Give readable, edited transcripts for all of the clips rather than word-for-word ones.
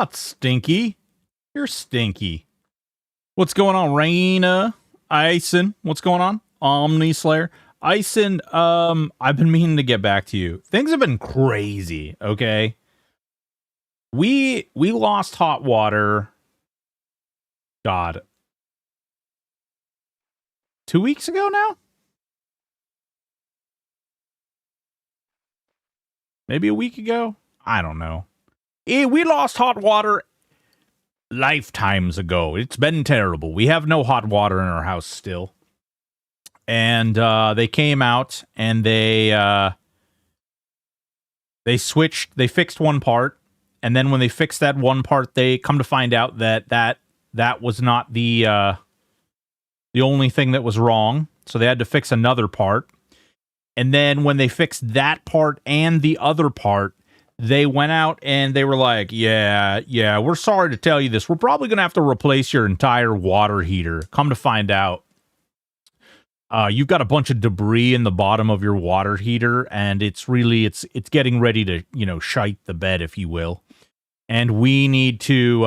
not stinky. You're stinky. What's going on, Raina? Ison, what's going on? Omni Slayer. Ison, I've been meaning to get back to you. Things have been crazy, okay? We lost hot water. God. 2 weeks ago now? Maybe a week ago? I don't know. We lost hot water lifetimes ago. It's been terrible. We have no hot water in our house still. And they came out and they fixed one part. And then when they fixed that one part, they come to find out that was not the only thing that was wrong. So they had to fix another part. And then when they fixed that part and the other part, they went out and they were like, yeah, we're sorry to tell you this. We're probably going to have to replace your entire water heater. Come to find out, you've got a bunch of debris in the bottom of your water heater, and it's getting ready to, shite the bed, if you will. And we need to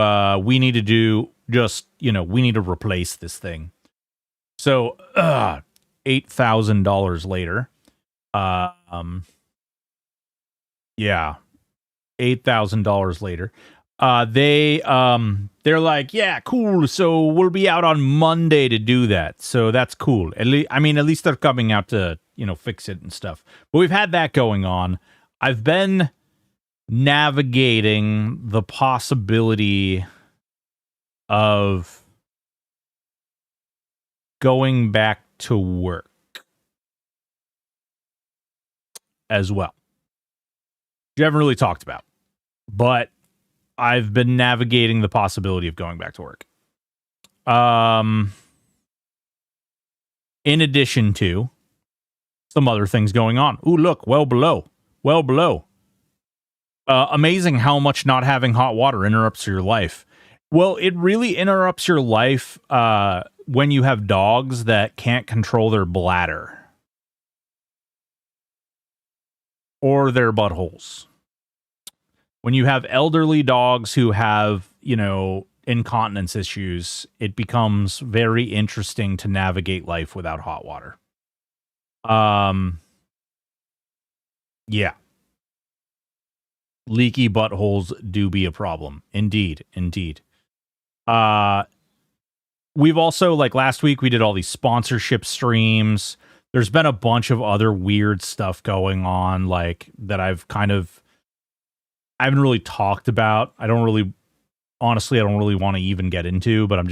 replace this thing. So, $8,000 later. $8,000 later. They're like, yeah, cool. So we'll be out on Monday to do that. So that's cool. At least they're coming out to, fix it and stuff. But we've had that going on. I've been navigating the possibility of going back to work as well. You haven't really talked about, but I've been navigating the possibility of going back to work. In addition to some other things going on. Ooh, look, well below. Amazing how much not having hot water interrupts your life. Well, it really interrupts your life when you have dogs that can't control their bladder. Or their buttholes. When you have elderly dogs who have, incontinence issues, it becomes very interesting to navigate life without hot water. Yeah. Leaky buttholes do be a problem. Indeed. We've also, last week, we did all these sponsorship streams. There's been a bunch of other weird stuff going on, that I haven't really talked about. I don't really want to even get into, but I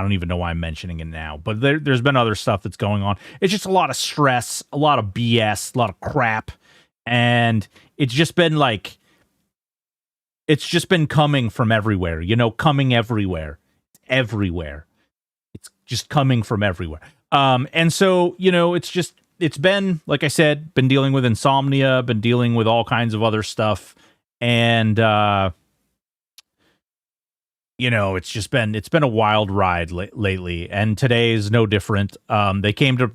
don't even know why I'm mentioning it now. But there's been other stuff that's going on. It's just a lot of stress, a lot of BS, a lot of crap. And it's just been coming from everywhere, coming everywhere. It's just coming from everywhere. And so, it's been, like I said, been dealing with insomnia, been dealing with all kinds of other stuff. And, it's been a wild ride lately, and today is no different. They came to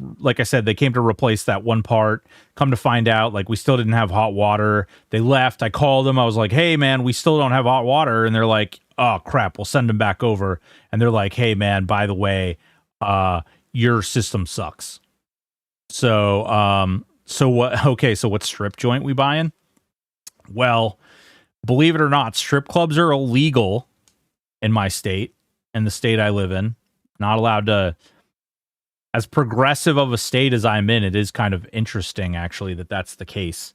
replace that one part. Come to find out, we still didn't have hot water. They left. I called them. I was like, hey man, we still don't have hot water. And they're like, oh crap, we'll send them back over. And they're like, hey man, by the way, your system sucks. So what strip joint we buying? Well, believe it or not, strip clubs are illegal in my state, in the state I live in. Not allowed to, as progressive of a state as I'm in, it is kind of interesting, actually, that's the case.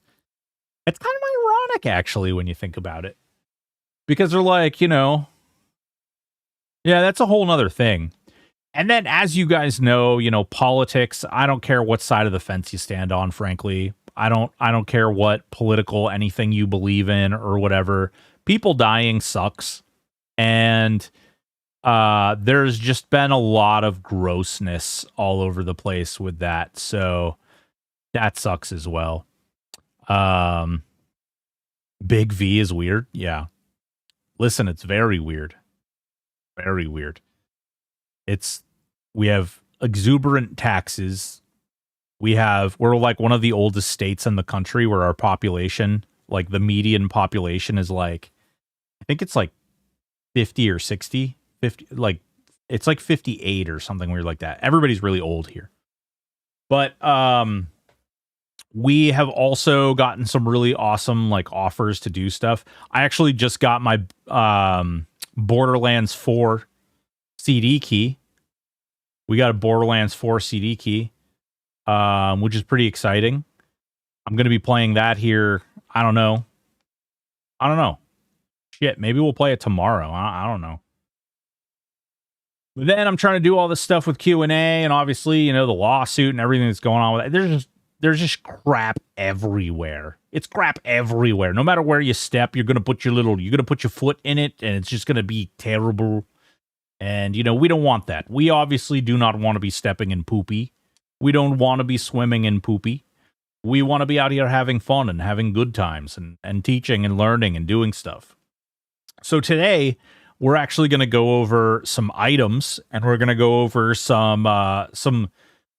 It's kind of ironic, actually, when you think about it. Because they're like, yeah, that's a whole nother thing. And then, as you guys know, politics, I don't care what side of the fence you stand on, frankly. I don't care what political anything you believe in or whatever. People dying sucks. And there's just been a lot of grossness all over the place with that. So that sucks as well. Big V is weird. Yeah. Listen, it's very weird. Very weird. We have exuberant taxes. We're like one of the oldest states in the country where our population, the median population is I think it's 50 or 60, 50, like it's like 58 or something weird like that. Everybody's really old here. But we have also gotten some really awesome like offers to do stuff. I actually just got my Borderlands 4 CD key. We got a Borderlands 4 CD key, which is pretty exciting. I'm going to be playing that here. I don't know. Shit, maybe we'll play it tomorrow. I don't know. But then I'm trying to do all this stuff with Q&A, and obviously, you know, the lawsuit and everything that's going on with it. There's just crap everywhere. It's crap everywhere. No matter where you step, you're gonna put your foot in it, and it's just gonna be terrible. And you know, we don't want that. We obviously do not want to be stepping in poopy. We don't want to be swimming in poopy. We want to be out here having fun and having good times and teaching and learning and doing stuff. So today, we're actually going to go over some items, and we're going to go over some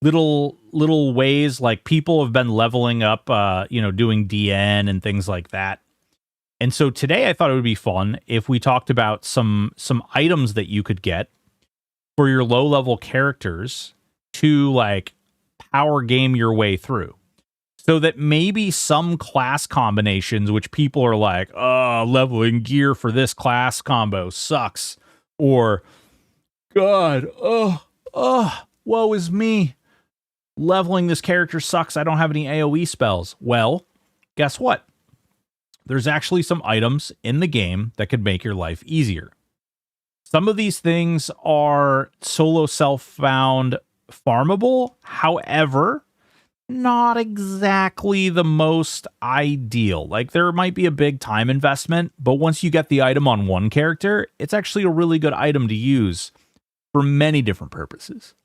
little ways like people have been leveling up, doing DN and things like that. And so today I thought it would be fun if we talked about some items that you could get for your low level characters to like power game your way through. So that maybe some class combinations, which people are like, oh, leveling gear for this class combo sucks. Or, God, woe is me. Leveling this character sucks. I don't have any AoE spells. Well, guess what? There's actually some items in the game that could make your life easier. Some of these things are solo self-found farmable. However, not exactly the most ideal. Like, there might be a big time investment, but once you get the item on one character, it's actually a really good item to use for many different purposes.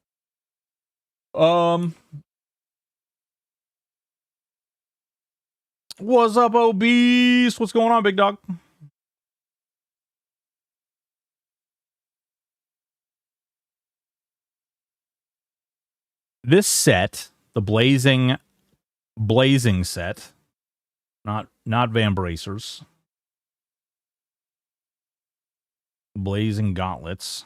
What's up, Obese? What's going on, big dog? This set, the blazing set, not Van Bracers, blazing gauntlets.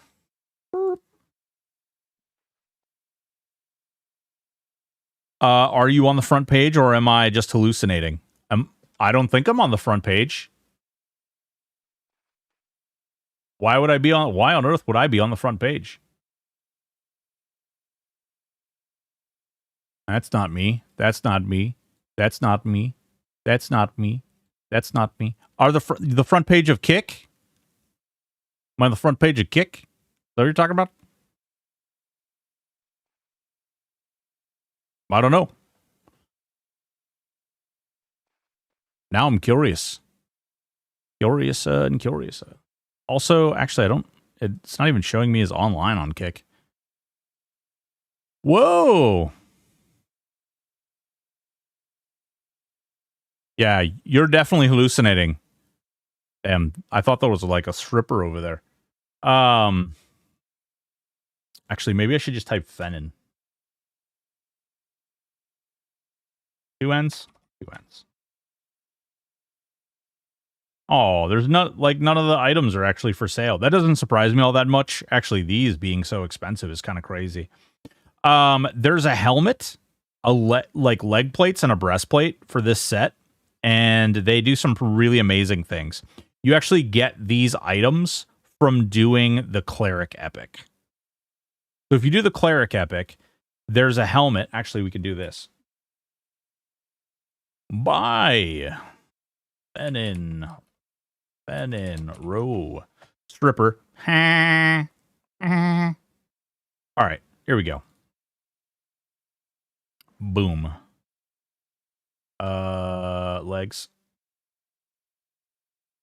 Are you on the front page, or am I just hallucinating? I don't think I'm on the front page. Why on earth would I be on the front page? That's not me. That's not me. That's not me. That's not me. That's not me. Are the front page of Kick? Am I on the front page of Kick? Is that what you're talking about? I don't know. Now I'm curious. Curious. Also, actually, it's not even showing me as online on Kick. Whoa! Yeah, you're definitely hallucinating. I thought there was like a stripper over there. Actually, maybe I should just type Fenin. Two ends. Oh, there's none of the items are actually for sale. That doesn't surprise me all that much. Actually, these being so expensive is kind of crazy. There's a helmet, leg plates, and a breastplate for this set, and they do some really amazing things. You actually get these items from doing the Cleric Epic. So if you do the Cleric Epic, there's a helmet. Actually, we can do this. Buy. Fenin, row. Stripper. All right, here we go. Boom. Legs.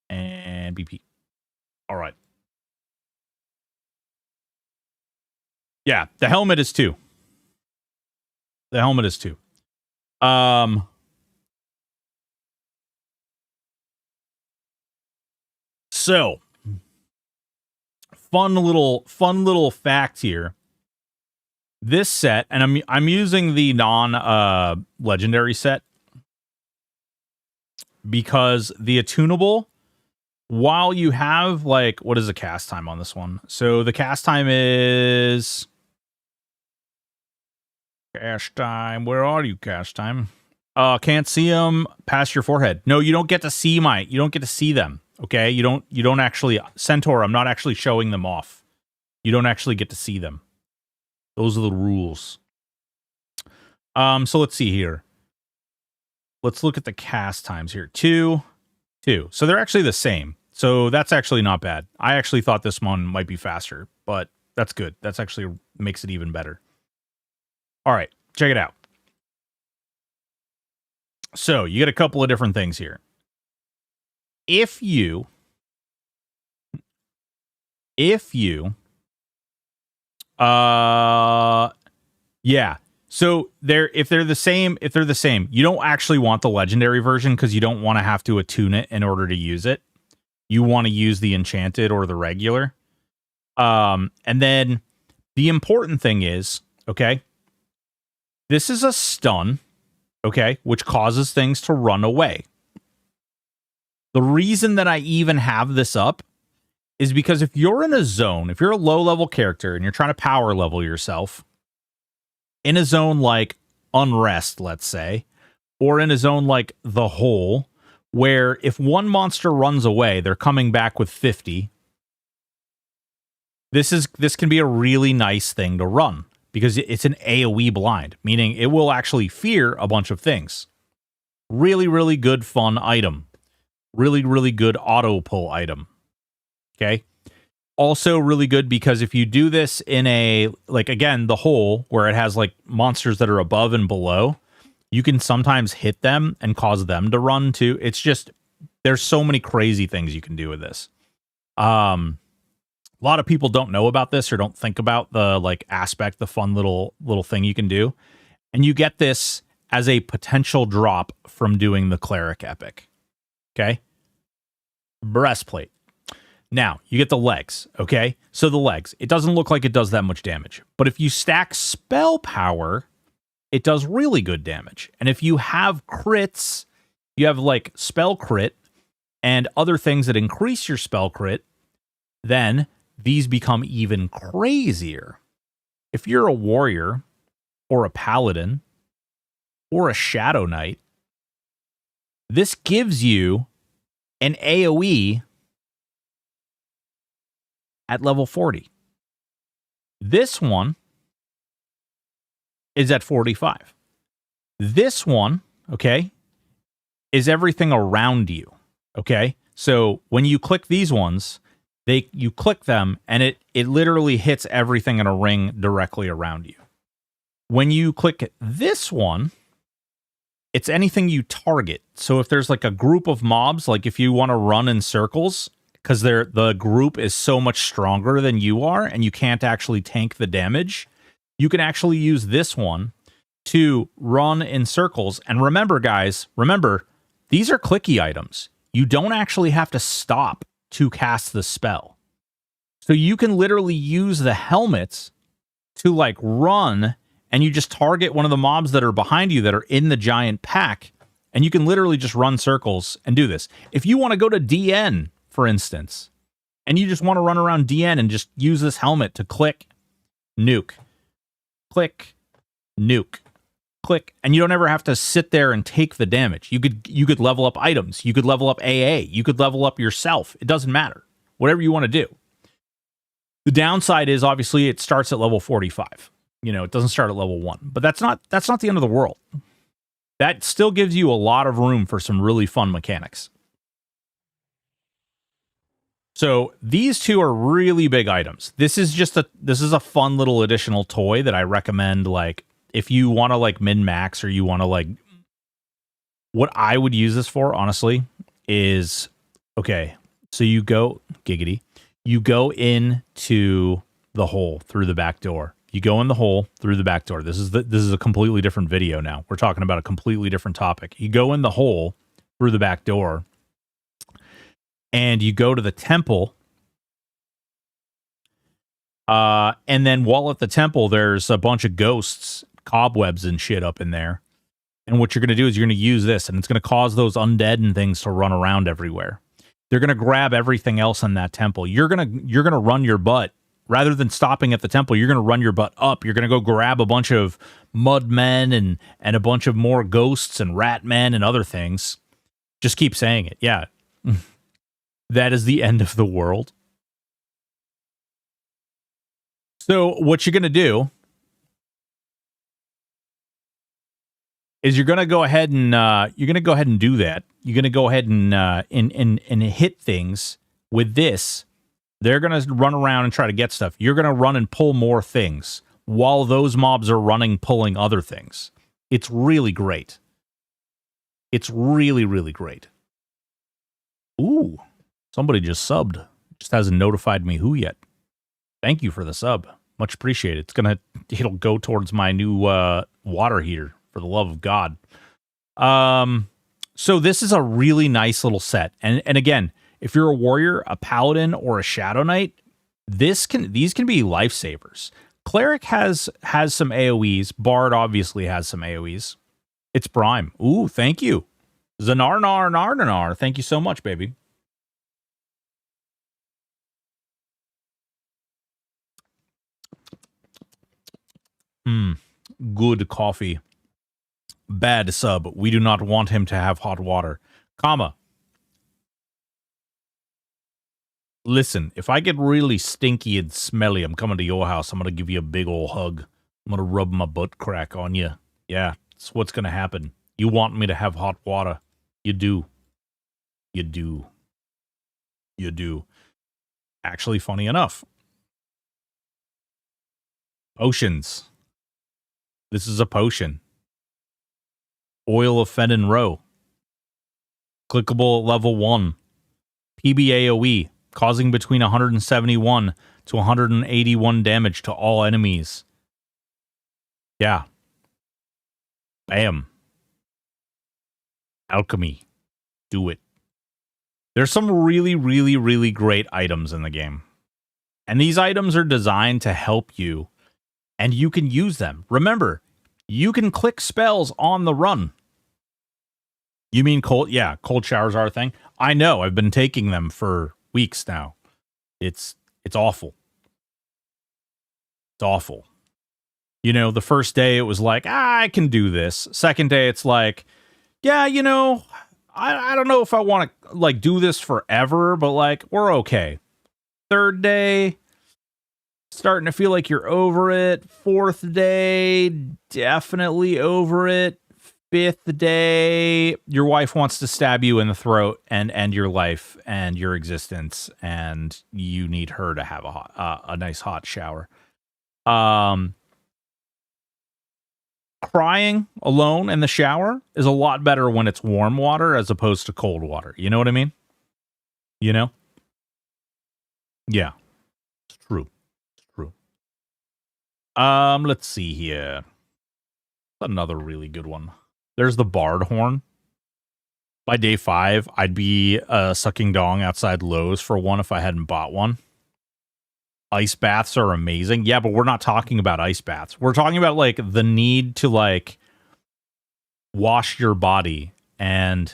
And BP. All right. Yeah, the helmet is 2. So, fun little fact here. This set, and I'm using the non legendary set because the attunable while you have, like, what is the cast time on this one? So the cast time is... Cast time. Where are you, cast time? Can't see them past your forehead. No, you don't get to see you don't get to see them. Okay? You don't actually... Centaur, I'm not actually showing them off. You don't actually get to see them. Those are the rules. So let's see here. Let's look at the cast times here. 2. So they're actually the same. So that's actually not bad. I actually thought this one might be faster, but that's good. That's actually makes it even better. All right, check it out. So you get a couple of different things here. If you yeah. So if they're the same, you don't actually want the legendary version because you don't want to have to attune it in order to use it. You want to use the enchanted or the regular. And then the important thing is, okay, this is a stun, okay, which causes things to run away. The reason that I even have this up is because if you're in a zone, if you're a low-level character and you're trying to power level yourself, in a zone like Unrest, let's say, or in a zone like The Hole, where if one monster runs away, they're coming back with 50. This can be a really nice thing to run because it's an AoE blind, meaning it will actually fear a bunch of things. Really, really good fun item. Really, really good auto pull item. Okay. Also really good because if you do this in a, like, again, The Hole, where it has like monsters that are above and below, you can sometimes hit them and cause them to run too. It's just, there's so many crazy things you can do with this. A lot of people don't know about this or don't think about the like aspect, the fun little thing you can do. And you get this as a potential drop from doing the Cleric Epic. Okay. Breastplate. Now, you get the legs, okay? So the legs, it doesn't look like it does that much damage. But if you stack spell power, it does really good damage. And if you have crits, you have like spell crit and other things that increase your spell crit, then these become even crazier. If you're a warrior or a paladin or a shadow knight, this gives you an AoE at level 40. This one is at 45. This one, okay, is everything around you, okay? So when you click these ones, you click them and it literally hits everything in a ring directly around you. When you click this one, it's anything you target. So if there's like a group of mobs, like if you want to run in circles, because the group is so much stronger than you are and you can't actually tank the damage, you can actually use this one to run in circles. And remember, guys, these are clicky items. You don't actually have to stop to cast the spell. So you can literally use the helmets to like run and you just target one of the mobs that are behind you that are in the giant pack. And you can literally just run circles and do this. If you want to go to DN, for instance, and you just want to run around DN and just use this helmet to click, nuke, click, nuke, click, and you don't ever have to sit there and take the damage. You could level up items, you could level up AA, you could level up yourself. It doesn't matter. Whatever you want to do. The downside is obviously it starts at level 45. You know, it doesn't start at level 1. But that's not the end of the world. That still gives you a lot of room for some really fun mechanics. So these two are really big items. This is a fun little additional toy that I recommend, like, if you want to like min-max or you want to like, what I would use this for, honestly, is, okay, so you go, giggity, you go into the hole through the back door. You go in the hole through the back door. This is a completely different video now. We're talking about a completely different topic. You go in the hole through the back door. And you go to the temple, and then while at the temple, there's a bunch of ghosts, cobwebs and shit up in there. And what you're going to do is you're going to use this, and it's going to cause those undead and things to run around everywhere. They're going to grab everything else in that temple. You're going to run your butt. Rather than stopping at the temple, you're going to run your butt up. You're going to go grab a bunch of mud men and a bunch of more ghosts and rat men and other things. Just keep saying it. Yeah. That is the end of the world. So what you're going to do is you're going to go ahead and do that. You're going to go ahead and hit things with this. They're going to run around and try to get stuff. You're going to run and pull more things while those mobs are running, pulling other things. It's really great. It's really, really great. Ooh, somebody just subbed. Just hasn't notified me who yet. Thank you for the sub. Much appreciated. It'll go towards my new water heater, for the love of God. So this is a really nice little set. And again, if you're a warrior, a paladin, or a shadow knight, these can be lifesavers. Cleric has some AoEs. Bard obviously has some AoEs. It's prime. Ooh, thank you. Zanarnar. Thank you so much, baby. Good coffee. Bad sub. We do not want him to have hot water. Comma. Listen, if I get really stinky and smelly, I'm coming to your house. I'm going to give you a big old hug. I'm going to rub my butt crack on you. Yeah, that's what's going to happen. You want me to have hot water. You do. You do. You do. Actually, funny enough. Potions. This is a potion. Oil of Fennin Row. Clickable at level 1. PBAOE. Causing between 171 to 181 damage to all enemies. Yeah. Bam. Alchemy. Do it. There's some really, really, really great items in the game. And these items are designed to help you. And you can use them. Remember, you can click spells on the run. You mean cold? Yeah, cold showers are a thing. I know. I've been taking them for weeks now. It's awful. It's awful. You know, the first day it was like, I can do this. Second day it's like, yeah, you know, I don't know if I want to like do this forever, but like we're okay. Third day, starting to feel like you're over it. Fourth day, definitely over it. Fifth day, your wife wants to stab you in the throat and end your life and your existence, and you need her to have a nice hot shower. Crying alone in the shower is a lot better when it's warm water as opposed to cold water. You know what I mean? You know? Yeah, it's true. It's true. Let's see here. Another really good one. There's the Bard Horn. By day 5, I'd be sucking dong outside Lowe's for one if I hadn't bought one. Ice baths are amazing. Yeah, but we're not talking about ice baths. We're talking about, like, the need to, like, wash your body and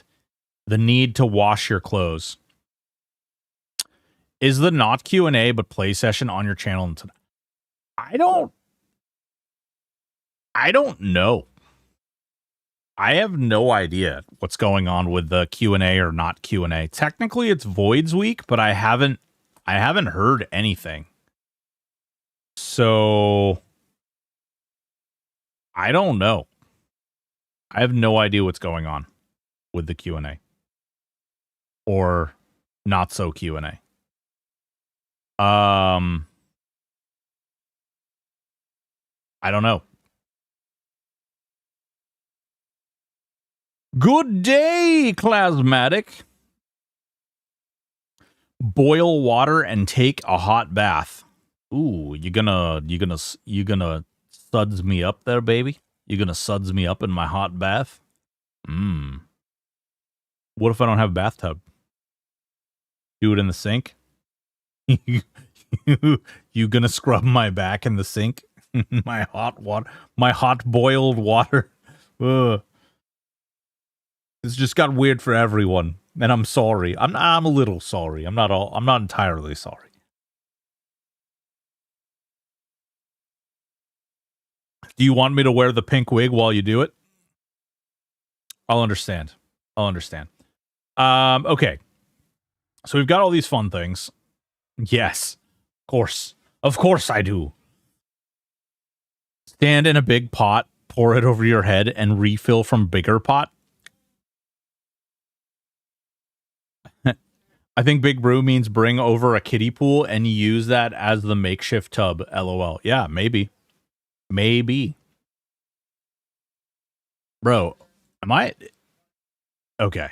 the need to wash your clothes. Is the not Q&A but play session on your channel tonight? I don't know. I have no idea what's going on with the Q&A or not Q&A. Technically, it's Voids Week, but I haven't heard anything. So I don't know. I have no idea what's going on with the Q&A or not so Q&A. I don't know. Good day, Clasmatic. Boil water and take a hot bath. Ooh, you gonna suds me up there, baby? You gonna suds me up in my hot bath? What if I don't have a bathtub? Do it in the sink? You gonna scrub my back in the sink? My hot water, my hot boiled water. Ugh. It's just got weird for everyone. and I'm sorry. I'm a little sorry. I'm not entirely sorry. Do you want me to wear the pink wig while you do it? I'll understand. Okay. So we've got all these fun things. Yes. Of course. Of course I do. Stand in a big pot, pour it over your head, and refill from bigger pot. I think Big Brew means bring over a kiddie pool and use that as the makeshift tub. LOL. Yeah, maybe. Maybe. Bro, am I... Okay.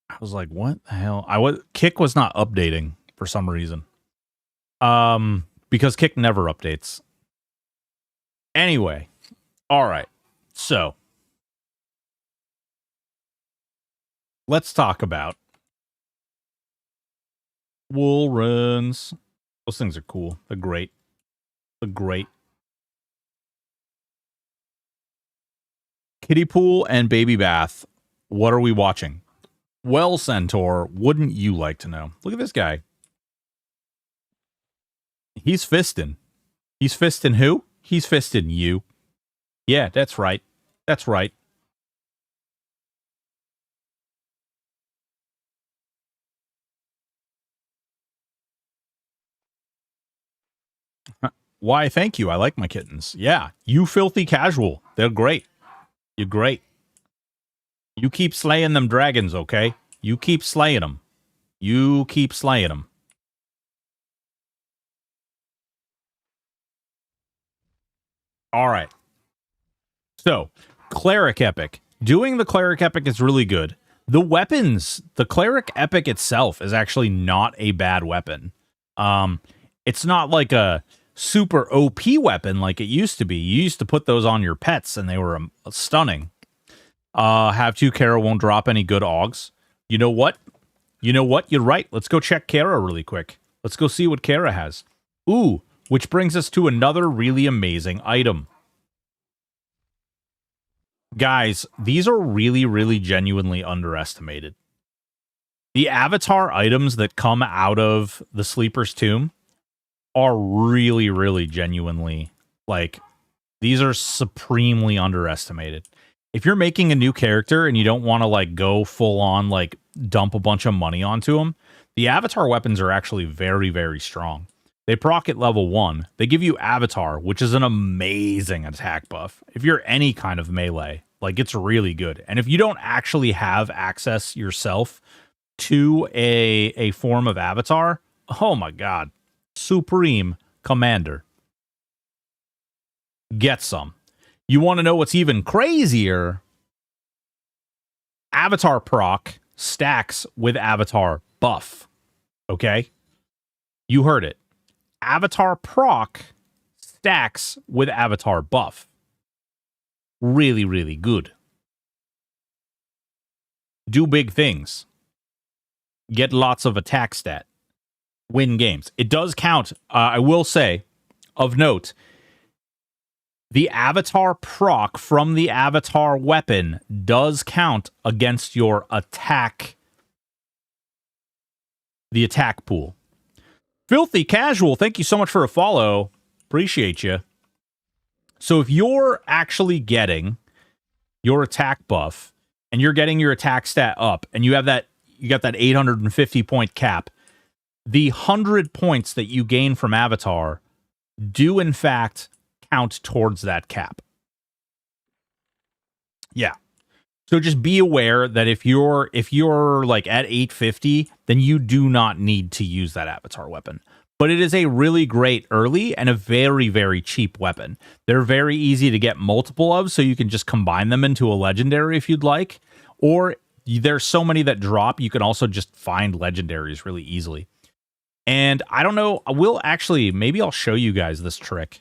I was like, what the hell? Kick was not updating for some reason. Because Kick never updates. Anyway. All right. So, let's talk about wool runs. Those things are cool. They're great. Kiddie pool and baby bath. What are we watching? Well, Centaur, wouldn't you like to know? Look at this guy. He's fisting. He's fisting who? He's fisting you. Yeah, that's right. That's right. Why, thank you. I like my kittens. Yeah, you filthy casual. They're great. You're great. You keep slaying them dragons, okay? You keep slaying them. You keep slaying them. All right. So, Cleric Epic. Doing the Cleric Epic is really good. The weapons, the Cleric Epic itself is actually not a bad weapon. It's not like a super OP weapon like it used to be. You used to put those on your pets and they were stunning. Have 2 Kara won't drop any good augs. You know what? You're right. Let's go check Kara really quick. Let's go see what Kara has. Ooh, which brings us to another really amazing item. Guys, these are really, really genuinely underestimated. The avatar items that come out of the Sleeper's Tomb are really, really genuinely, like, these are supremely underestimated. If you're making a new character and you don't want to, like, go full on, like, dump a bunch of money onto them, the avatar weapons are actually very, very strong. They proc at level 1. They give you Avatar, which is an amazing attack buff. If you're any kind of melee, like, it's really good. And if you don't actually have access yourself to a form of Avatar, oh my god. Supreme Commander. Get some. You want to know what's even crazier? Avatar proc stacks with Avatar buff. Okay? You heard it. Avatar proc stacks with Avatar buff. Really, really good. Do big things. Get lots of attack stat. Win games. It does count. I will say, of note, the Avatar proc from the Avatar weapon does count against your attack. The attack pool. Filthy Casual, thank you so much for a follow. Appreciate you. So if you're actually getting your attack buff and you're getting your attack stat up and you got that 850 point cap, the 100 points that you gain from Avatar do in fact count towards that cap. Yeah. So just be aware that if you're like at 850, then you do not need to use that Avatar weapon. But it is a really great early and a very, very cheap weapon. They're very easy to get multiple of, so you can just combine them into a legendary if you'd like. Or there's so many that drop, you can also just find legendaries really easily. And I don't know, maybe I'll show you guys this trick.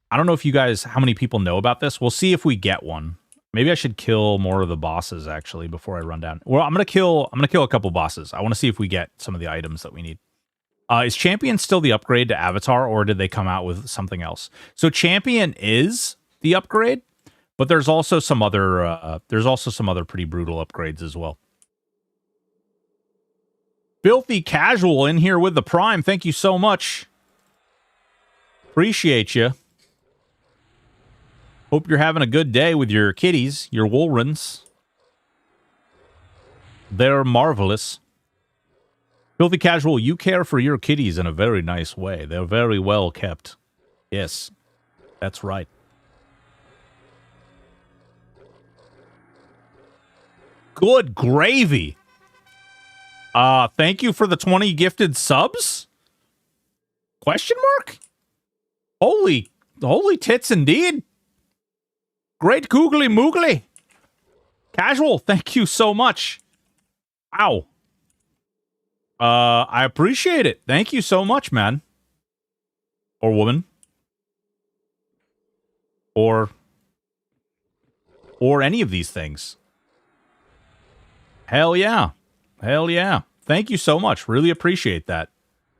I don't know if you guys, how many people know about this. We'll see if we get one. Maybe I should kill more of the bosses actually before I run down. Well, I'm gonna kill a couple bosses. I want to see if we get some of the items that we need. Is Champion still the upgrade to Avatar, or did they come out with something else? So Champion is the upgrade, But there's also some other pretty brutal upgrades as well. Filthy Casual in here with the Prime. Thank you so much. Appreciate you. Hope you're having a good day with your kitties, your Wolrens. They're marvelous. Filthy Casual, you care for your kitties in a very nice way. They're very well kept. Yes, that's right. Good gravy. Thank you for the 20 gifted subs? Question mark? Holy tits indeed. Great googly moogly. Casual, thank you so much. Ow. I appreciate it. Thank you so much, man. Or woman. Or any of these things. Hell yeah. Hell yeah. Thank you so much. Really appreciate that.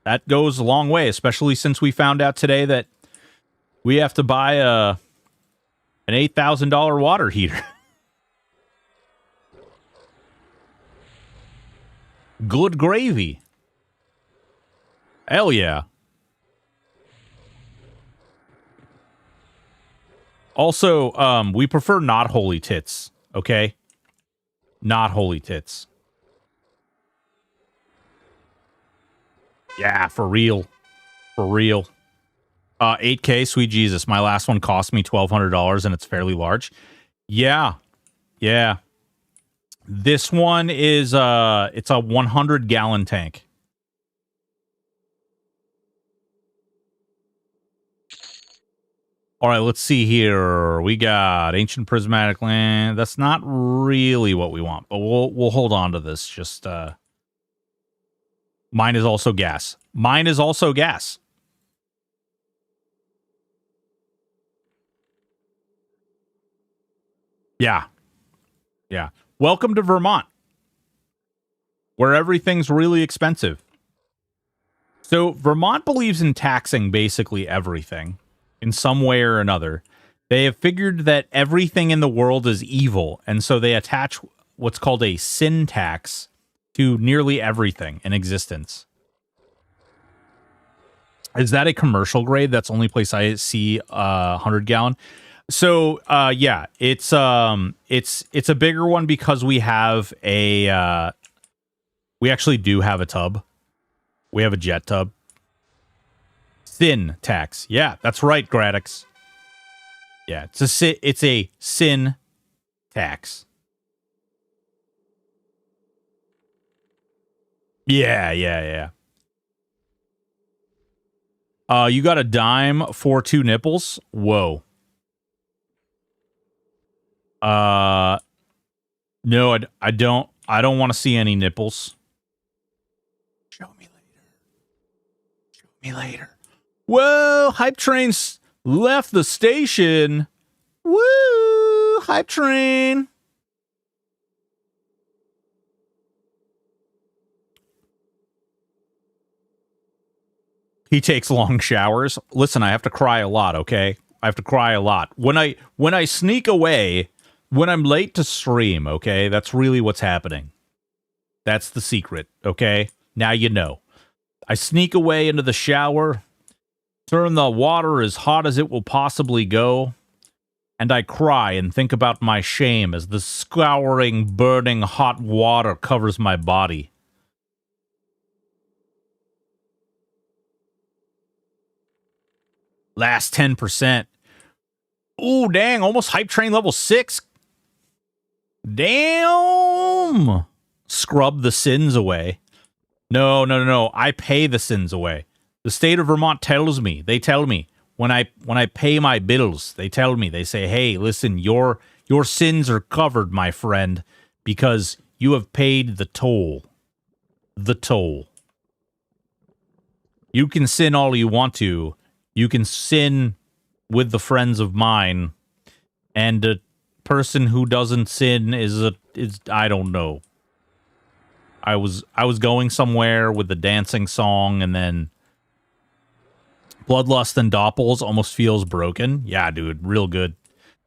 That goes a long way, especially since we found out today that we have to buy an $8,000 water heater. Good gravy. Hell yeah. Also, we prefer not holy tits, okay? Not holy tits. Yeah, for real. For real. 8K, sweet Jesus. My last one cost me $1,200 and it's fairly large. Yeah. Yeah. This one is, it's a 100-gallon tank. All right, let's see here. We got Ancient Prismatic Land. That's not really what we want, but we'll hold on to this. Just, mine is also gas. Mine is also gas. Yeah. Yeah. Welcome to Vermont, where everything's really expensive. So Vermont believes in taxing basically everything in some way or another. They have figured that everything in the world is evil, and so they attach what's called a sin tax to nearly everything in existence. Is that a commercial grade? That's the only place I see 100-gallon. So yeah, it's a bigger one because we have a we actually do have a tub. We have a jet tub. Sin tax. Yeah, that's right, Gradix. Yeah, it's a sin tax. Yeah. You got a dime for 2 nipples? Whoa. No, I don't want to see any nipples. Show me later. Whoa, Hype Train's left the station. Woo, Hype Train. He takes long showers. Listen, I have to cry a lot, okay? I have to cry a lot. When I sneak away, when I'm late to stream, okay? That's really what's happening. That's the secret, okay? Now you know. I sneak away into the shower, turn the water as hot as it will possibly go, and I cry and think about my shame as the scouring, burning hot water covers my body. Last 10%. Ooh, dang, almost Hype Train level 6. Damn! Scrub the sins away. No. I pay the sins away. The state of Vermont tells me. They tell me when I pay my bills. They tell me. They say, "Hey, listen, your sins are covered, my friend, because you have paid the toll. The toll. You can sin all you want to. You can sin with the friends of mine, and a person who doesn't sin is I don't know." I was going somewhere with the dancing song, and then Bloodlust and Doppels almost feels broken. Yeah, dude, real good.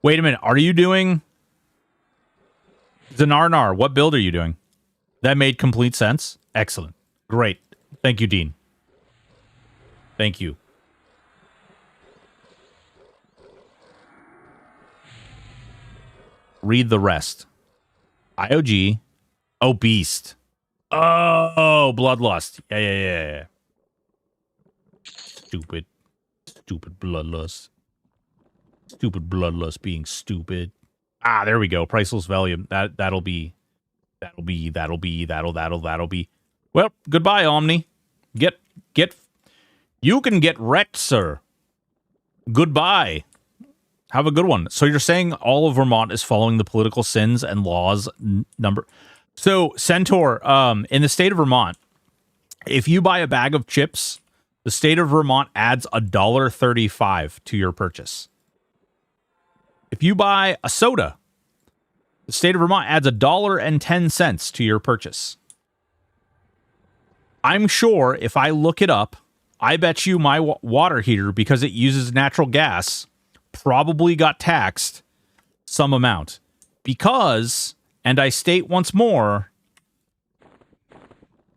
Wait a minute. Are you doing Zanarnar? What build are you doing? That made complete sense. Excellent. Great. Thank you, Dean. Thank you. Read the rest. IOG. Oh, Beast. Oh, Bloodlust. Yeah. Stupid. Stupid Bloodlust. Stupid Bloodlust being stupid. Ah, there we go. Priceless Valium. That'll be. Well, goodbye, Omni. Get. You can get wrecked, sir. Goodbye. Have a good one. So you're saying all of Vermont is following the political sins and laws number. So Centaur, in the state of Vermont, if you buy a bag of chips, the state of Vermont adds $1.35 to your purchase. If you buy a soda, the state of Vermont adds $1.10 to your purchase. I'm sure if I look it up, I bet you my water heater, because it uses natural gas, probably got taxed some amount. Because, and I state once more,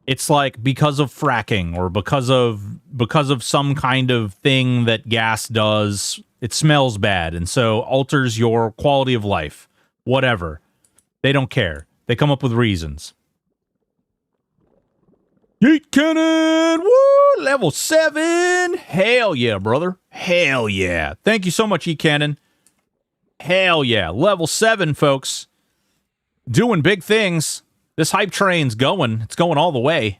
it's like because of fracking or because of some kind of thing that gas does. It smells bad and so alters your quality of life. Whatever. They don't care. They come up with reasons. Yeet cannon! Woo! Level 7! Hell yeah, brother. Hell yeah. Thank you so much, Yeet cannon. Hell yeah. Level 7, folks. Doing big things. This hype train's going. It's going all the way.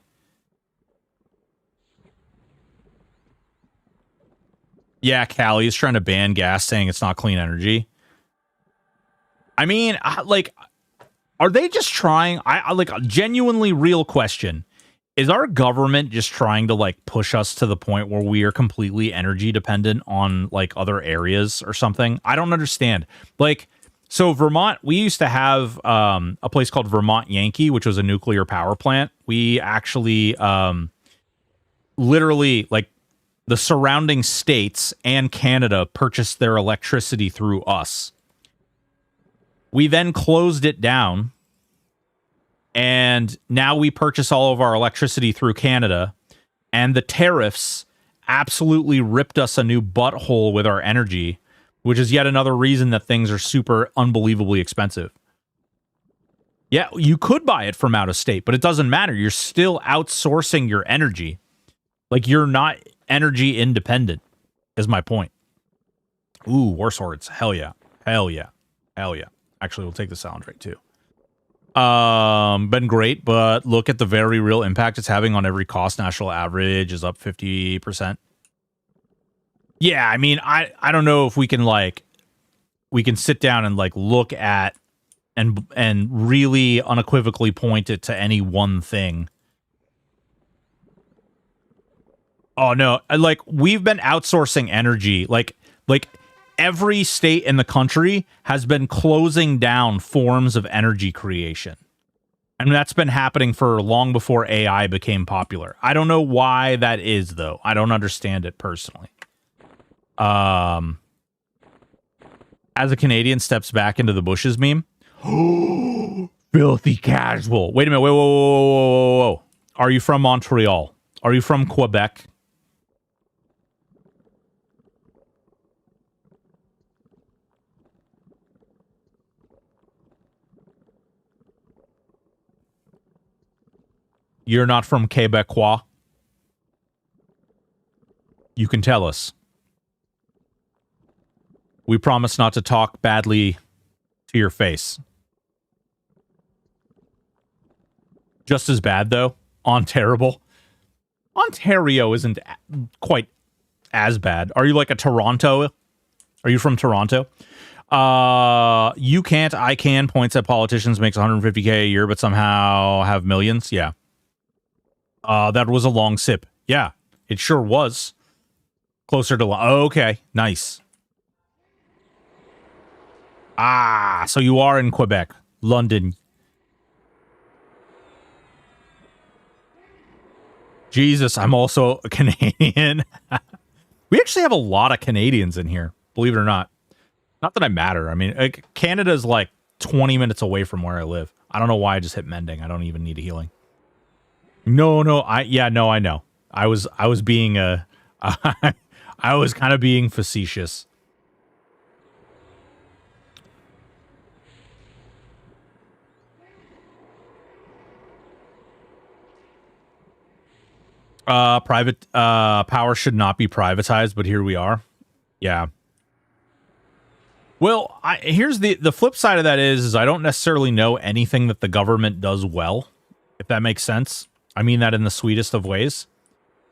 Yeah, Callie is trying to ban gas, saying it's not clean energy. I mean, like, are they just trying? I like, a genuinely real question. Is our government just trying to, like, push us to the point where we are completely energy dependent on, like, other areas or something? I don't understand. Like, so Vermont, we used to have a place called Vermont Yankee, which was a nuclear power plant. We actually literally, like, the surrounding states and Canada purchased their electricity through us. We then closed it down, and now we purchase all of our electricity through Canada, and the tariffs absolutely ripped us a new butthole with our energy, which is yet another reason that things are super unbelievably expensive. Yeah, you could buy it from out of state, but it doesn't matter. You're still outsourcing your energy. Like, you're not energy independent, is my point. Ooh, War Swords. Hell yeah. Hell yeah. Hell yeah. Actually, we'll take the Salamandre too. Been great, but look at the very real impact it's having on every cost. National average is up 50%. Yeah, I mean, I don't know if we can, like, we can sit down and, like, look at and really unequivocally point it to any one thing. Oh no, like, we've been outsourcing energy. Like every state in the country has been closing down forms of energy creation. And that's been happening for long before AI became popular. I don't know why that is, though. I don't understand it personally. As a Canadian steps back into the bushes meme. Filthy casual. Wait a minute. Whoa. Are you from Montreal? Are you from Quebec? You're not from Quebecois? You can tell us. We promise not to talk badly to your face. Just as bad, though. Terrible. Ontario isn't quite as bad. Are you like a Toronto? Are you from Toronto? You can't, I can. Points at politicians makes 150K a year, but somehow have millions. Yeah. That was a long sip. Yeah, it sure was. Closer to... okay, nice. Ah, so you are in Quebec. London. Jesus, I'm also a Canadian. We actually have a lot of Canadians in here, believe it or not. Not that I matter. I mean, like, Canada's like 20 minutes away from where I live. I don't know why I just hit mending. I don't even need a healing. No, I know. I was being I was kind of being facetious. Private power should not be privatized, but here we are. Yeah. Well, here's the flip side of that is I don't necessarily know anything that the government does well, if that makes sense. I mean that in the sweetest of ways.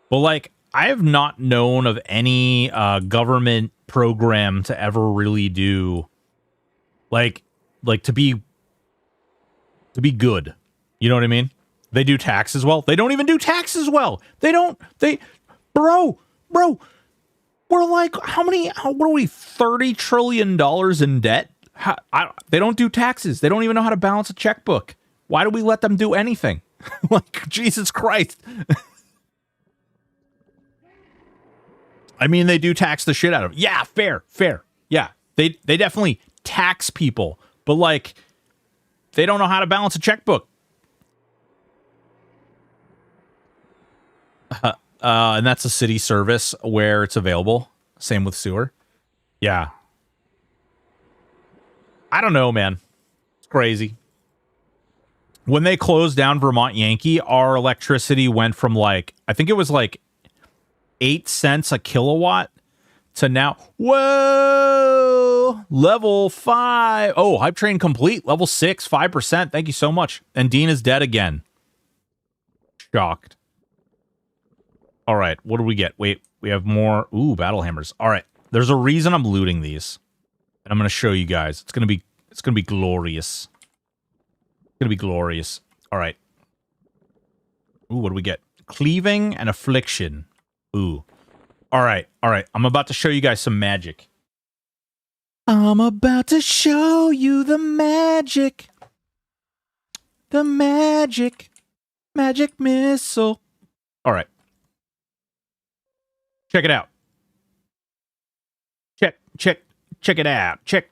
But like, I have not known of any government program to ever really do like to be good. You know what I mean? They do taxes well. They don't even do taxes well. Bro, we're like, what are we, $30 trillion in debt? They don't do taxes. They don't even know how to balance a checkbook. Why do we let them do anything? Like, Jesus Christ. I mean, they do tax the shit out of them. Yeah, fair. Yeah, they definitely tax people, but like, they don't know how to balance a checkbook. And that's a city service where it's available. Same with sewer. Yeah. I don't know, man. It's crazy. When they closed down Vermont Yankee, our electricity went from like, I think it was like 8 cents a kilowatt to now, whoa, level 5. Oh, hype train complete. Level 6, 5%. Thank you so much. And Dean is dead again. Shocked. All right, what do we get? Wait, we have more. Ooh, battle hammers. All right, there's a reason I'm looting these, and I'm going to show you guys. It's gonna be glorious. It's gonna be glorious. All right. Ooh, what do we get? Cleaving and affliction. Ooh. All right. I'm about to show you guys some magic. I'm about to show you the magic. The magic missile. All right. Check it out. Check it out. Check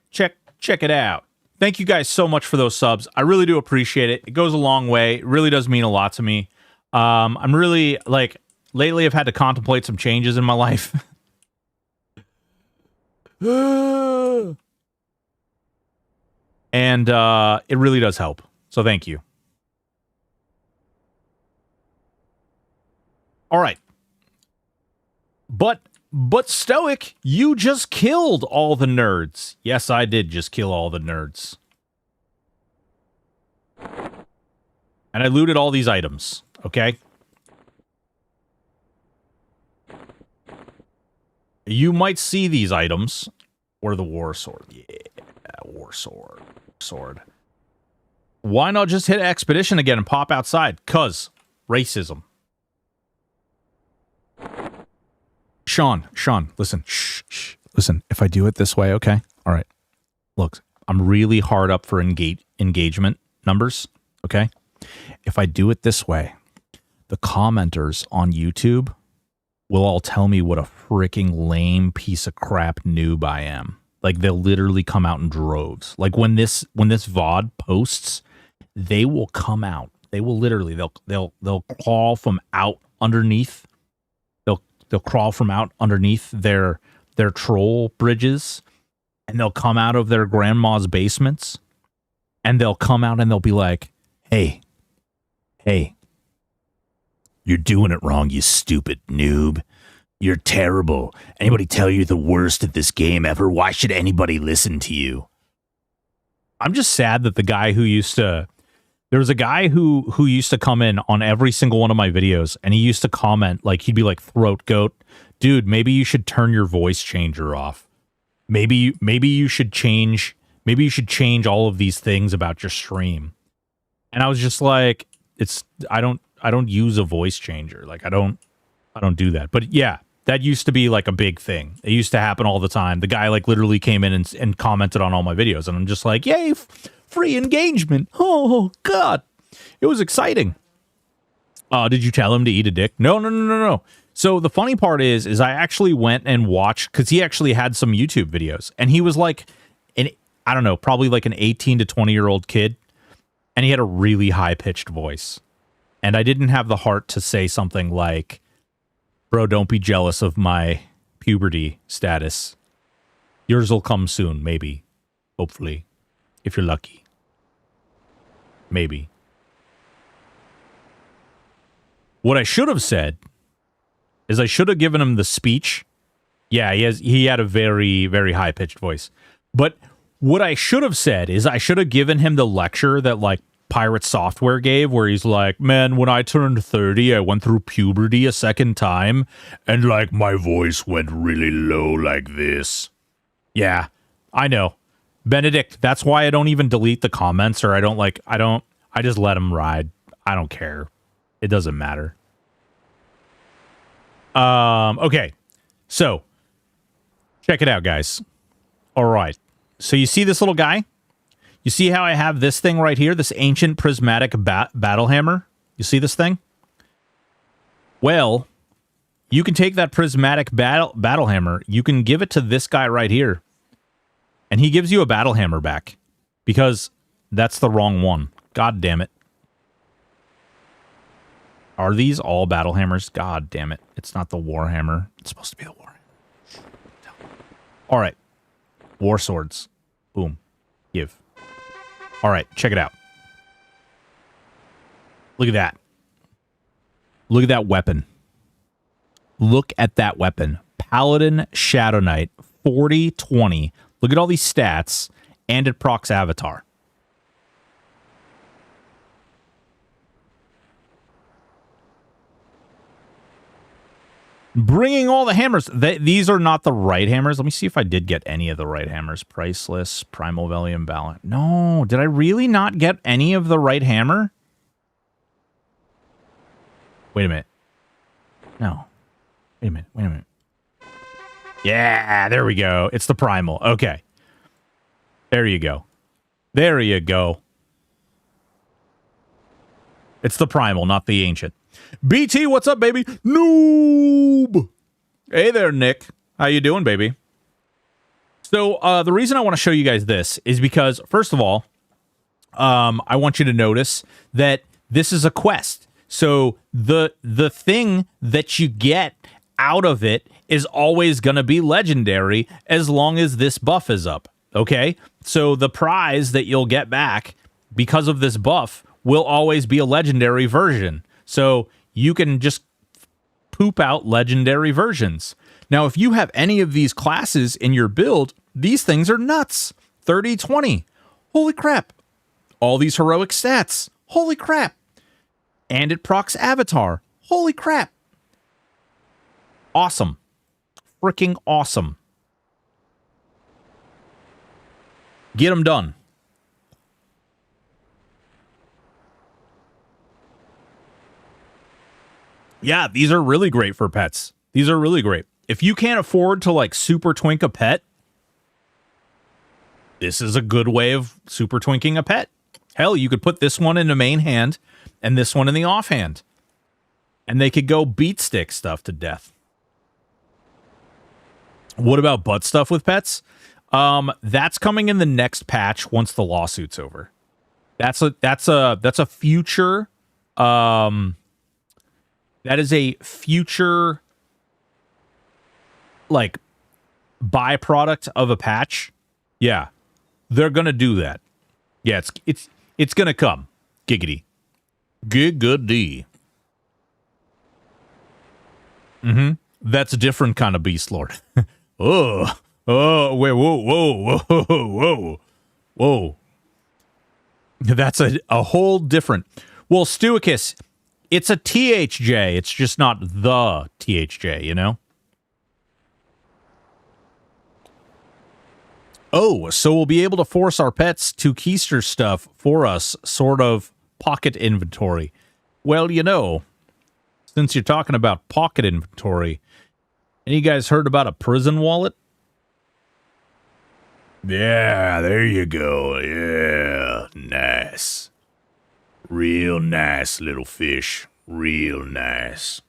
it out. Thank you guys so much for those subs. I really do appreciate it. It goes a long way. It really does mean a lot to me. I'm really, like, lately I've had to contemplate some changes in my life. And it really does help. So thank you. All right. But Stoic, you just killed all the nerds. Yes, I did just kill all the nerds. And I looted all these items, okay? You might see these items. Or the war sword. Yeah, war sword. Why not just hit expedition again and pop outside? 'Cause racism. Sean, listen. Shh. Listen, if I do it this way, okay? All right. Look, I'm really hard up for engagement numbers, okay? If I do it this way, the commenters on YouTube will all tell me what a freaking lame piece of crap noob I am. Like, they'll literally come out in droves. Like, when this VOD posts, they will come out. They will literally, they'll crawl from out underneath. They'll crawl from out underneath their troll bridges, and they'll come out of their grandma's basements, and they'll come out and they'll be like, hey, you're doing it wrong, you stupid noob. You're terrible. Anybody tell you the worst at this game ever? Why should anybody listen to you? I'm just sad that the guy who used to... There was a guy who used to come in on every single one of my videos, and he used to comment, like, he'd be like, throat goat, dude, maybe you should turn your voice changer off. Maybe you should change all of these things about your stream. And I was just like, I don't use a voice changer. Like, I don't do that. But yeah, that used to be like a big thing. It used to happen all the time. The guy like literally came in and commented on all my videos, and I'm just like, yay, free engagement. Oh, God. It was exciting. Did you tell him to eat a dick? No. So the funny part is I actually went and watched, because he actually had some YouTube videos, and he was like, I don't know, probably like an 18 to 20-year-old kid. And he had a really high-pitched voice. And I didn't have the heart to say something like, bro, don't be jealous of my puberty status. Yours will come soon, maybe. Hopefully. If you're lucky. Maybe. What I should have said is I should have given him the speech. Yeah, he had a very, very high-pitched voice. But what I should have said is I should have given him the lecture that, like, Pirate Software gave, where he's like, man, when I turned 30, I went through puberty a second time, and, like, my voice went really low like this. Yeah, I know. Benedict, that's why I don't even delete the comments, or I just let them ride. I don't care. It doesn't matter. Okay. So, check it out, guys. All right. So you see this little guy? You see how I have this thing right here? This ancient prismatic battle hammer? You see this thing? Well, you can take that prismatic battle hammer. You can give it to this guy right here. And he gives you a battle hammer back. Because that's the wrong one. God damn it. Are these all battle hammers? God damn it. It's not the war hammer. It's supposed to be the war hammer. All right. War swords. Boom. Give. All right. Check it out. Look at that. Look at that weapon. Look at that weapon. Paladin Shadow Knight 40/20. Look at all these stats. And it procs Avatar. Bringing all the hammers. These are not the right hammers. Let me see if I did get any of the right hammers. Priceless, Primal Valium, Balance. No, did I really not get any of the right hammer? Wait a minute. No. Wait a minute. Yeah, there we go. It's the Primal. Okay. There you go. There you go. It's the Primal, not the Ancient. BT, what's up, baby? Noob! Hey there, Nick. How you doing, baby? So, the reason I want to show you guys this is because, first of all, I want you to notice that this is a quest. So, the thing that you get out of it is always going to be legendary as long as this buff is up, okay? So, the prize that you'll get back because of this buff will always be a legendary version. So you can just poop out legendary versions. Now, if you have any of these classes in your build, these things are nuts. 30/20. Holy crap. All these heroic stats. Holy crap. And it procs Avatar. Holy crap. Awesome. Freaking awesome. Get them done. Yeah, these are really great for pets. These are really great. If you can't afford to, like, super twink a pet, this is a good way of super twinking a pet. Hell, you could put this one in the main hand and this one in the offhand. And they could go beat stick stuff to death. What about butt stuff with pets? That's coming in the next patch once the lawsuit's over. That's a future that is a future, like, byproduct of a patch. Yeah, they're gonna do that. Yeah, it's gonna come. Giggity, giggity. That's a different kind of beast lord. Wait, whoa. That's a whole different. Well, Stoicus, it's a THJ. It's just not the THJ, you know? Oh, so we'll be able to force our pets to keister stuff for us, sort of pocket inventory. Well, you know, since you're talking about pocket inventory, any of you guys heard about a prison wallet? Yeah, there you go. Yeah, nice. Real nice little fish. Real nice.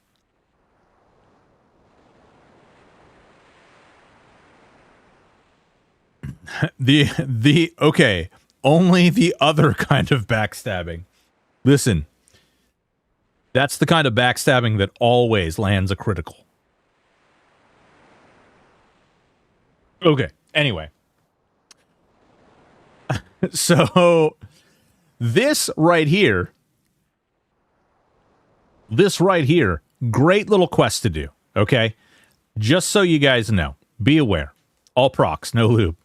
Okay, only the other kind of backstabbing. Listen, that's the kind of backstabbing that always lands a critical. Okay, anyway. So, this right here, great little quest to do, okay? Just so you guys know, be aware. All procs, no lube.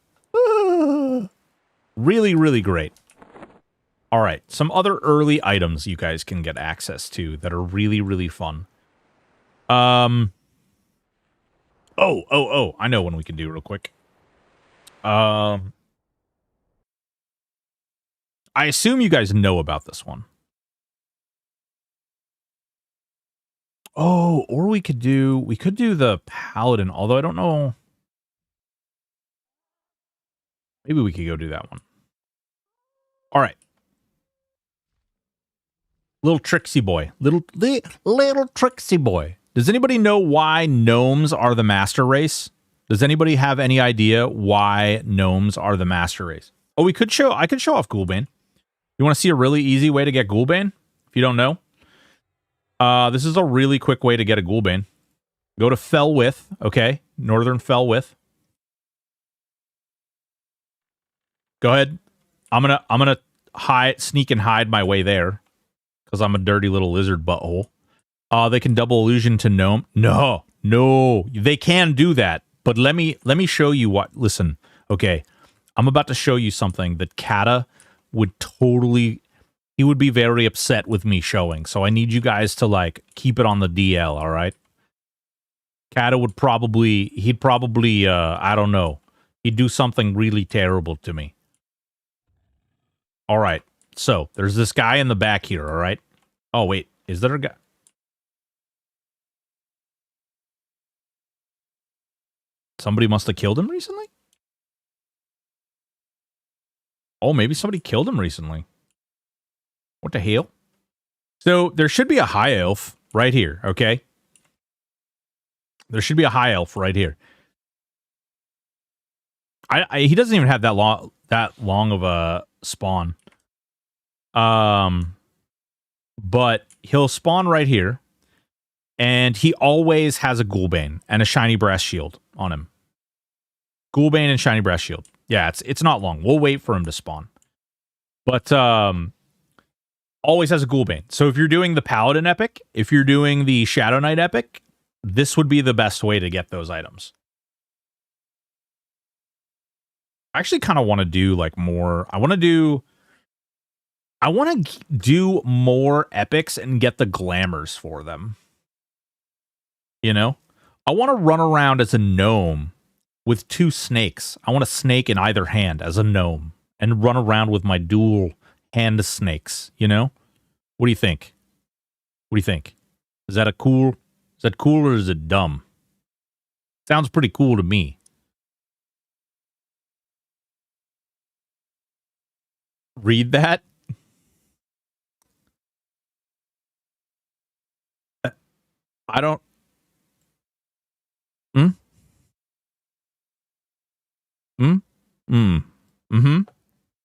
Really, really great. All right, some other early items you guys can get access to that are really, really fun. Oh, I know one we can do real quick. I assume you guys know about this one. Oh, or we could do the Paladin, although I don't know. Maybe we could go do that one. All right. Little Trixie boy. Little Trixie boy. Does anybody know why gnomes are the master race? Does anybody have any idea why gnomes are the master race? Oh, I could show off Ghoulbane. You want to see a really easy way to get Ghoulbane? If you don't know. This is a really quick way to get a Ghoulbane. Go to Felwith, okay? Northern Felwith. Go ahead. I'm gonna sneak and hide my way there. Because I'm a dirty little lizard butthole. They can double illusion to gnome. No, they can do that. But let me show you what. Listen, okay, I'm about to show you something that Kata would totally. He would be very upset with me showing. So I need you guys to like keep it on the DL. All right. Kata would probably. He'd probably. I don't know. He'd do something really terrible to me. All right. So, there's this guy in the back here, all right? Oh, wait. Is there a guy? Somebody must have killed him recently? Oh, maybe somebody killed him recently. What the hell? So, there should be a high elf right here, okay? There should be a high elf right here. He doesn't even have that long of a spawn. But he'll spawn right here, and he always has a Ghoulbane and a shiny brass shield on him. Ghoulbane and shiny brass shield. Yeah, it's not long. We'll wait for him to spawn. But always has a Ghoulbane. So if you're doing the Paladin epic, if you're doing the Shadow Knight epic, this would be the best way to get those items. I actually kind of want to do like more. I want to do more epics and get the glamours for them. You know? I want to run around as a gnome with 2 snakes. I want a snake in either hand as a gnome and run around with my dual hand snakes, you know? What do you think? What do you think? Is that cool or is it dumb? Sounds pretty cool to me. Read that? I don't.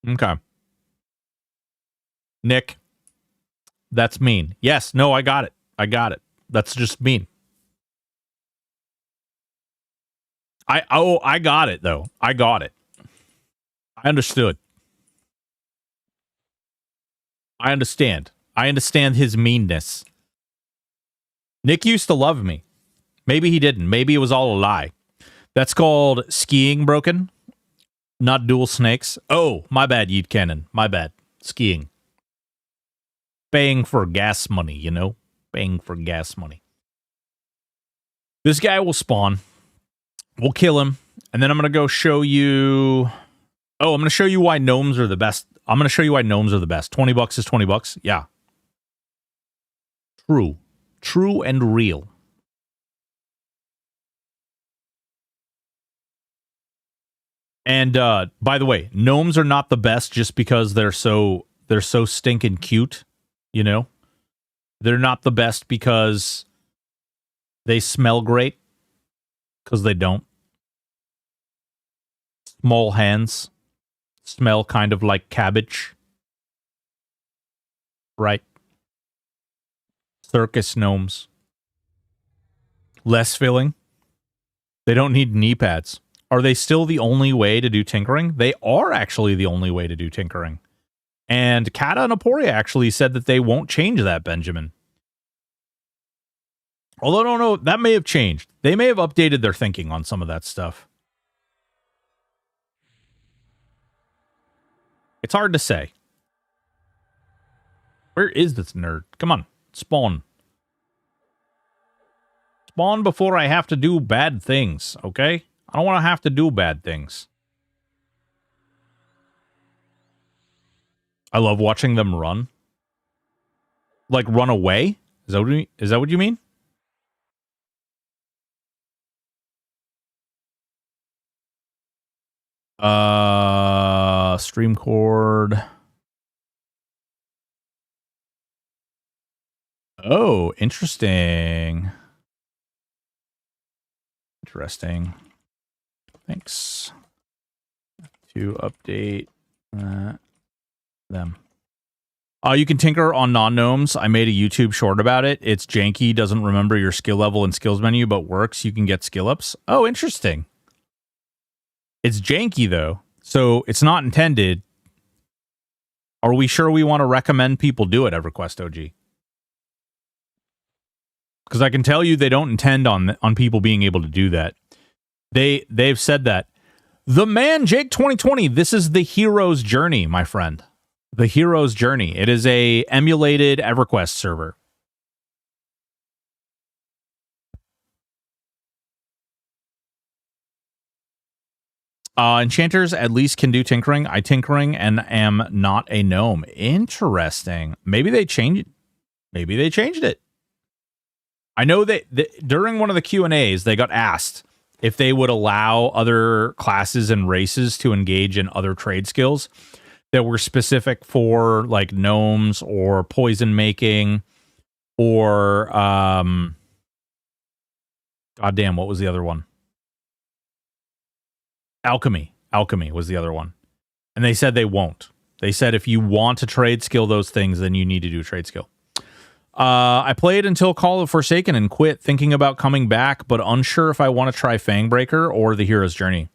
Okay. Nick, that's mean. Yes, no, I got it. That's just mean. I got it though. I got it. I understood. I understand. I understand his meanness. Nick used to love me. Maybe he didn't. Maybe it was all a lie. That's called skiing broken, not dual snakes. Oh, my bad, Yeet Cannon. My bad. Skiing. Paying for gas money, you know? Paying for gas money. This guy will spawn. We'll kill him. And then I'm going to go show you... Oh, I'm going to show you why gnomes are the best. I'm going to show you why gnomes are the best. $20 is $20. Yeah. True. True and real. And by the way, gnomes are not the best just because they're so stinking cute, you know? They're not the best because they smell great, because they don't. Small hands. Smell kind of like cabbage. Right. Circus gnomes. Less filling. They don't need knee pads. Are they still the only way to do tinkering? They are actually the only way to do tinkering. And Kata and Aporia actually said that they won't change that, Benjamin. Although I don't know, that may have changed. They may have updated their thinking on some of that stuff. It's hard to say. Where is this nerd? Come on, spawn. Spawn before I have to do bad things, okay? I don't want to have to do bad things. I love watching them run. Like, run away? Is that what you mean? Stream cord. Oh, interesting. Interesting. Thanks. To update them. You can tinker on non-gnomes. I made a YouTube short about it. It's janky, doesn't remember your skill level and skills menu, but works. You can get skill ups. Oh, interesting. It's janky, though, so it's not intended. Are we sure we want to recommend people do it, EverQuest OG? Because I can tell you they don't intend on people being able to do that. They've said that. The man, Jake 2020, this is the hero's journey, my friend. The hero's journey. It is a emulated EverQuest server. Enchanters at least can do tinkering. I tinkering and am not a gnome. Interesting. Maybe they changed it. Maybe they changed it. I know that during one of the Q&As, they got asked if they would allow other classes and races to engage in other trade skills that were specific for like gnomes or poison making or goddamn, what was the other one? Alchemy. Alchemy was the other one. And they said they won't. They said if you want to trade skill those things, then you need to do trade skill. I played until Call of Forsaken and quit, thinking about coming back, but unsure if I want to try Fangbreaker or the Hero's Journey.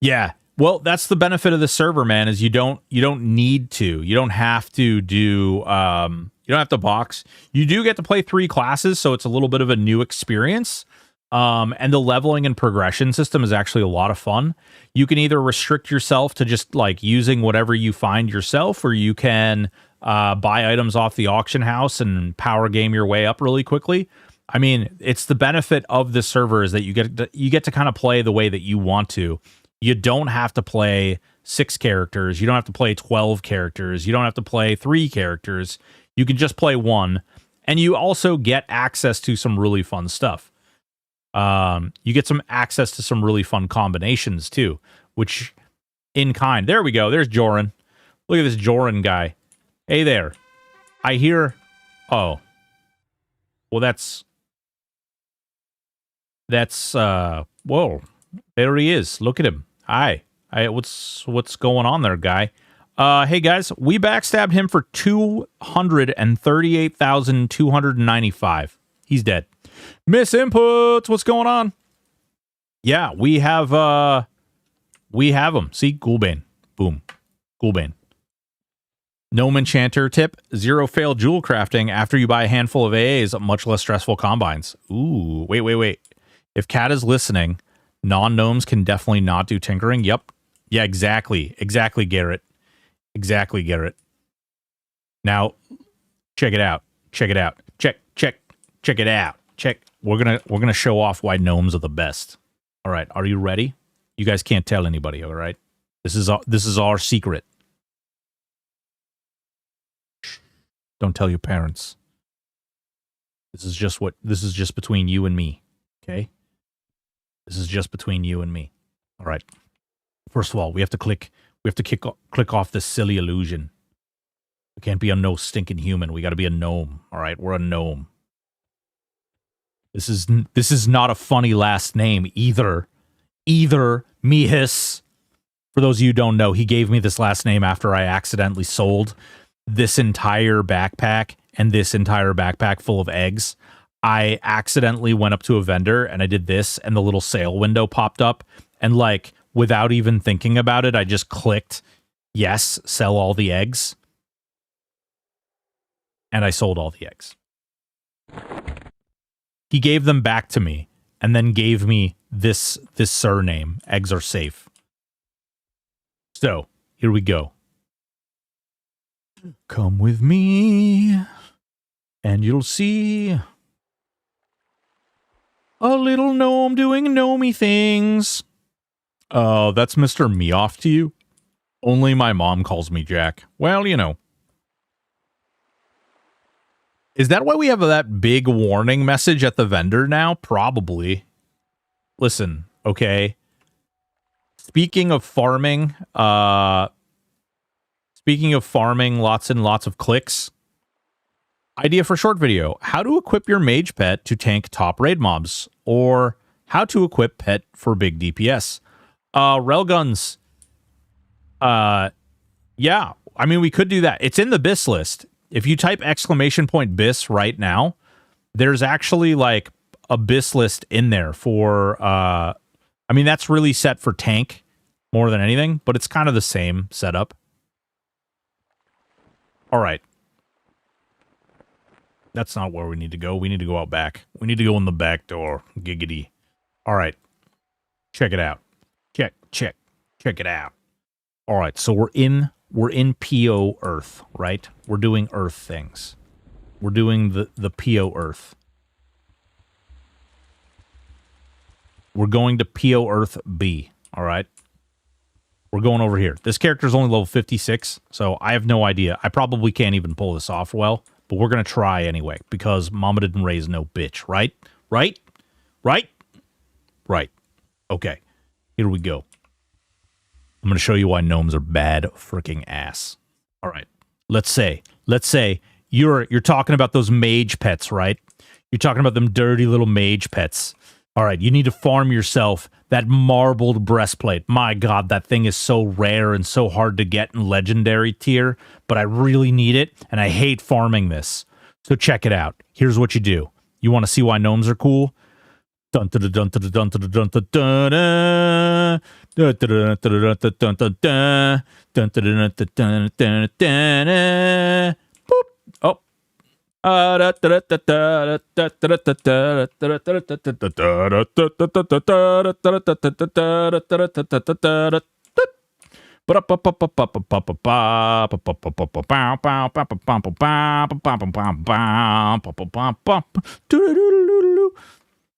Yeah, well, that's the benefit of the server, man, is you don't need to. You don't have to do you don't have to box. You do get to play 3 classes, so it's a little bit of a new experience. And the leveling and progression system is actually a lot of fun. You can either restrict yourself to just like using whatever you find yourself, or you can buy items off the auction house and power game your way up really quickly. I mean, it's the benefit of this server is that you get to kind of play the way that you want to. You don't have to play 6 characters. You don't have to play 12 characters. You don't have to play 3 characters. You can just play 1. And you also get access to some really fun stuff. You get some access to some really fun combinations too, which in kind. There we go. There's Joran. Look at this Joran guy. Hey there. I hear. Oh. Well, that's. Whoa. There he is. Look at him. Hi. What's going on there, guy? Hey guys, we backstabbed him for 238,295. He's dead. Miss Inputs, what's going on? Yeah, we have him. See, Ghoulbane. Boom. Ghoulbane. Gnome Enchanter tip, 0 fail jewel crafting after you buy a handful of AAs, much less stressful combines. Ooh, wait. If Kat is listening, non-gnomes can definitely not do tinkering. Yep. Yeah, exactly. Exactly, Garrett. Exactly, Garrett. Now, check it out. Check it out. Check it out. Check. We're gonna show off why gnomes are the best. All right, are you ready? You guys can't tell anybody. All right, this is our secret. Shh. Don't tell your parents. This is just between you and me. Okay. This is just between you and me. All right. First of all, we have to click off this silly illusion. We can't be a no stinking human. We got to be a gnome. All right, we're a gnome. This is not a funny last name either. Either Mihis. For those of you who don't know, he gave me this last name after I accidentally sold this entire backpack and this entire backpack full of eggs. I accidentally went up to a vendor and I did this, and the little sale window popped up, and like without even thinking about it, I just clicked yes, sell all the eggs. And I sold all the eggs. He gave them back to me and then gave me this surname. Eggs are safe. So, here we go. Come with me and you'll see a little gnome doing gnomey things. Oh, that's Mr. Meoff to you? Only my mom calls me Jack. Well, you know. Is that why we have that big warning message at the vendor now? Probably. Listen, okay. Speaking of farming, lots and lots of clicks. Idea for short video. How to equip your mage pet to tank top raid mobs. Or how to equip pet for big DPS. Railguns. Yeah. I mean, we could do that. It's in the BIS list. If you type !BIS right now, there's actually like a BIS list in there for, I mean, that's really set for tank more than anything, but it's kind of the same setup. All right. That's not where we need to go. We need to go out back. We need to go in the back door. Giggity. All right. Check it out. Check it out. All right. So we're in PO Earth, right? We're doing Earth things. We're doing the PO Earth. We're going to PO Earth B, all right? We're going over here. This character's only level 56, so I have no idea. I probably can't even pull this off well, but we're going to try anyway, because Mama didn't raise no bitch, right? Right? Okay, here we go. I'm going to show you why gnomes are bad freaking ass. All right. Let's say you're talking about those mage pets, right? You're talking about them dirty little mage pets. All right, you need to farm yourself that marbled breastplate. My God, that thing is so rare and so hard to get in legendary tier, but I really need it, and I hate farming this. So check it out. Here's what you do. You want to see why gnomes are cool? Dun dun dun dun dun dun dun dun dun dun. Boop. Oh.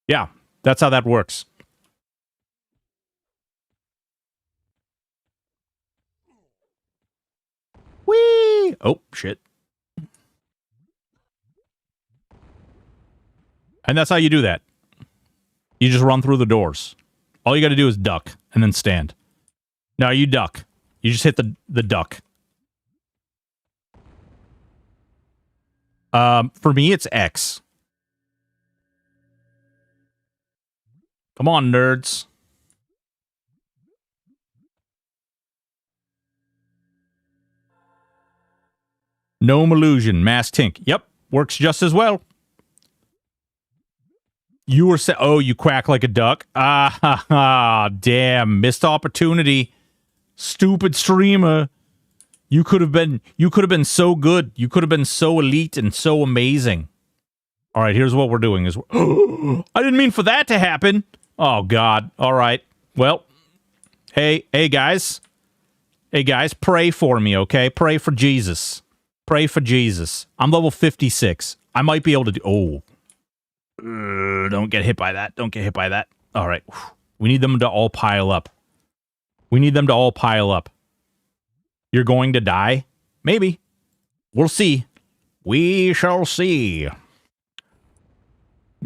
Yeah, that's how that works. Whee! Oh, shit. And that's how you do that. You just run through the doors. All you got to do is duck and then stand. No, you duck. You just hit the duck. For me, it's X. Come on, nerds. Gnome illusion, mass tink. Yep, works just as well. You were oh, you quack like a duck. Ah, ha, ha, damn, missed opportunity. Stupid streamer. You could have been so good. You could have been so elite and so amazing. All right, here's what we're doing is I didn't mean for that to happen. Oh God. All right. Well, hey guys. Hey guys, pray for me, okay? Pray for Jesus. Pray for Jesus. I'm level 56. I might be able to do... Oh. Don't get hit by that. Don't get hit by that. All right. We need them to all pile up. We need them to all pile up. You're going to die? Maybe. We'll see. We shall see.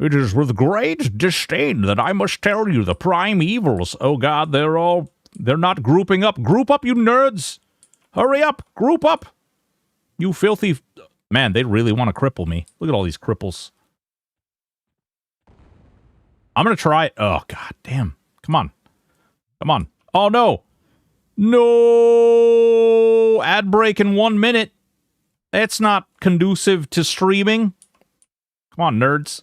It is with great disdain that I must tell you the prime evils. Oh God, they're not grouping up. Group up, you nerds. Hurry up. Group up. You filthy... Man, they really want to cripple me. Look at all these cripples. I'm going to try it. Oh, God damn. Come on. Come on. Oh, no. No. Ad break in 1 minute. That's not conducive to streaming. Come on, nerds.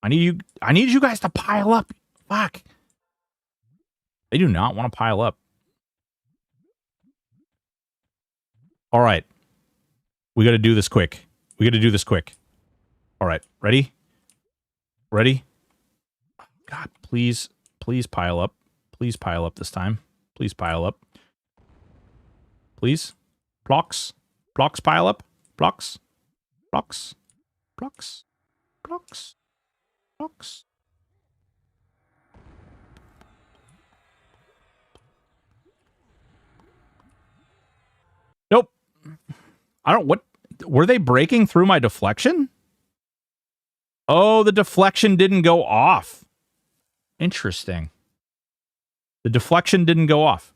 I need you guys to pile up. Fuck. They do not want to pile up. All right. We got to do this quick. All right. Ready? God, please pile up. Please pile up this time. Please pile up. Please. Blocks pile up. Blocks. Nope. What? Were they breaking through my deflection? Oh, the deflection didn't go off. Interesting. The deflection didn't go off.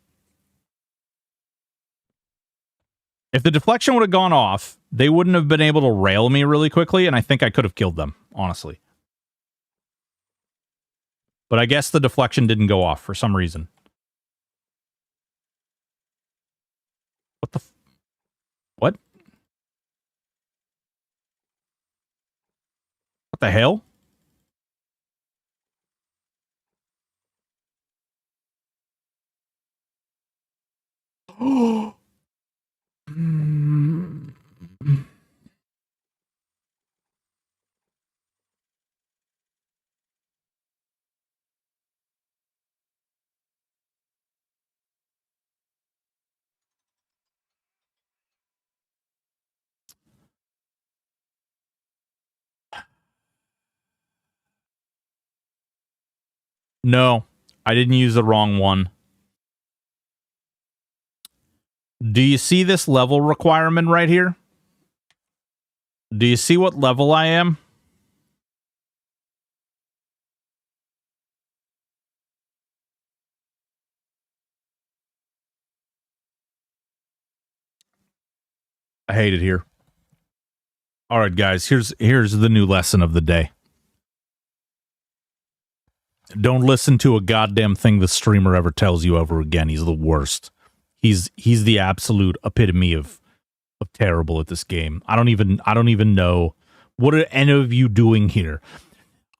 If the deflection would have gone off, they wouldn't have been able to rail me really quickly, and I think I could have killed them, honestly. But I guess the deflection didn't go off for some reason. What the... What? What the hell? No, I didn't use the wrong one. Do you see this level requirement right here? Do you see what level I am? I hate it here. All right, guys, here's the new lesson of the day. Don't listen to a goddamn thing the streamer ever tells you ever again. He's the worst. He's the absolute epitome of terrible at this game. I don't even know what are any of you doing here.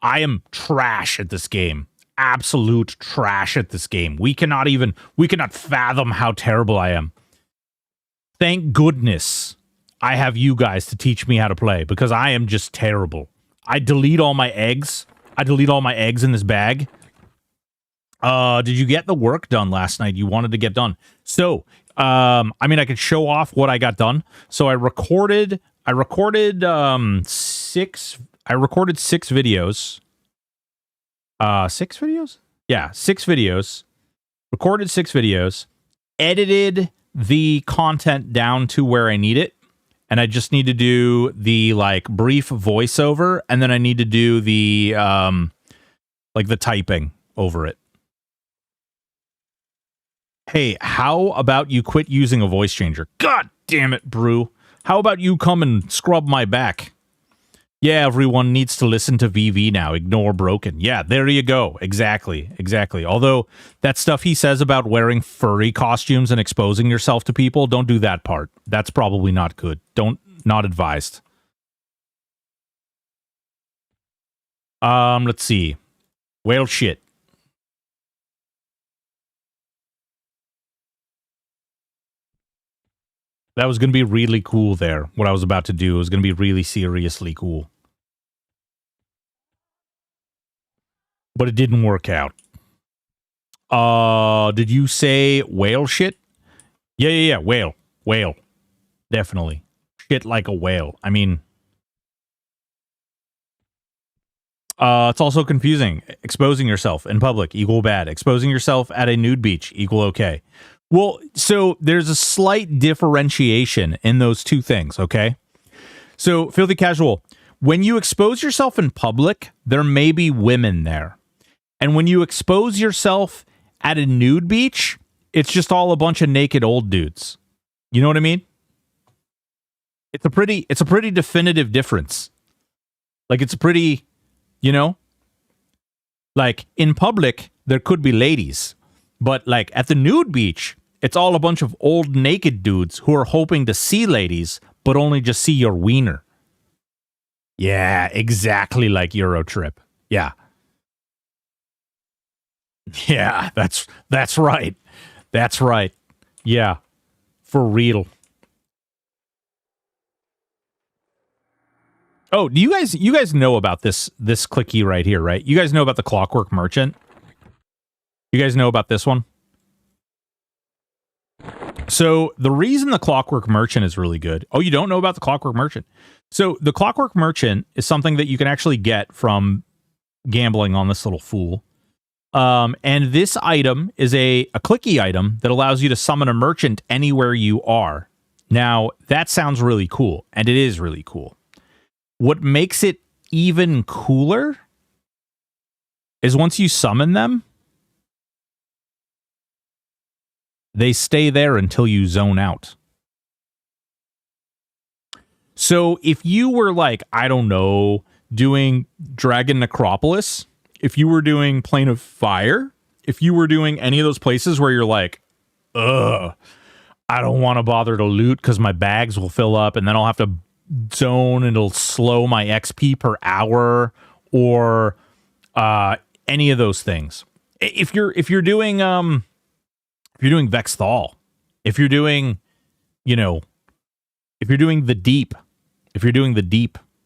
I am trash at this game. Absolute trash at this game. We cannot fathom how terrible I am. Thank goodness I have you guys to teach me how to play, because I am just terrible. I delete all my eggs. In this bag. Did you get the work done last night you wanted to get done? So, I could show off what I got done. So I recorded 6 videos. 6 videos? Yeah, 6 videos. Recorded 6 videos. Edited the content down to where I need it. And I just need to do the brief voiceover, and then I need to do the the typing over it. Hey, how about you quit using a voice changer? God damn it, Brew. How about you come and scrub my back? Yeah, everyone needs to listen to VV now. Ignore Broken. Yeah, there you go. Exactly. Although, that stuff he says about wearing furry costumes and exposing yourself to people, don't do that part. That's probably not good. Not advised. Let's see. Whale shit. That was going to be really cool there. What I was about to do was going to be really seriously cool. But it didn't work out. Did you say whale shit? Yeah. Whale. Definitely. Shit like a whale. I mean... it's also confusing. Exposing yourself in public equal bad. Exposing yourself at a nude beach equal okay. Well, so there's a slight differentiation in those two things, okay? So, Filthy Casual, when you expose yourself in public, there may be women there. And when you expose yourself at a nude beach, it's just all a bunch of naked old dudes. You know what I mean? It's a pretty definitive difference. It's a pretty, in public, there could be ladies. But like at the nude beach, it's all a bunch of old naked dudes who are hoping to see ladies, but only just see your wiener. Yeah, exactly like Eurotrip. Yeah. Yeah, that's right. That's right. Yeah. For real. Oh, do you guys know about this clicky right here, right? You guys know about the Clockwork Merchant? You guys know about this one? So the reason the Clockwork Merchant is really good. Oh, you don't know about the Clockwork Merchant? So the Clockwork Merchant is something that you can actually get from gambling on this little fool. And this item is a clicky item that allows you to summon a merchant anywhere you are. Now, that sounds really cool, and it is really cool. What makes it even cooler is once you summon them, they stay there until you zone out. So if you were like, I don't know, doing Dragon Necropolis, if you were doing Plane of Fire, if you were doing any of those places where you're like, ugh, I don't want to bother to loot because my bags will fill up and then I'll have to zone and it'll slow my XP per hour, or any of those things. If you're doing Vexthal, if you're doing, if you're doing the deep,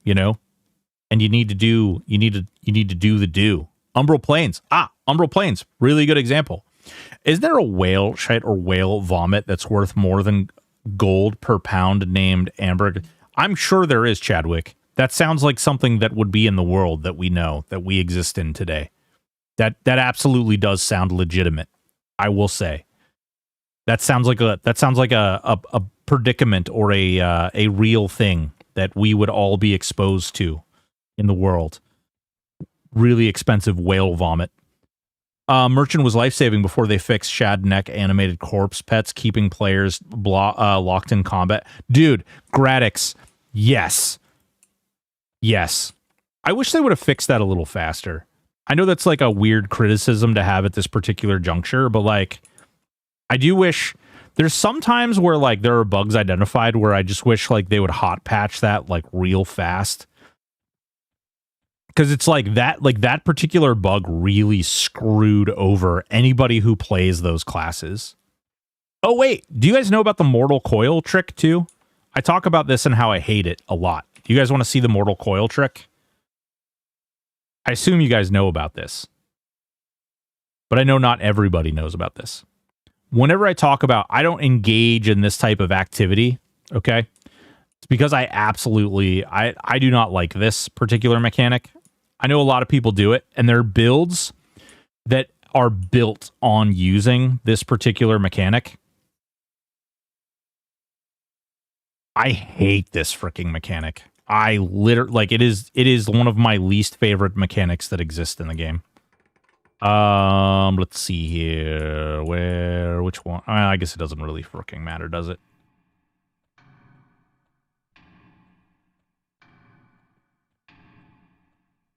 you know, and you need to do the do. Umbral Plains. Umbral Plains, really good example. Is there a whale shite or whale vomit that's worth more than gold per pound named Amber? I'm sure there is, Chadwick. That sounds like something that would be in the world that we know, that we exist in today. That absolutely does sound legitimate. I will say. That sounds like a predicament or a real thing that we would all be exposed to in the world. Really expensive whale vomit. Merchant was life-saving before they fixed Shad Neck animated corpse pets, keeping players locked in combat. Dude, Gradix, yes. Yes. I wish they would have fixed that a little faster. I know that's like a weird criticism to have at this particular juncture, but like, I do wish... There's some times where like there are bugs identified where I just wish like they would hot patch that like real fast. Because it's like that particular bug really screwed over anybody who plays those classes. Oh, wait. Do you guys know about the Mortal Coil trick, too? I talk about this and how I hate it a lot. Do you guys want to see the Mortal Coil trick? I assume you guys know about this. But I know not everybody knows about this. Whenever I talk about, I don't engage in this type of activity, okay? It's because I do not like this particular mechanic. I know a lot of people do it, and there are builds that are built on using this particular mechanic. I hate this freaking mechanic. I literally, like, it is one of my least favorite mechanics that exist in the game. Let's see here. Which one? I guess it doesn't really freaking matter, does it?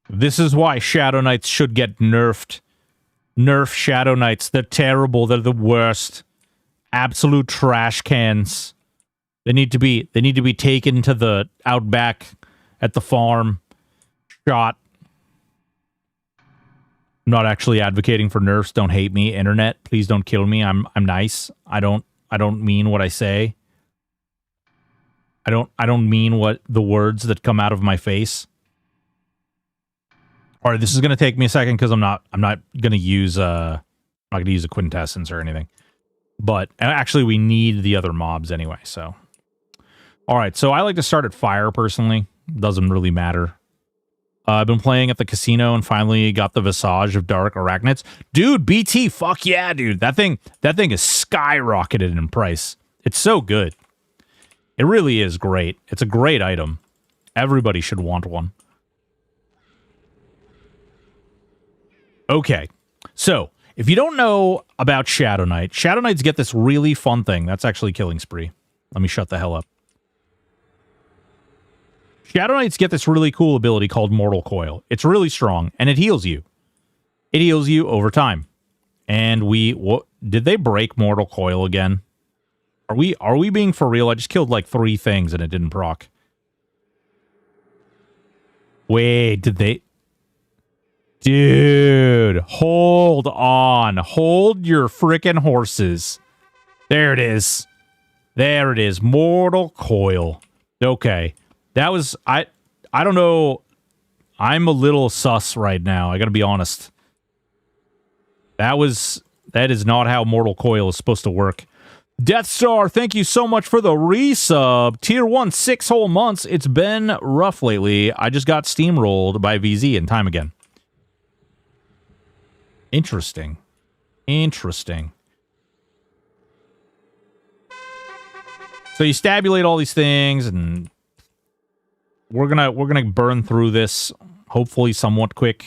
This is why Shadow Knights should get nerfed. Nerf Shadow Knights. They're terrible. They're the worst. Absolute trash cans. They need to be taken to the outback at the farm. Shot. I'm not actually advocating for nerfs. Don't hate me, internet. Please don't kill me. I'm nice. I don't mean what I say. I don't mean what the words that come out of my face. All right, this is gonna take me a second because I'm not gonna use a quintessence or anything. But actually, we need the other mobs anyway. So, all right. So I like to start at fire personally. Doesn't really matter. I've been playing at the casino and finally got the Visage of Dark Arachnids. Dude, BT, fuck yeah, dude. That thing is skyrocketed in price. It's so good. It really is great. It's a great item. Everybody should want one. Okay, so if you don't know about Shadow Knight, Shadow Knights get this really fun thing. That's actually Killing Spree. Let me shut the hell up. Shadow Knights get this really cool ability called Mortal Coil. It's really strong, and it heals you. It heals you over time. And what did they break Mortal Coil again? Are we being for real? I just killed like 3 things and it didn't proc. Wait, did they? Dude, hold on. Hold your frickin' horses. There it is. There it is. Mortal Coil. Okay. That was I don't know. I'm a little sus right now. I got to be honest. That is not how Mortal Coil is supposed to work. Death Star, thank you so much for the resub. Tier 1, 6 whole months. It's been rough lately. I just got steamrolled by VZ and time again. Interesting. Interesting. So you stabulate all these things, and we're gonna burn through this hopefully somewhat quick.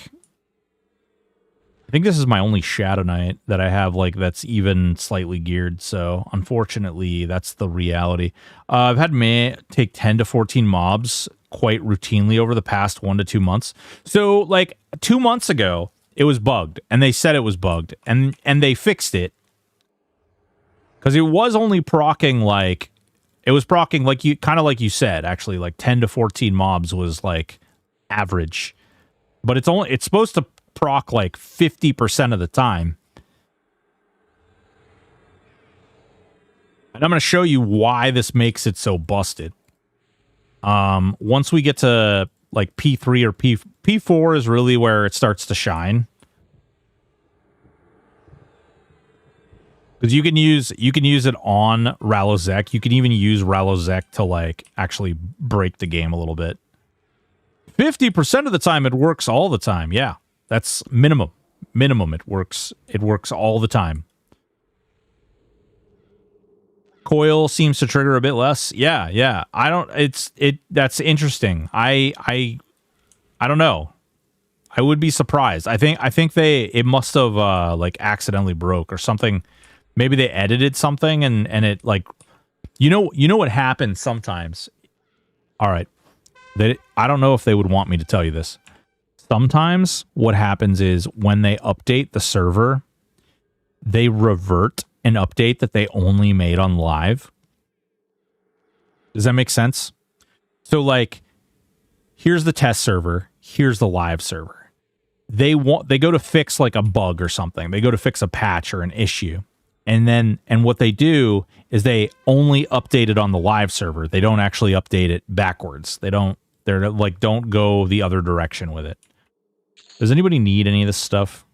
I think this is my only Shadow Knight that I have, like, that's even slightly geared, so unfortunately, that's the reality. I've had me take 10 to 14 mobs quite routinely over the past 1 to 2 months. So, like, 2 months ago, it was bugged, and they said it was bugged, and they fixed it. Because it was only procking, like, it was procking, like, you kind of like you said, actually, like, 10 to 14 mobs was, like, average. But it's supposed to proc like 50% of the time. And I'm going to show you why this makes it so busted. Once we get to like P3 or P4 is really where it starts to shine. Because you can use it on Ralozek. You can even use Ralozek to like actually break the game a little bit. 50% of the time it works all the time. Yeah. That's minimum. Minimum, it works. It works all the time. Coil seems to trigger a bit less. Yeah. That's interesting. I don't know. I would be surprised. I think it must have like accidentally broke or something. Maybe they edited something and it like you know what happens sometimes. All right. I don't know if they would want me to tell you this. Sometimes what happens is when they update the server, they revert an update that they only made on live. Does that make sense? So like, here's the test server, here's the live server. They go to fix like a bug or something. They go to fix a patch or an issue. And what they do is they only update it on the live server. They don't actually update it backwards. Don't go the other direction with it. Does anybody need any of this stuff?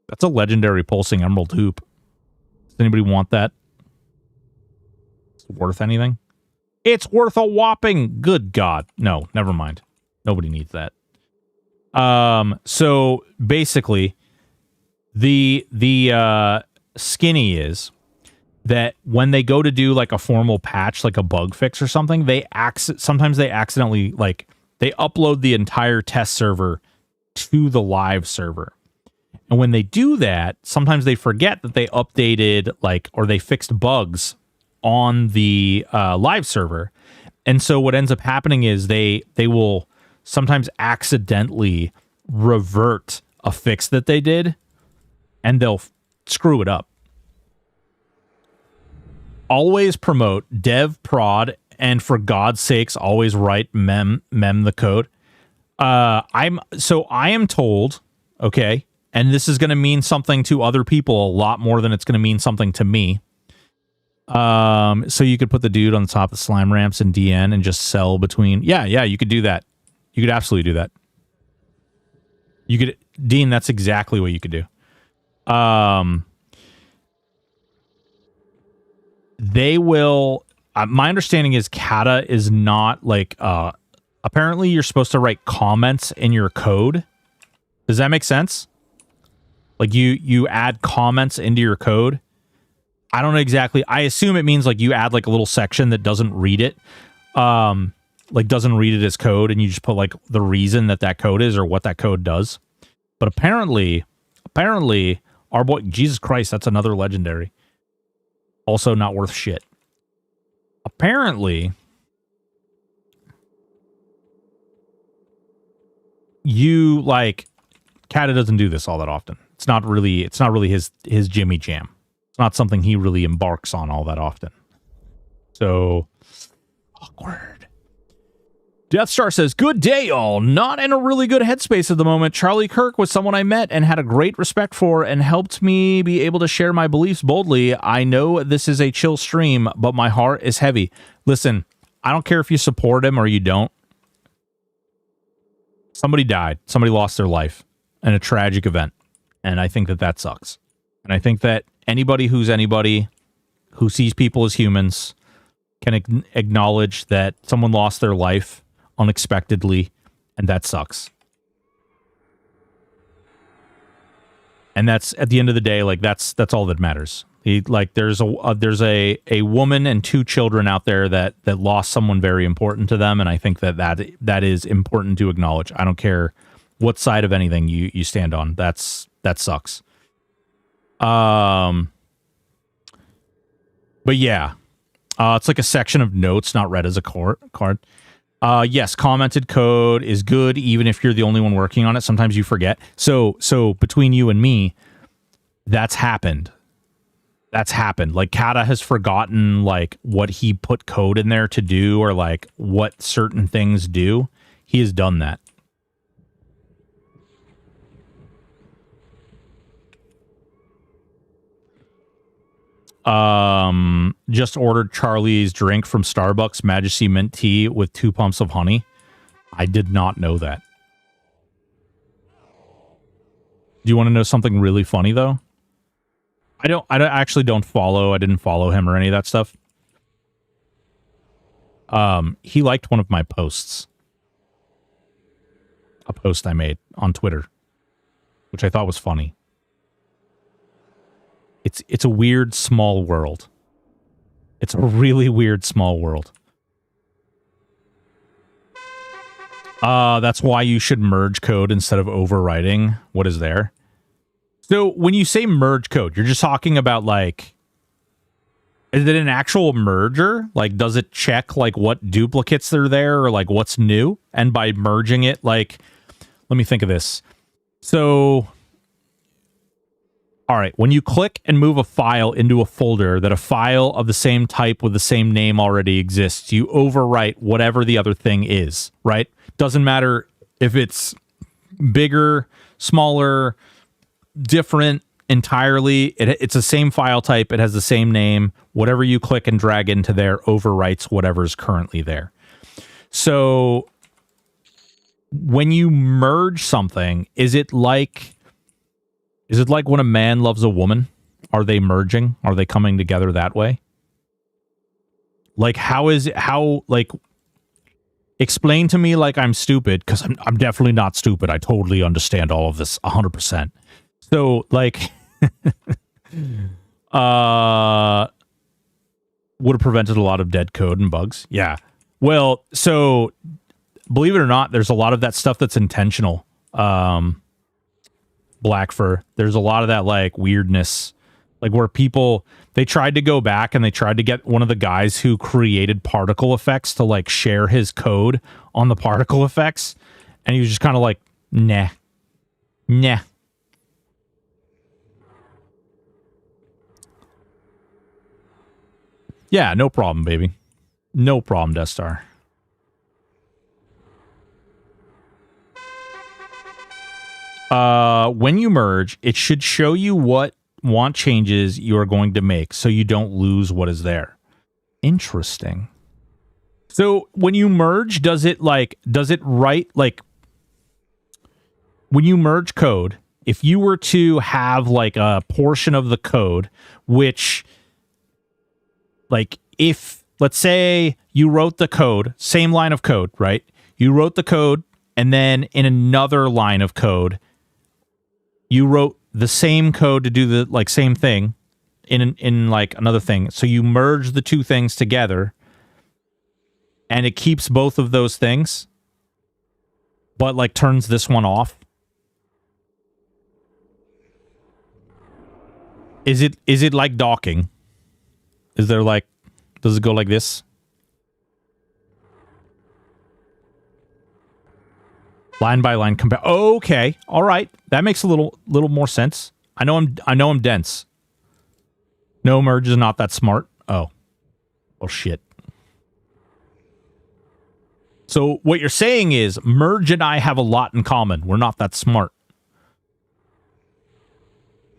That's a legendary pulsing emerald hoop. Does anybody want that? It's worth anything? It's worth a whopping, good God. No, never mind. Nobody needs that. So basically, the skinny is that when they go to do like a formal patch, like a bug fix or something, sometimes they accidentally like they upload the entire test server to the live server. And when they do that, sometimes they forget that they updated or they fixed bugs on the live server. And so what ends up happening is they will sometimes accidentally revert a fix that they did and they'll screw it up. Always promote dev prod and for God's sakes always write mem the code. I am told, okay, and this is going to mean something to other people a lot more than it's going to mean something to me. So you could put the dude on the top of the slime ramps in DN and just sell between. Yeah, you could do that. You could absolutely do that. You could, Dean, that's exactly what you could do. They will, my understanding is Kata is not like, apparently you're supposed to write comments in your code. Does that make sense? Like you add comments into your code. I don't know exactly. I assume it means like you add like a little section that doesn't read it. Like doesn't read it as code and you just put like the reason that code is or what that code does. But apparently our boy, Jesus Christ, that's another legendary. Also not worth shit. Apparently you like Kata doesn't do this all that often. it's not really his Jimmy Jam. It's not something he really embarks on all that often. So awkward. Death Star says, good day, all. Not in a really good headspace at the moment. Charlie Kirk was someone I met and had a great respect for and helped me be able to share my beliefs boldly. I know this is a chill stream, but my heart is heavy. Listen, I don't care if you support him or you don't. Somebody died. Somebody lost their life in a tragic event. And I think that sucks. And I think that anybody who sees people as humans can acknowledge that someone lost their life unexpectedly, and that sucks. And that's, at the end of the day, like that's all that matters. There's a woman and 2 children out there that lost someone very important to them, and I think that is important to acknowledge. I don't care what side of anything you stand on. That sucks. But yeah, it's like a section of notes not read as a card. Yes, commented code is good even if you're the only one working on it. Sometimes you forget. So between you and me, that's happened. Like Kata has forgotten like what he put code in there to do or like what certain things do. He has done that. Just ordered Charlie's drink from Starbucks, Majesty mint tea with 2 pumps of honey. I did not know that. Do you want to know something really funny though? I actually don't follow. I didn't follow him or any of that stuff. He liked one of my posts. A post I made on Twitter, which I thought was funny. It's a weird small world. It's a really weird small world. That's why you should merge code instead of overwriting what is there. So when you say merge code, you're just talking about like, is it an actual merger? Like, does it check like what duplicates are there or like what's new? And by merging it, like, let me think of this. So, all right, when you click and move a file into a folder that a file of the same type with the same name already exists, you overwrite whatever the other thing is, right? Doesn't matter if it's bigger, smaller, different entirely. It's the same file type. It has the same name. Whatever you click and drag into there overwrites whatever's currently there. So when you merge something, is it like when a man loves a woman? Are they merging? Are they coming together that way? Like, explain to me like I'm stupid, because I'm definitely not stupid. I totally understand all of this 100%. So, like, would have prevented a lot of dead code and bugs. Yeah. Well, so, believe it or not, there's a lot of that stuff that's intentional. Blackfur. There's a lot of that like weirdness, like where people, they tried to go back and they tried to get one of the guys who created particle effects to like share his code on the particle effects, and he was just kind of like, nah. Yeah, no problem, baby. No problem, Death Star. When you merge, it should show you what changes you are going to make so you don't lose what is there. Interesting. So when you merge, does it write, like, when you merge code, if you were to have like a portion of the code, which, like, if, let's say you wrote the code, same line of code, right? You wrote the code, and then in another line of code, you wrote the same code to do the like same thing in like another thing. So you merge the two things together, and it keeps both of those things, but like turns this one off. Is it like docking? Is there like, does it go like this? Line by line compare. Okay, all right, that makes a little more sense. I know I'm dense. No, Merge is not that smart. Oh. Oh, shit. So what you're saying is Merge and I have a lot in common. We're not that smart.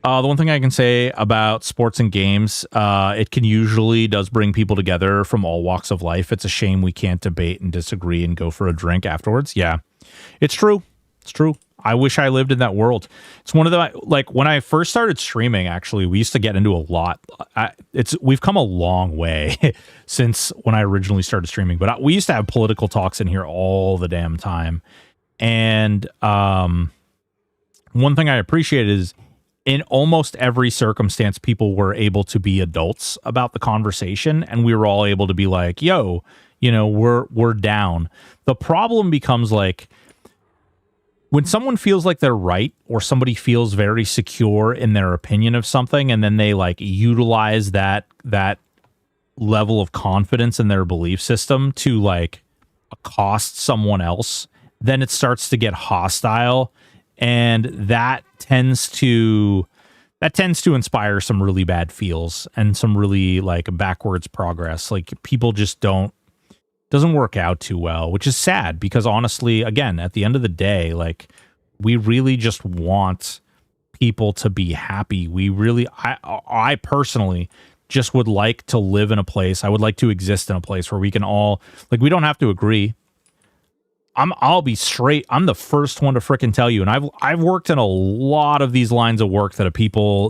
The one thing I can say about sports and games, it can usually does bring people together from all walks of life. It's a shame we can't debate and disagree and go for a drink afterwards. Yeah, it's true. It's true. I wish I lived in that world. It's one of the, like, when I first started streaming, actually, we used to get into a lot. We've come a long way since when I originally started streaming, but we used to have political talks in here all the damn time. And one thing I appreciate is in almost every circumstance, people were able to be adults about the conversation, and we were all able to be like, yo, you know, we're down. The problem becomes like, when someone feels like they're right, or somebody feels very secure in their opinion of something, and then they like utilize that level of confidence in their belief system to like accost someone else, then it starts to get hostile, and that tends to inspire some really bad feels and some really like backwards progress. Like people just doesn't work out too well, which is sad because honestly, again, at the end of the day, like we really just want people to be happy. I personally just would like to live in a place. I would like to exist in a place where we can all, like, we don't have to agree. I'll be straight. I'm the first one to frickin' tell you. And I've worked in a lot of these lines of work that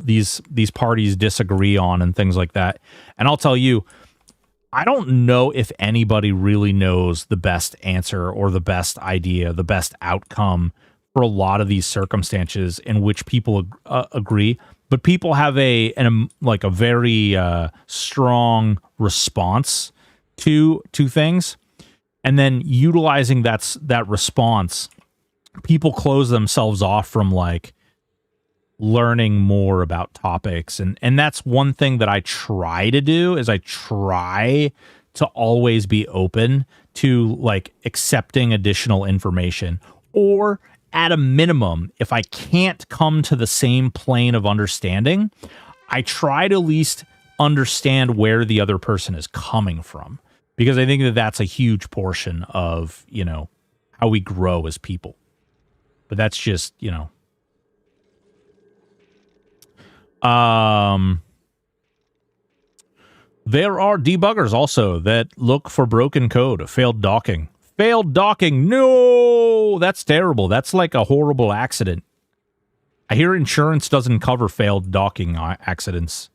these parties disagree on and things like that. And I'll tell you, I don't know if anybody really knows the best answer or the best idea, the best outcome for a lot of these circumstances in which people agree. But people have a very strong response to things, and then utilizing that response, people close themselves off from like learning more about topics. And that's one thing that I try to do, is I try to always be open to like accepting additional information, or at a minimum, if I can't come to the same plane of understanding, I try to at least understand where the other person is coming from, because I think that that's a huge portion of, you know, how we grow as people. But that's just, you know, there are debuggers also that look for broken code, failed docking. Failed docking. No, that's terrible. That's like a horrible accident. I hear insurance doesn't cover failed docking accidents.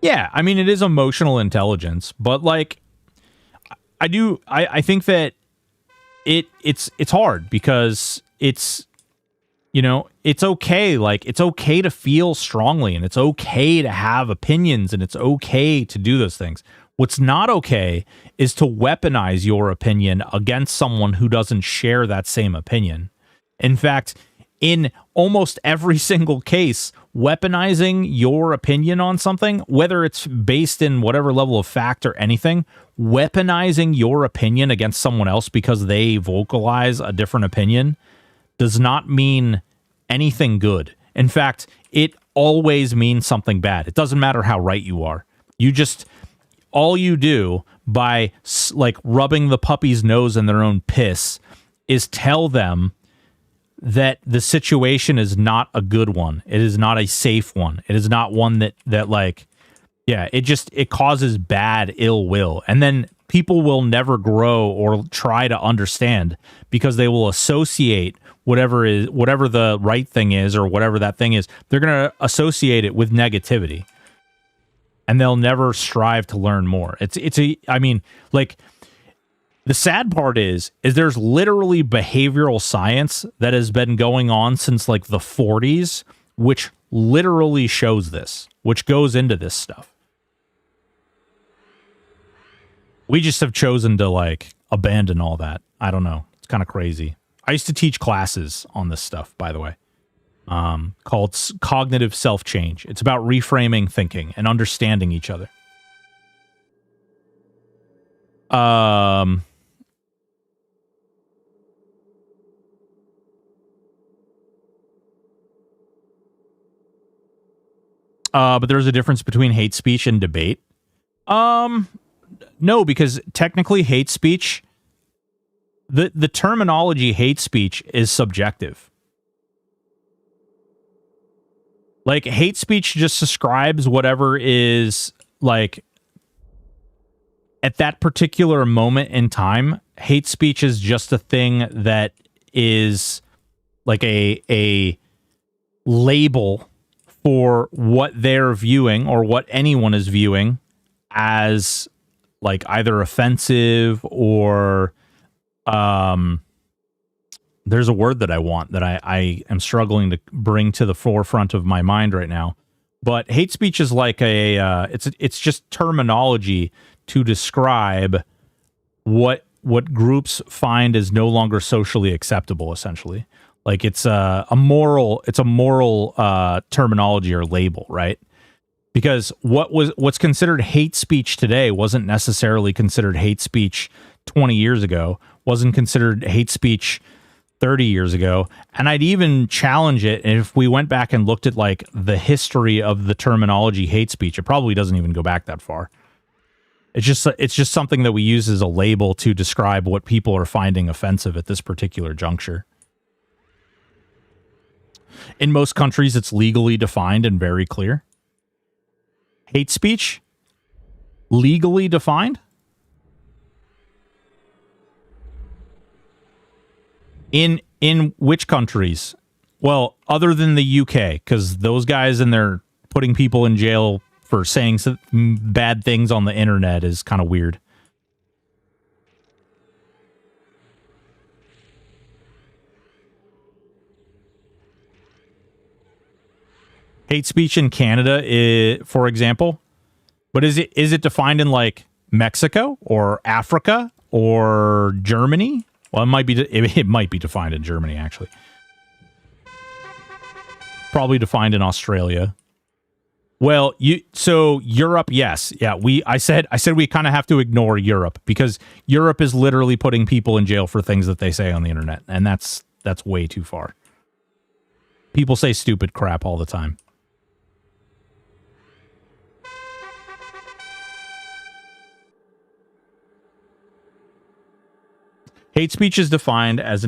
Yeah, I mean, it is emotional intelligence, but like, I think that it's hard because it's, you know, it's okay. Like, it's okay to feel strongly, and it's okay to have opinions, and it's okay to do those things. What's not okay is to weaponize your opinion against someone who doesn't share that same opinion. In fact, in almost every single case, weaponizing your opinion on something, whether it's based in whatever level of fact or anything, weaponizing your opinion against someone else because they vocalize a different opinion does not mean anything good. In fact, it always means something bad. It doesn't matter how right you are. All you do by like rubbing the puppy's nose in their own piss is tell them that the situation is not a good one. It is not a safe one. It is not one that like, yeah, it causes bad ill will. And then people will never grow or try to understand, because they will associate whatever the right thing is, or whatever that thing is, they're going to associate it with negativity. And they'll never strive to learn more. I mean, like, the sad part is there's literally behavioral science that has been going on since like the 40s, which literally shows this, which goes into this stuff. We just have chosen to like abandon all that. I don't know. It's kind of crazy. I used to teach classes on this stuff, by the way. Called cognitive self-change. It's about reframing thinking and understanding each other. But there's a difference between hate speech and debate. No, because technically hate speech, the terminology hate speech is subjective. Like, hate speech just describes whatever is, like, at that particular moment in time. Hate speech is just a thing that is like a label for what they're viewing or what anyone is viewing as, like, either offensive or there's a word that I want that I am struggling to bring to the forefront of my mind right now. But hate speech is like it's just terminology to describe what groups find is no longer socially acceptable, essentially. Like, it's a moral terminology or label, right? Because what's considered hate speech today wasn't necessarily considered hate speech 20 years ago, wasn't considered hate speech 30 years ago. And I'd even challenge it. And if we went back and looked at, like, the history of the terminology hate speech, it probably doesn't even go back that far. It's just something that we use as a label to describe what people are finding offensive at this particular juncture. In most countries, it's legally defined and very clear. Hate speech? Legally defined? In which countries? Well, other than the UK, because those guys in there putting people in jail for saying bad things on the internet is kind of weird. Hate speech in Canada, for example. But is it defined in, like, Mexico or Africa or Germany? Well, it might be defined in Germany, actually. Probably defined in Australia. Well, so Europe, yes. Yeah, I said we kind of have to ignore Europe, because Europe is literally putting people in jail for things that they say on the internet, and that's way too far. People say stupid crap all the time. Hate speech is defined as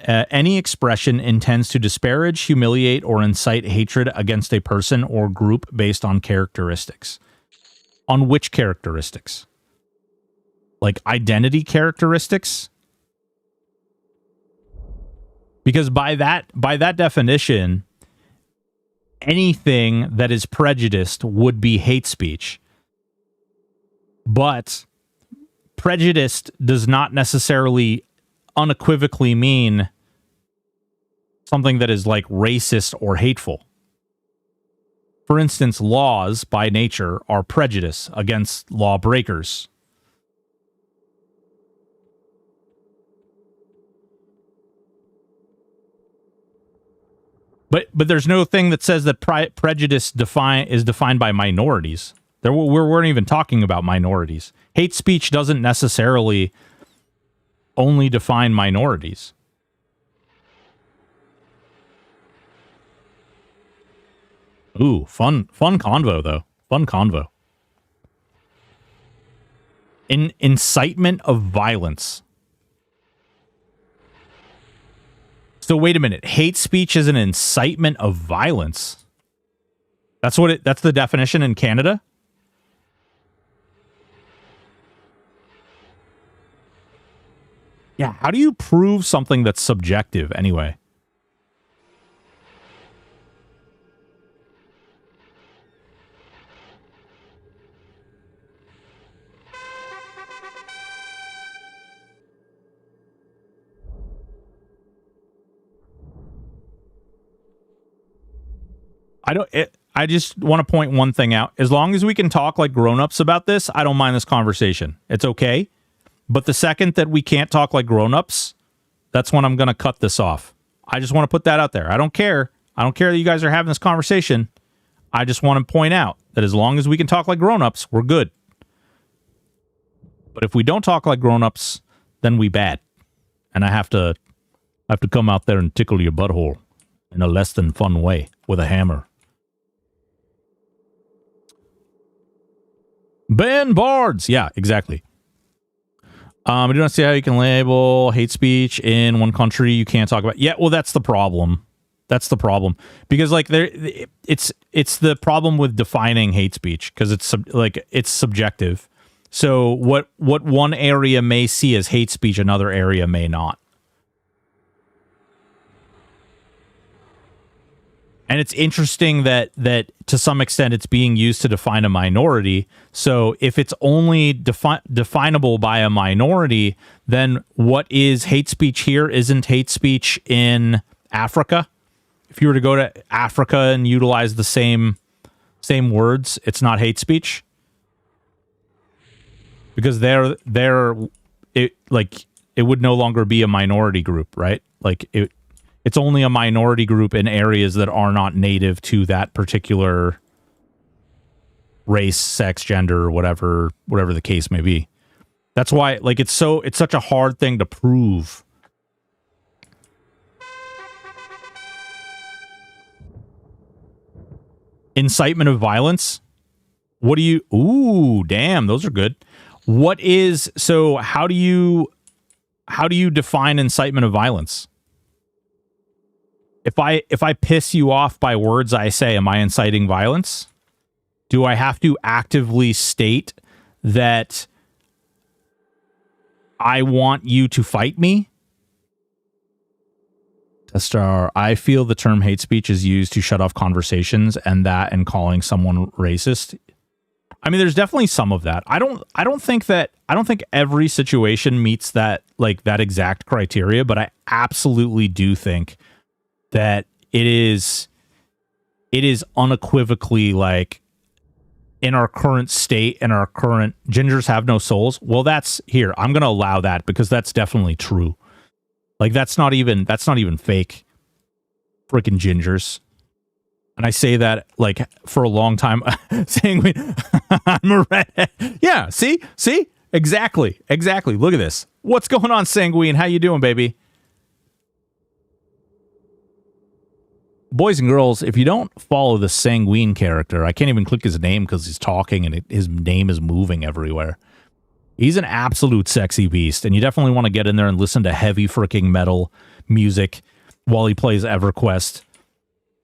any expression intends to disparage, humiliate, or incite hatred against a person or group based on characteristics. On which characteristics? Like identity characteristics? Because by that definition, anything that is prejudiced would be hate speech. But prejudiced does not necessarily unequivocally mean something that is, like, racist or hateful. For instance, laws by nature are prejudice against lawbreakers. But there's no thing that says that prejudice is defined by minorities. We weren't even talking about minorities. Hate speech doesn't necessarily only define minorities. Ooh, fun convo, though. Fun convo. Incitement of violence. So wait a minute. Hate speech is an incitement of violence. That's the definition in Canada? Yeah, how do you prove something that's subjective anyway? I just want to point one thing out. As long as we can talk like grown-ups about this, I don't mind this conversation. It's okay. But the second that we can't talk like grown-ups, that's when I'm going to cut this off. I just want to put that out there. I don't care. I don't care that you guys are having this conversation. I just want to point out that as long as we can talk like grown-ups, we're good. But if we don't talk like grown-ups, then we bad. And I have to come out there and tickle your butthole in a less than fun way with a hammer. Ban bards. Yeah, exactly. I do not see how you can label hate speech in one country you can't talk about. Yeah, well, that's the problem. That's the problem, because like it's the problem with defining hate speech, because it's subjective. So what one area may see as hate speech, another area may not. And it's interesting that to some extent it's being used to define a minority. So if it's only definable by a minority, then what is hate speech here isn't hate speech in Africa. If you were to go to Africa and utilize the same words, it's not hate speech, because it would no longer be a minority group, right? Like it's only a minority group in areas that are not native to that particular race, sex, gender, or whatever the case may be. That's why, like, it's such a hard thing to prove. Incitement of violence. What do you? Ooh, damn, those are good. What is so? How do you define incitement of violence? If I piss you off by words I say, am I inciting violence? Do I have to actively state that I want you to fight me? Testar, I feel the term hate speech is used to shut off conversations, and calling someone racist. I mean, there's definitely some of that. I don't think every situation meets that exact criteria, but I absolutely do think that it is unequivocally, like, in our current state and our current gingers have no souls. Well, that's here. I'm going to allow that, because that's definitely true. Like, that's not even fake. Freaking gingers. And I say that, like, for a long time, saying I'm a redhead. Yeah, see? Exactly. Look at this. What's going on, Sanguine? How you doing, baby? Boys and girls, if you don't follow the Sanguine character, I can't even click his name because he's talking and his name is moving everywhere. He's an absolute sexy beast, and you definitely want to get in there and listen to heavy freaking metal music while he plays EverQuest.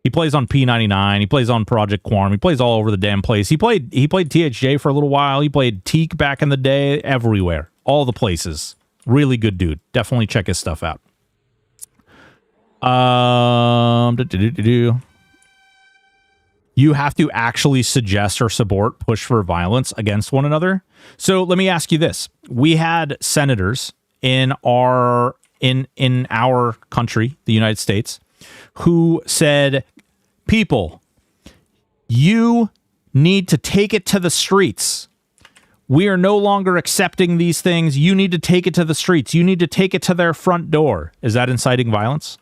He plays on P99, he plays on Project Quorum, he plays all over the damn place. He played THJ for a little while, he played Teak back in the day, everywhere. All the places. Really good dude. Definitely check his stuff out. You have to actually suggest or support, push for violence against one another. So let me ask you this. We had senators in our country, the United States, who said, people, you need to take it to the streets. We are no longer accepting these things. You need to take it to the streets. You need to take it to their front door. Is that inciting violence?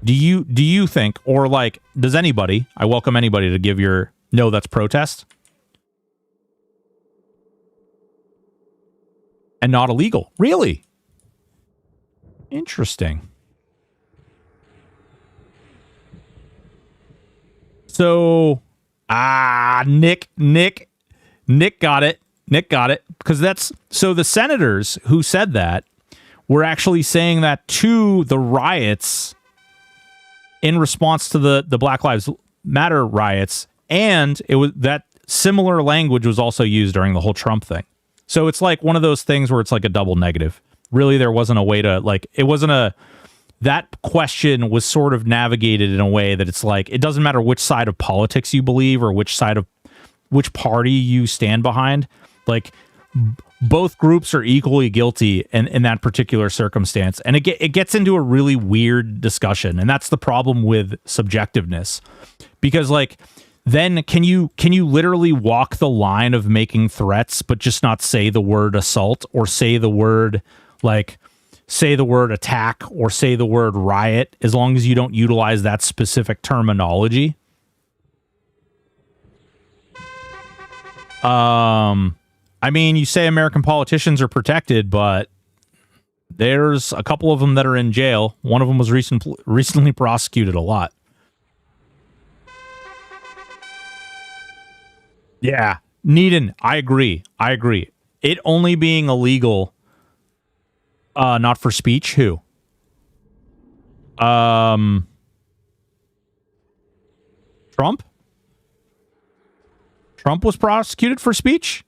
Do you think, or like, does anybody, I welcome anybody to give your, no, that's protest and not illegal. Really? Interesting. So, Nick got it. Nick got it. Because so the senators who said that were actually saying that to the riots in response to the Black Lives Matter riots, and it was that similar language was also used during the whole Trump thing. So it's like one of those things where it's like a double negative. Really, there wasn't a way to, like, that question was sort of navigated in a way that it's like, it doesn't matter which side of politics you believe or which party you stand behind. Like, both groups are equally guilty in that particular circumstance. And it gets into a really weird discussion. And that's the problem with subjectiveness. Because, like, then can you literally walk the line of making threats, but just not say the word assault, or say the word attack, or say the word riot, as long as you don't utilize that specific terminology? I mean, you say American politicians are protected, but there's a couple of them that are in jail. One of them was recently prosecuted a lot. Yeah. Needin, I agree. It only being illegal, not for speech. Who? Trump? Trump was prosecuted for speech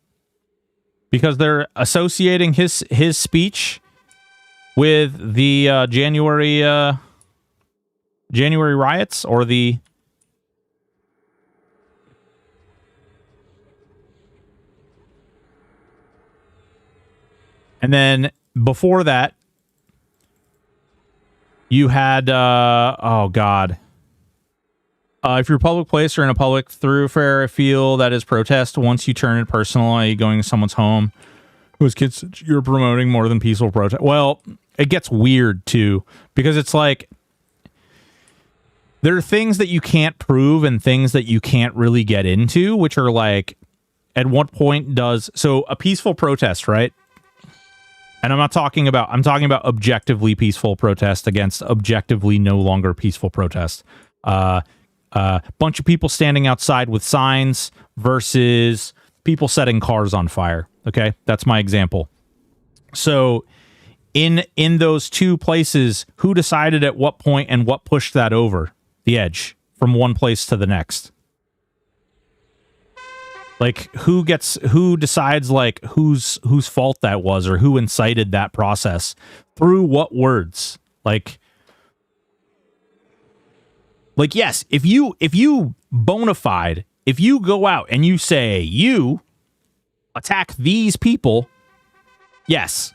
because they're associating his speech with the January riots or the. And then before that, you had oh god. If you're a public place or in a public thoroughfare, feel that is protest. Once you turn it personal, i.e. going to someone's home whose kids you're promoting more than peaceful protest. Well, it gets weird too, because it's like there are things that you can't prove and things that you can't really get into, which are like, at what point does, so a peaceful protest, right? And I'm talking about objectively peaceful protest against objectively no longer peaceful protest. Bunch of people standing outside with signs versus people setting cars on fire. Okay, that's my example. So in those two places, who decided at what point and what pushed that over the edge from one place to the next? Like who decides like whose fault that was, or who incited that process through what words? Like yes, if you bona fide, if you go out and you say you attack these people, yes,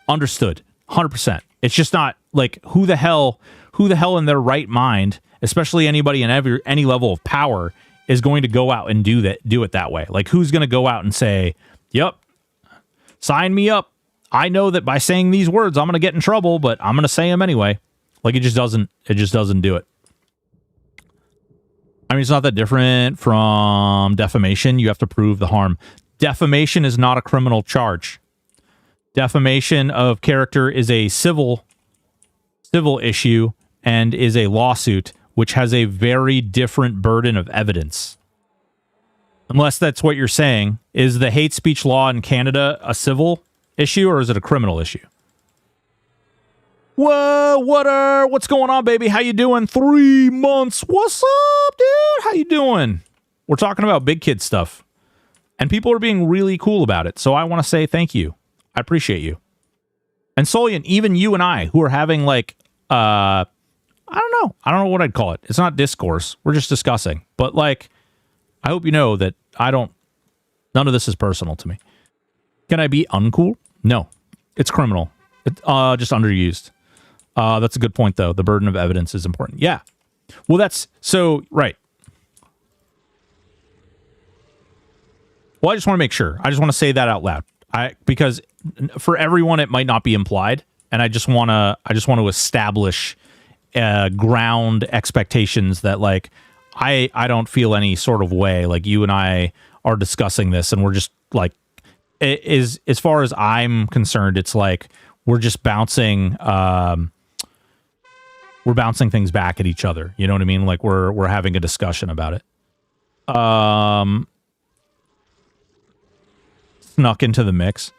understood, 100%. It's just not like who the hell in their right mind, especially anybody in any level of power, is going to go out and do it that way. Like who's going to go out and say, "Yep, sign me up. I know that by saying these words I'm going to get in trouble, but I'm going to say them anyway." Like it just doesn't do it. I mean, it's not that different from defamation. You have to prove the harm. Defamation is not a criminal charge. Defamation of character is a civil issue and is a lawsuit, which has a very different burden of evidence. Unless that's what you're saying. Is the hate speech law in Canada a civil issue or is it a criminal issue? Whoa, what's going on, baby? How you doing? 3 months. What's up, dude? How you doing? We're talking about big kid stuff. And people are being really cool about it. So I want to say thank you. I appreciate you. And Solian, even you and I, who are having like, I don't know what I'd call it. It's not discourse. We're just discussing. But like, I hope you know that none of this is personal to me. Can I be uncool? No. It's criminal. Just underused. That's a good point, though. The burden of evidence is important. Yeah. Well, that's so right. Well, I just want to make sure. I just want to say that out loud. Because for everyone, it might not be implied, and I just want to establish ground expectations that like I don't feel any sort of way. Like you and I are discussing this, and we're just like, as far as I'm concerned, it's like we're just bouncing. We're bouncing things back at each other. You know what I mean? Like we're having a discussion about it. Snuck into the mix.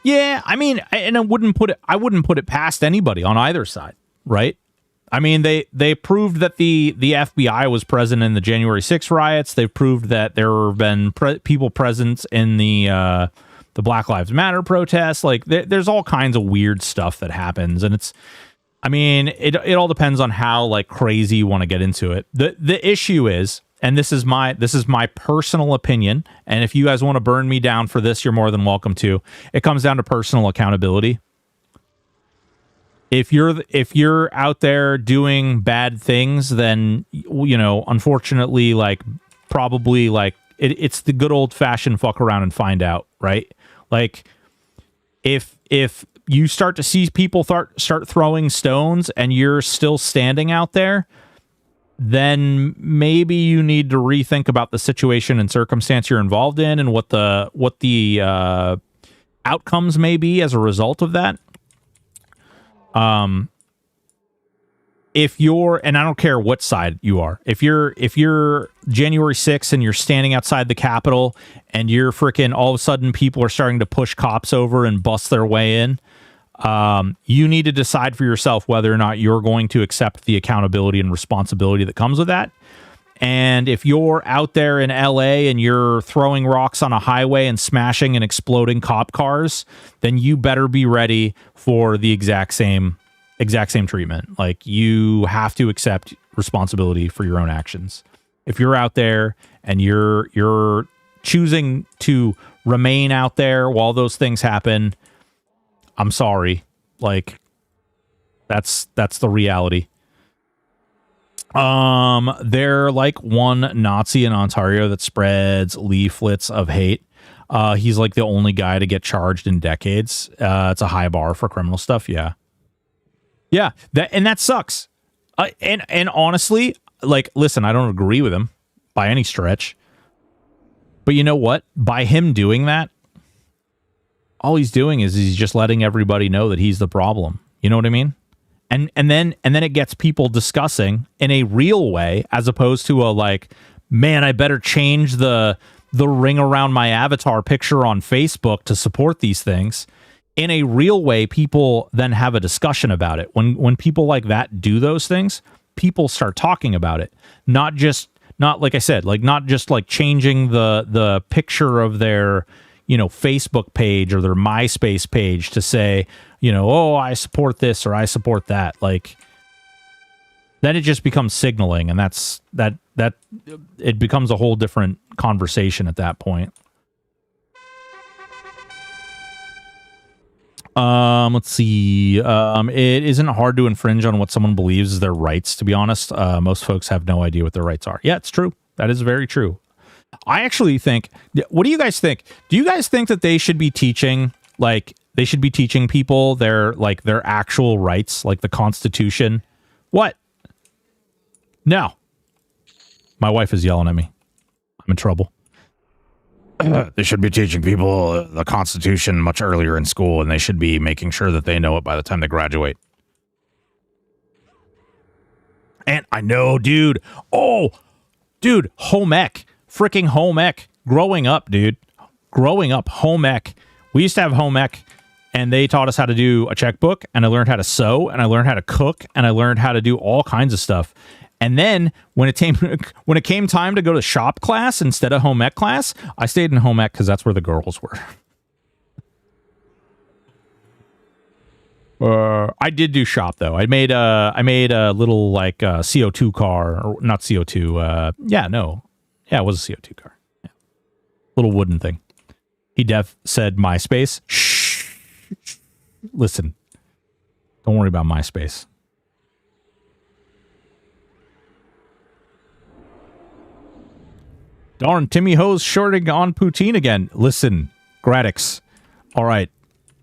Yeah, I mean, and I wouldn't put it past anybody on either side, right? I mean, they proved that the FBI was present in the January 6th riots. They've proved that there have been people present in the Black Lives Matter protests. Like there's all kinds of weird stuff that happens, and it's. I mean, it all depends on how like crazy you want to get into it. The issue is, and this is my personal opinion, and if you guys want to burn me down for this, you're more than welcome to. It comes down to personal accountability. If you're out there doing bad things, then you know, unfortunately, like probably like it's the good old fashioned fuck around and find out, right? Like if you start to see people start throwing stones and you're still standing out there, then maybe you need to rethink about the situation and circumstance you're involved in and what the outcomes may be as a result of that. if you're, and I don't care what side you are, if you're January 6th and you're standing outside the Capitol and you're freaking, all of a sudden people are starting to push cops over and bust their way in, you need to decide for yourself whether or not you're going to accept the accountability and responsibility that comes with that. And if you're out there in LA and you're throwing rocks on a highway and smashing and exploding cop cars, then you better be ready for the exact same treatment. Like, you have to accept responsibility for your own actions. If you're out there and you're choosing to remain out there while those things happen, I'm sorry. Like, that's the reality. They're like one Nazi in Ontario that spreads leaflets of hate. He's like the only guy to get charged in decades. It's a high bar for criminal stuff. Yeah. That sucks. And honestly, like, listen, I don't agree with him by any stretch, but you know what? By him doing that, all he's doing is he's just letting everybody know that he's the problem. You know what I mean? And then it gets people discussing in a real way, as opposed to a like, man, I better change the ring around my avatar picture on Facebook to support these things. In a real way, people then have a discussion about it. When people like that do those things, people start talking about it. Not like I said, like, not just like changing the picture of their, Facebook page or their MySpace page to say, oh, I support this or I support that. Like, then it just becomes signaling, and that it becomes a whole different conversation at that point. Let's see. It isn't hard to infringe on what someone believes is their rights, to be honest. Most folks have no idea what their rights are. Yeah, it's true. That is very true. I actually think, what do you guys think? Do you guys think that they should be teaching people their actual rights, like the Constitution? What? No. My wife is yelling at me. I'm in trouble. They should be teaching people the Constitution much earlier in school, and they should be making sure that they know it by the time they graduate. And I know, dude. Oh, dude, home ec. Freaking home ec. Growing up, dude. Home ec. We used to have home ec, and they taught us how to do a checkbook, and I learned how to sew, and I learned how to cook, and I learned how to do all kinds of stuff. And then when it came time to go to shop class instead of home ec class, I stayed in home ec because that's where the girls were. I did do shop though. I made a little like CO2 car, or not CO2. Yeah, it was a CO2 car. Yeah. Little wooden thing. He said MySpace. Shh. Listen, don't worry about MySpace. Darn, Timmy Ho's shorting on poutine again. Listen, Gradix. All right.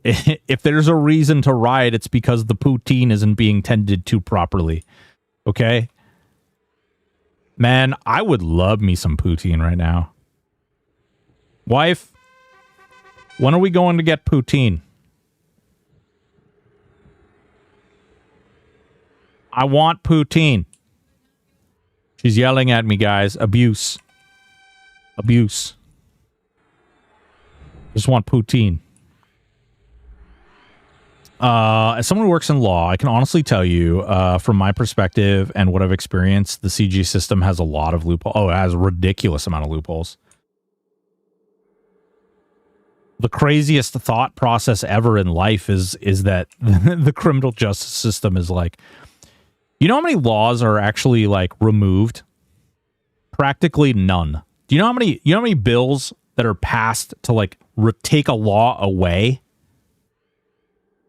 If there's a reason to riot, it's because the poutine isn't being tended to properly. Okay? Man, I would love me some poutine right now. Wife, when are we going to get poutine? I want poutine. She's yelling at me, guys. Abuse. Just want poutine. As someone who works in law, I can honestly tell you, from my perspective and what I've experienced, the CG system has a lot of loopholes. Oh, it has a ridiculous amount of loopholes. The craziest thought process ever in life is that the criminal justice system is like, you know how many laws are actually like removed? Practically none. Do you know how many bills that are passed to like take a law away?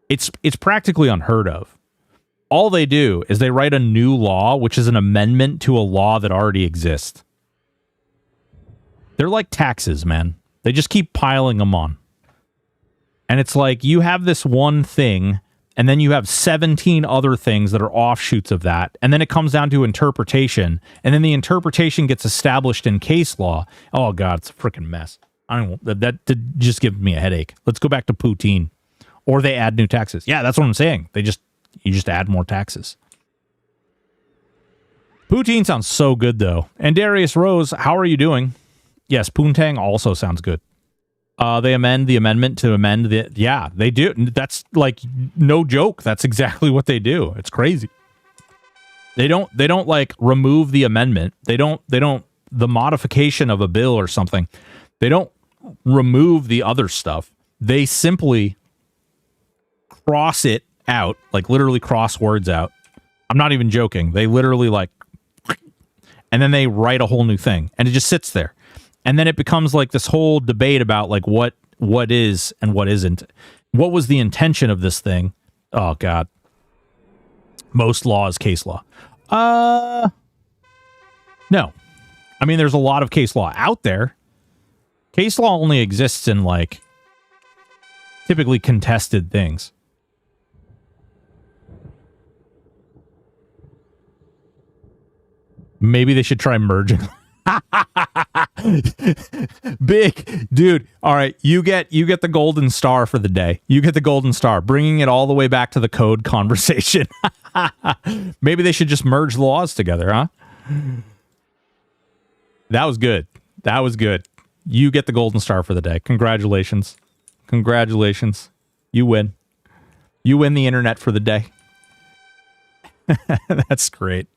It's practically unheard of. All they do is they write a new law, which is an amendment to a law that already exists. They're like taxes, man. They just keep piling them on. And it's like you have this one thing, and then you have 17 other things that are offshoots of that. And then it comes down to interpretation. And then the interpretation gets established in case law. Oh, God, it's a freaking mess. I don't know. That just gives me a headache. Let's go back to poutine. Or they add new taxes. Yeah, that's what I'm saying. You just add more taxes. Poutine sounds so good, though. And Darius Rose, how are you doing? Yes, Poontang also sounds good. They amend the amendment to amend the... Yeah, they do. That's, like, no joke. That's exactly what they do. It's crazy. They don't, like, remove the amendment. They don't... The modification of a bill or something. They don't remove the other stuff. They simply cross it out. Like, literally cross words out. I'm not even joking. They literally, like... And then they write a whole new thing. And it just sits there. And then it becomes like this whole debate about like what is and what isn't. What was the intention of this thing? Oh, God. Most law is case law. No. I mean, there's a lot of case law out there. Case law only exists in like typically contested things. Maybe they should try merging. Big dude. All right, you get the golden star for the day. You get the golden star, bringing it all the way back to the code conversation. Maybe they should just merge laws together, huh? That was good. That was good. You get the golden star for the day. Congratulations. Congratulations. You win. You win the internet for the day. That's great.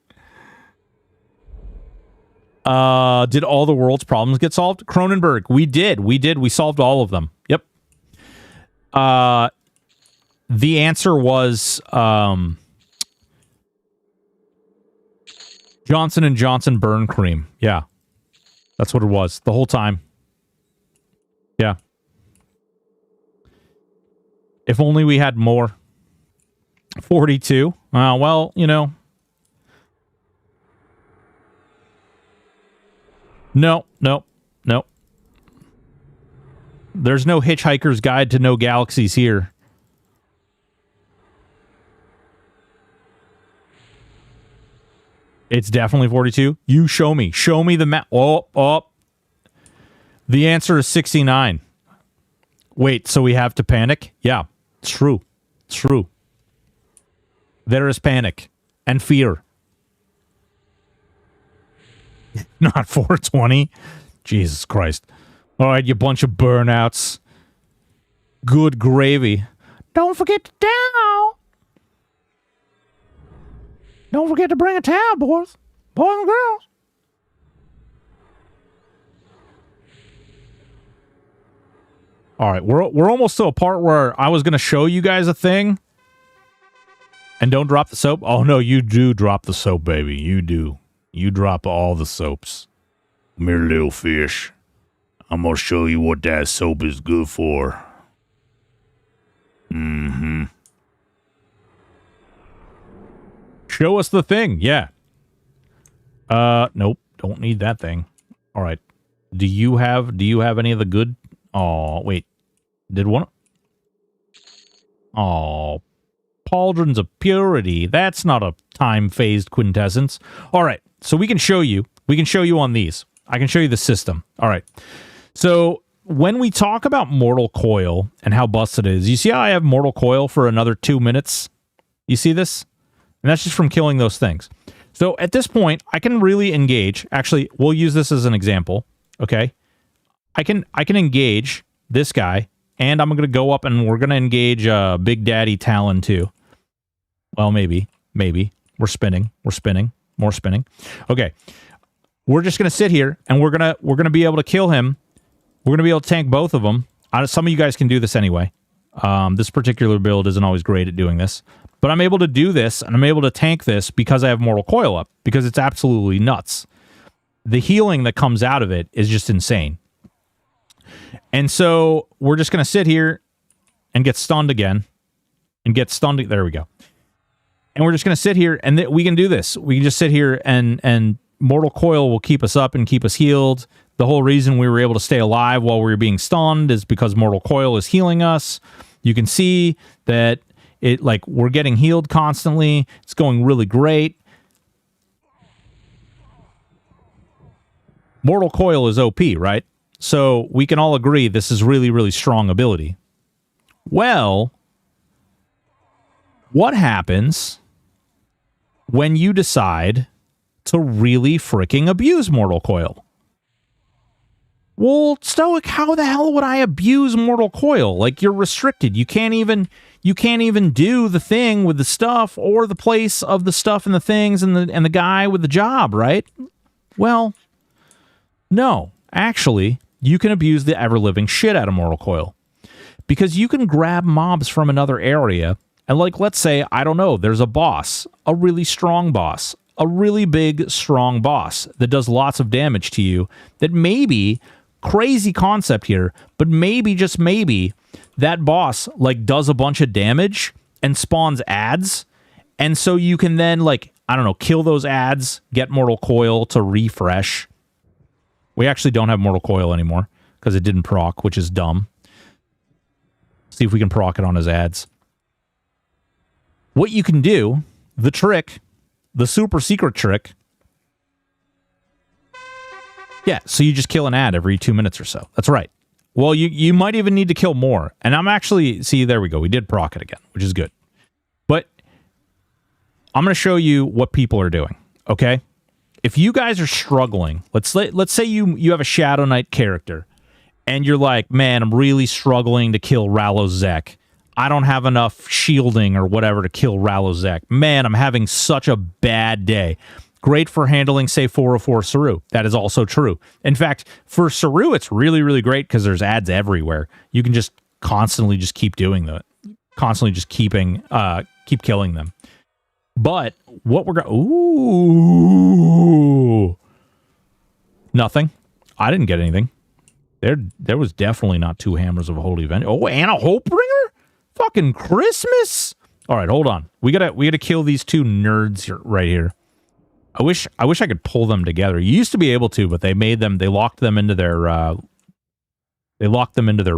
Did all the world's problems get solved? Cronenberg, we did. We solved all of them. Yep. The answer was Johnson & Johnson burn cream. Yeah. That's what it was the whole time. Yeah. If only we had more. 42. Well, you know. No. There's no Hitchhiker's Guide to No Galaxies here. It's definitely 42. You show me. Show me the map. Oh. The answer is 69. Wait, so we have to panic? Yeah, it's true. It's true. There is panic and fear. Not 420. Jesus Christ. All right, you bunch of burnouts. Good gravy. Don't forget to towel. Don't forget to bring a towel, boys. Boys and girls. All right, we're almost to a part where I was going to show you guys a thing. And don't drop the soap. Oh, no, you do drop the soap, baby. You do. You drop all the soaps. Come here, little fish. I'm going to show you what that soap is good for. Mm-hmm. Show us the thing. Yeah. Nope. Don't need that thing. All right. Do you have any of the good? Oh, wait. Did one? Oh, Pauldrons of Purity. That's not a time-phased quintessence. All right. So we can show you. We can show you on these. I can show you the system. All right. So when we talk about Mortal Coil and how busted it is, you see how I have Mortal Coil for another 2 minutes? You see this? And that's just from killing those things. So at this point, I can really engage. Actually, we'll use this as an example. Okay. I can engage this guy, and I'm going to go up and we're going to engage Big Daddy Talon too. Well, maybe. We're spinning. More spinning. Okay. We're just going to sit here and we're going to be able to kill him. We're going to be able to tank both of them. Some of you guys can do this anyway. This particular build isn't always great at doing this, but I'm able to do this and I'm able to tank this because I have Mortal Coil up, because it's absolutely nuts. The healing that comes out of it is just insane. And so we're just going to sit here and get stunned again and get stunned. There we go. And we're just going to sit here and we can do this. We can just sit here and Mortal Coil will keep us up and keep us healed. The whole reason we were able to stay alive while we were being stunned is because Mortal Coil is healing us. You can see that we're getting healed constantly. It's going really great. Mortal Coil is OP, right? So we can all agree this is really, really strong ability. Well, what happens when you decide to really freaking abuse Mortal Coil. Well, Stoic, how the hell would I abuse Mortal Coil? Like, you're restricted. You can't even do the thing with the stuff or the place of the stuff and the things and the guy with the job, right? Well, no. Actually, you can abuse the ever-living shit out of Mortal Coil. Because you can grab mobs from another area, and like, let's say, I don't know, there's a boss, a really strong boss, a really big, strong boss that does lots of damage to you, that maybe, crazy concept here, but maybe, just maybe, that boss, like, does a bunch of damage and spawns ads, and so you can then, like, I don't know, kill those ads, get Mortal Coil to refresh. We actually don't have Mortal Coil anymore, because it didn't proc, which is dumb. See if we can proc it on his ads. What you can do, the trick, the super secret trick. Yeah, so you just kill an ad every 2 minutes or so. That's right. Well, you might even need to kill more. And I'm actually, see, there we go. We did proc it again, which is good. But I'm going to show you what people are doing, okay? If you guys are struggling, let's say you have a Shadow Knight character, and you're like, man, I'm really struggling to kill Rallozek. I don't have enough shielding or whatever to kill Rallozek. Man, I'm having such a bad day. Great for handling, say, 404 Saru. That is also true. In fact, for Saru, it's really, really great because there's ads everywhere. You can just constantly just keep doing that. Constantly just keep killing them. But what we're going... Ooh. Nothing. I didn't get anything. There was definitely not 2 hammers of holy vengeance. Oh, and a Hopebringer? Fucking Christmas? All right, hold on. We gotta kill these 2 nerds here, right here. I wish I could pull them together. You used to be able to, but they locked them into their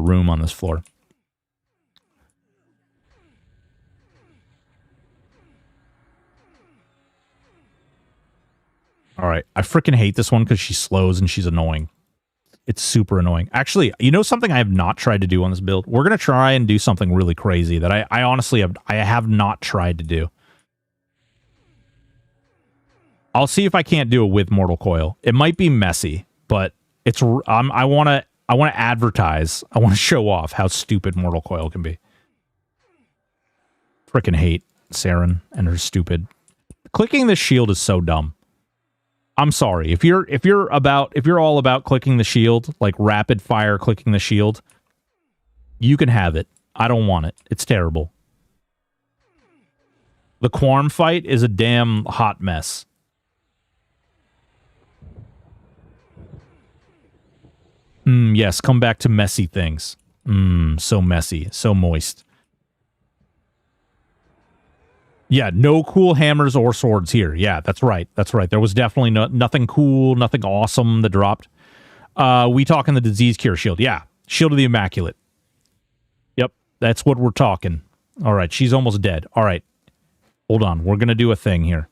room on this floor. All right, I freaking hate this one because she slows and she's annoying. It's super annoying. Actually, you know something I have not tried to do on this build? We're going to try and do something really crazy that I honestly have not tried to do. I'll see if I can't do it with Mortal Coil. It might be messy, but it's I want to advertise. I want to show off how stupid Mortal Coil can be. Freaking hate Saren and her stupid. Clicking the shield is so dumb. I'm sorry. If you're all about clicking the shield, like rapid fire clicking the shield, you can have it. I don't want it. It's terrible. The Quarm fight is a damn hot mess. Yes, come back to messy things. So messy, so moist. Yeah, no cool hammers or swords here. Yeah, that's right. That's right. There was definitely nothing cool, nothing awesome that dropped. We talking the disease cure shield. Yeah, Shield of the Immaculate. Yep, that's what we're talking. All right, she's almost dead. All right, hold on. We're going to do a thing here.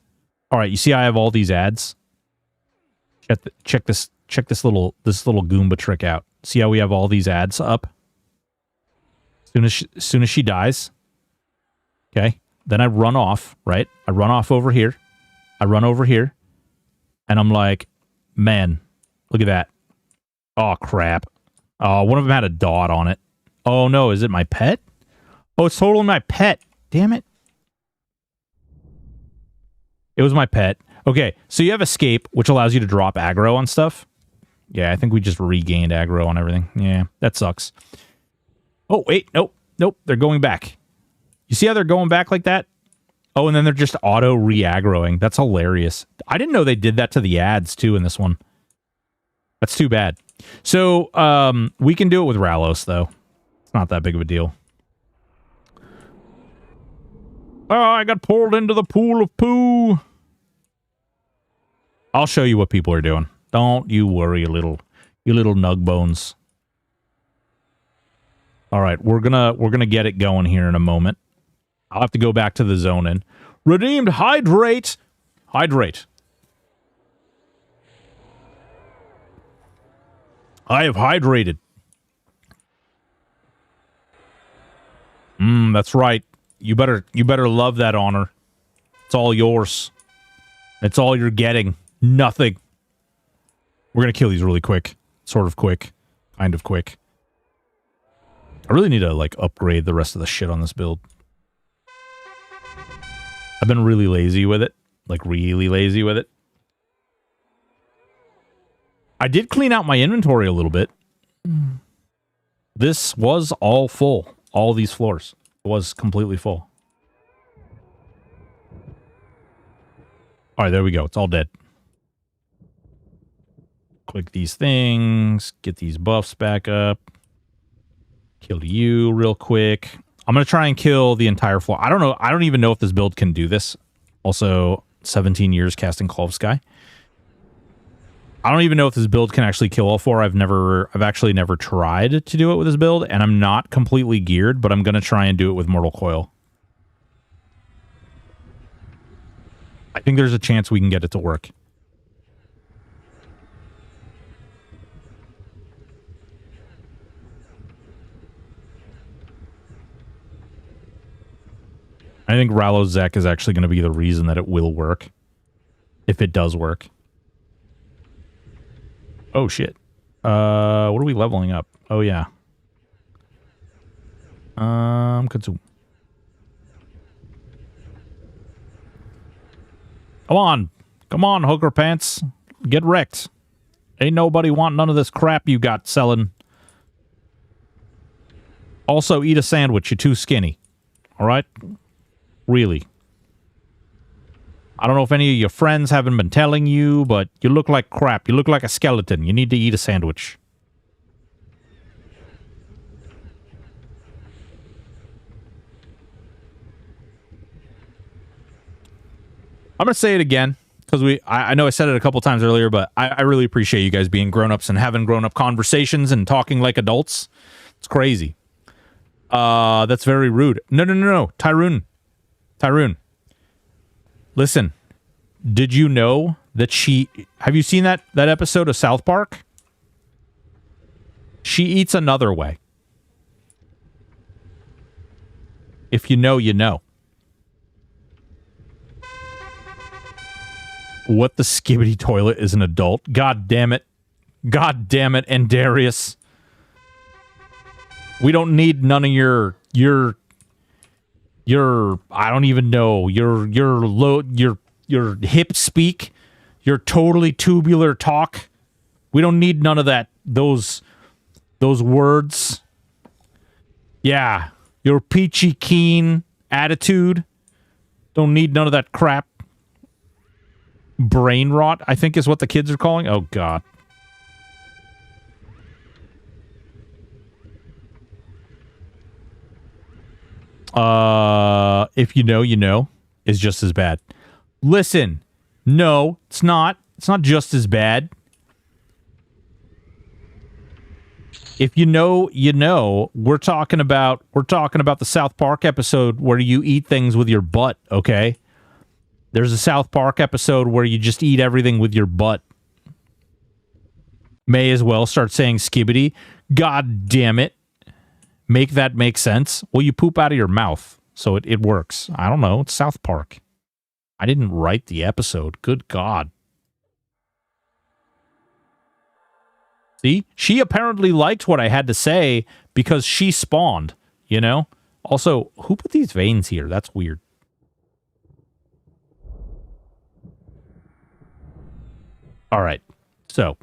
All right, you see I have all these ads? Check this little Goomba trick out. See how we have all these ads up? As soon as she dies. Okay. Then I run off, right? I run off over here. I run over here. And I'm like, man, look at that. Oh, crap. Oh, one of them had a dot on it. Oh, no. Is it my pet? Oh, it's totally my pet. Damn it. It was my pet. Okay, so you have escape, which allows you to drop aggro on stuff. Yeah, I think we just regained aggro on everything. Yeah, that sucks. Oh, wait. Nope. They're going back. You see how they're going back like that? Oh, and then they're just auto re-aggroing. That's hilarious. I didn't know they did that to the ads, too, in this one. That's too bad. So, we can do it with Rallos, though. It's not that big of a deal. Oh, I got pulled into the pool of poo. I'll show you what people are doing. Don't you worry, you little nug bones. All right, we're gonna get it going here in a moment. I'll have to go back to the zone in. Redeemed hydrate. Hydrate. I have hydrated. That's right. You better love that honor. It's all yours. It's all you're getting. Nothing. We're going to kill these really quick. Sort of quick. Kind of quick. I really need to, like, upgrade the rest of the shit on this build. I've been really lazy with it. Like, really lazy with it. I did clean out my inventory a little bit. This was all full. All these floors was completely full. All right, there we go. It's all dead. Click these things. Get these buffs back up. Kill you real quick. I'm going to try and kill the entire floor. I don't know. I don't even know if this build can do this. Also, 17 years casting Call of Sky. I don't even know if this build can actually kill all four. I've actually never tried to do it with this build, and I'm not completely geared, but I'm going to try and do it with Mortal Coil. I think there's a chance we can get it to work. I think Rallo Zek is actually going to be the reason that it will work. If it does work. Oh, shit. What are we leveling up? Oh, yeah. Consume. Come on. Come on, hooker pants. Get wrecked. Ain't nobody want none of this crap you got selling. Also, eat a sandwich. You're too skinny. All right? Really. I don't know if any of your friends haven't been telling you, but you look like crap. You look like a skeleton. You need to eat a sandwich. I'm going to say it again, because I know I said it a couple times earlier, but I really appreciate you guys being grown-ups and having grown-up conversations and talking like adults. It's crazy. That's very rude. No. Tyrone. Listen, did you know that have you seen that episode of South Park? She eats another way. If you know, you know. What the skibbity toilet is an adult? God damn it. God damn it, and Darius. We don't need none of your I don't even know, your hip speak, your totally tubular talk. We don't need none of that, those words. Yeah, your peachy keen attitude. Don't need none of that crap. Brain rot, I think is what the kids are calling. Oh, God. If you know, you know, is just as bad. Listen, no, it's not. It's not just as bad. If you know, you know. We're talking about the South Park episode where you eat things with your butt, okay? There's a South Park episode where you just eat everything with your butt. May as well start saying skibbity. God damn it. Make that make sense. Well, you poop out of your mouth, so it works. I don't know. It's South Park. I didn't write the episode. Good God. See? She apparently liked what I had to say because she spawned, you know? Also, who put these veins here? That's weird. All right. So,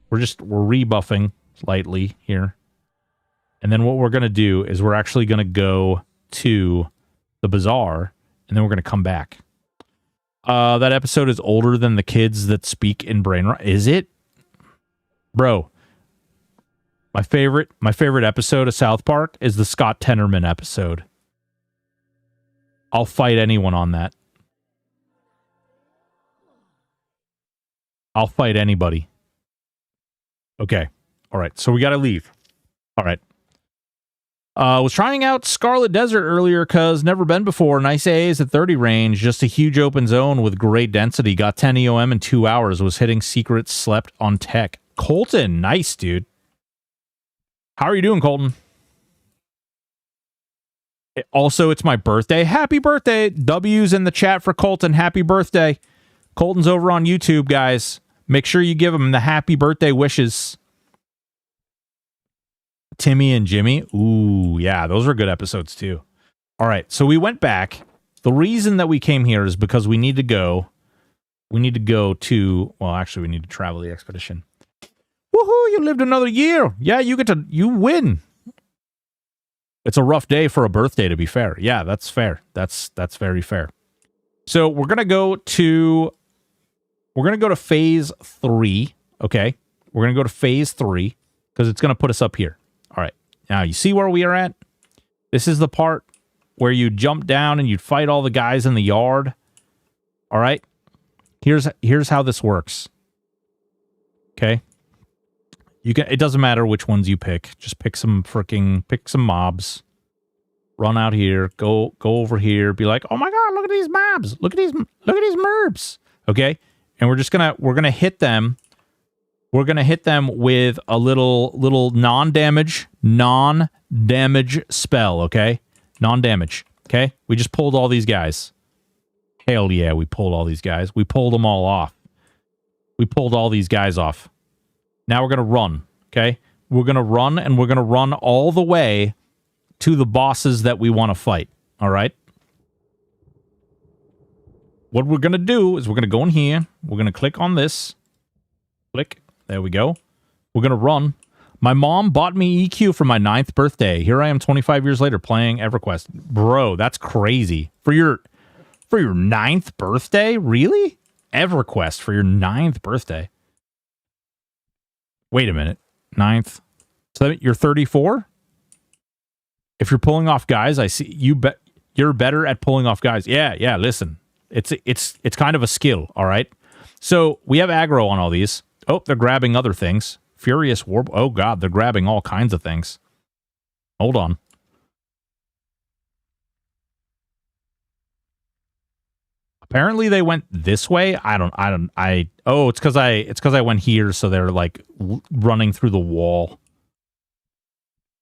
we're rebuffing slightly here. And then what we're going to do is we're actually going to go to the bazaar, and then we're going to come back. That episode is older than the kids that speak in brain rot. Is it? Bro, my favorite episode of South Park is the Scott Tenorman episode. I'll fight anyone on that. I'll fight anybody. Okay. All right. So we got to leave. All right. Was trying out Scarlet Desert earlier because never been before. Nice AAs at 30 range. Just a huge open zone with great density. Got 10 EOM in 2 hours. Was hitting secrets. Slept on tech. Colton. Nice, dude. How are you doing, Colton? Also, it's my birthday. Happy birthday. W's in the chat for Colton. Happy birthday. Colton's over on YouTube, guys. Make sure you give him the happy birthday wishes. Timmy and Jimmy. Ooh, yeah, those were good episodes too. All right, so we went back. The reason that we came here is because we need to go. We need to go to. Well, actually, we need to travel the expedition. Woohoo! You lived another year. Yeah, you win. It's a rough day for a birthday, to be fair. Yeah, that's fair. That's very fair. So we're gonna go to phase 3. Okay, we're gonna go to phase 3 because it's gonna put us up here. All right. Now you see where we are at. This is the part where you jump down and you fight all the guys in the yard. All right. Here's how this works. Okay. It doesn't matter which ones you pick. Just pick some mobs. Run out here. Go over here. Be like, oh my god, look at these mobs. Look at these merbs. Okay? And we're gonna hit them. We're gonna hit them with a little non-damage spell, okay? Non-damage. Okay? We just pulled all these guys. Hell yeah, we pulled all these guys. We pulled them all off. We pulled all these guys off. Now we're going to run, okay? We're going to run, and we're going to run all the way to the bosses that we want to fight, all right? What we're going to do is we're going to go in here. We're going to click on this. Click. There we go. We're going to run. My mom bought me EQ for my 9th birthday. Here I am 25 years later playing EverQuest. Bro, that's crazy. For your 9th birthday? Really? EverQuest for your 9th birthday. Wait a minute. 9th. So you're 34? If you're pulling off guys, I see you're better at pulling off guys. Yeah, listen. It's kind of a skill, all right? So, we have aggro on all these. Oh, they're grabbing other things. Furious Warp. Oh god, they're grabbing all kinds of things. Hold on. Apparently they went this way. Oh, it's because I went here, so they're like running through the wall.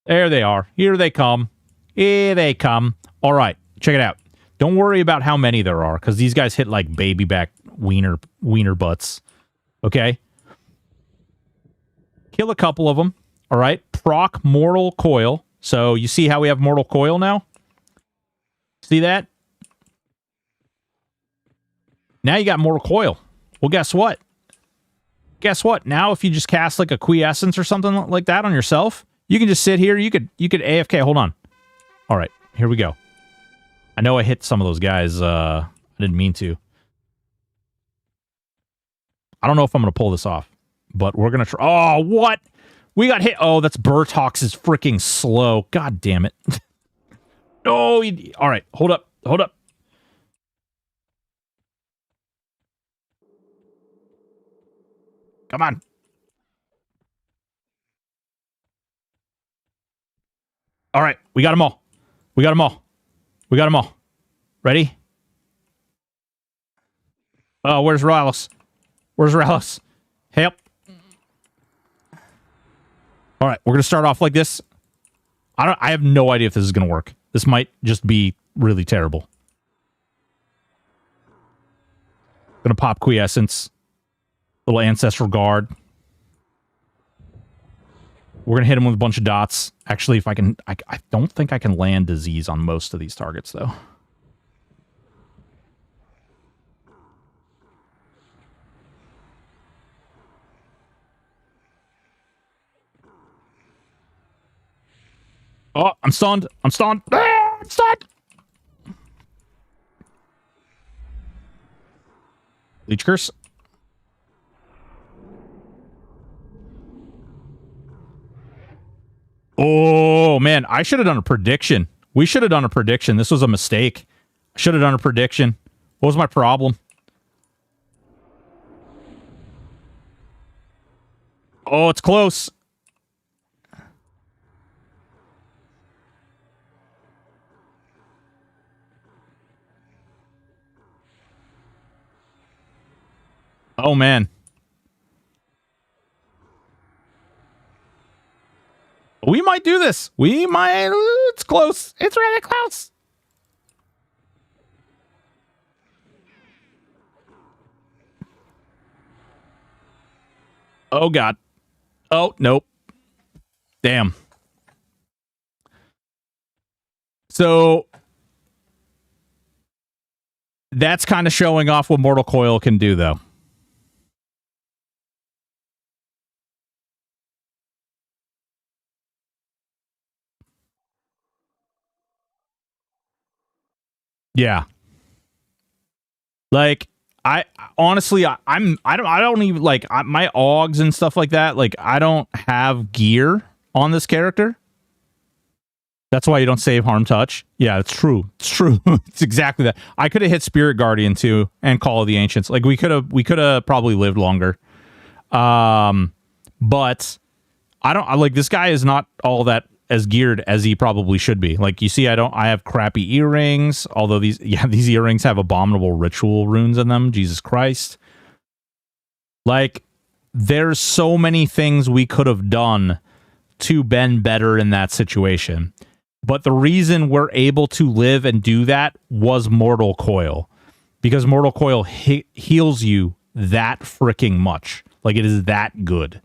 There they are. Here they come. Here they come. All right, check it out. Don't worry about how many there are, because these guys hit like baby back wiener butts. Okay? Kill a couple of them. All right? Proc Mortal Coil. So you see how we have Mortal Coil now? See that? Now you got Mortal Coil. Well, guess what? Guess what? Now if you just cast like a Quiescence or something like that on yourself, you can just sit here. You could AFK. Hold on. All right, here we go. I know I hit some of those guys. I didn't mean to. I don't know if I'm going to pull this off, but we're going to try. Oh, what? We got hit. Oh, that's Burtox is freaking slow. God damn it. Oh, all right. Hold up. Hold up. Come on. All right. We got them all. We got them all. We got them all. Ready? Oh, where's Rallis? Where's Rallis? Help. All right. We're going to start off like this. I have no idea if this is going to work. This might just be really terrible. Going to pop Quiescence. Little Ancestral Guard. We're going to hit him with a bunch of dots. Actually, if I can... I don't think I can land disease on most of these targets, though. Oh, I'm stunned. I'm stunned. Ah, I'm stunned. Leech Curse. Oh, man. I should have done a prediction. We should have done a prediction. This was a mistake. I should have done a prediction. What was my problem? Oh, it's close. Oh, man. We might do this. We might. It's close. It's really close. Oh, God. Oh, nope. Damn. So that's kind of showing off what Mortal Coil can do, though. Yeah. Like, I honestly, I don't even like my augs and stuff like that. Like, I don't have gear on this character. That's why you don't save harm touch. Yeah, it's true. It's true. It's exactly that. I could have hit Spirit Guardian too and Call of the Ancients. Like we could have probably lived longer. But I like this guy is not all that as geared as he probably should be. Like you see, I have crappy earrings, although these earrings have abominable ritual runes in them. Jesus Christ. Like there's so many things we could have done to been better in that situation. But the reason we're able to live and do that was Mortal Coil. Because Mortal Coil heals you that freaking much. Like, it is that good.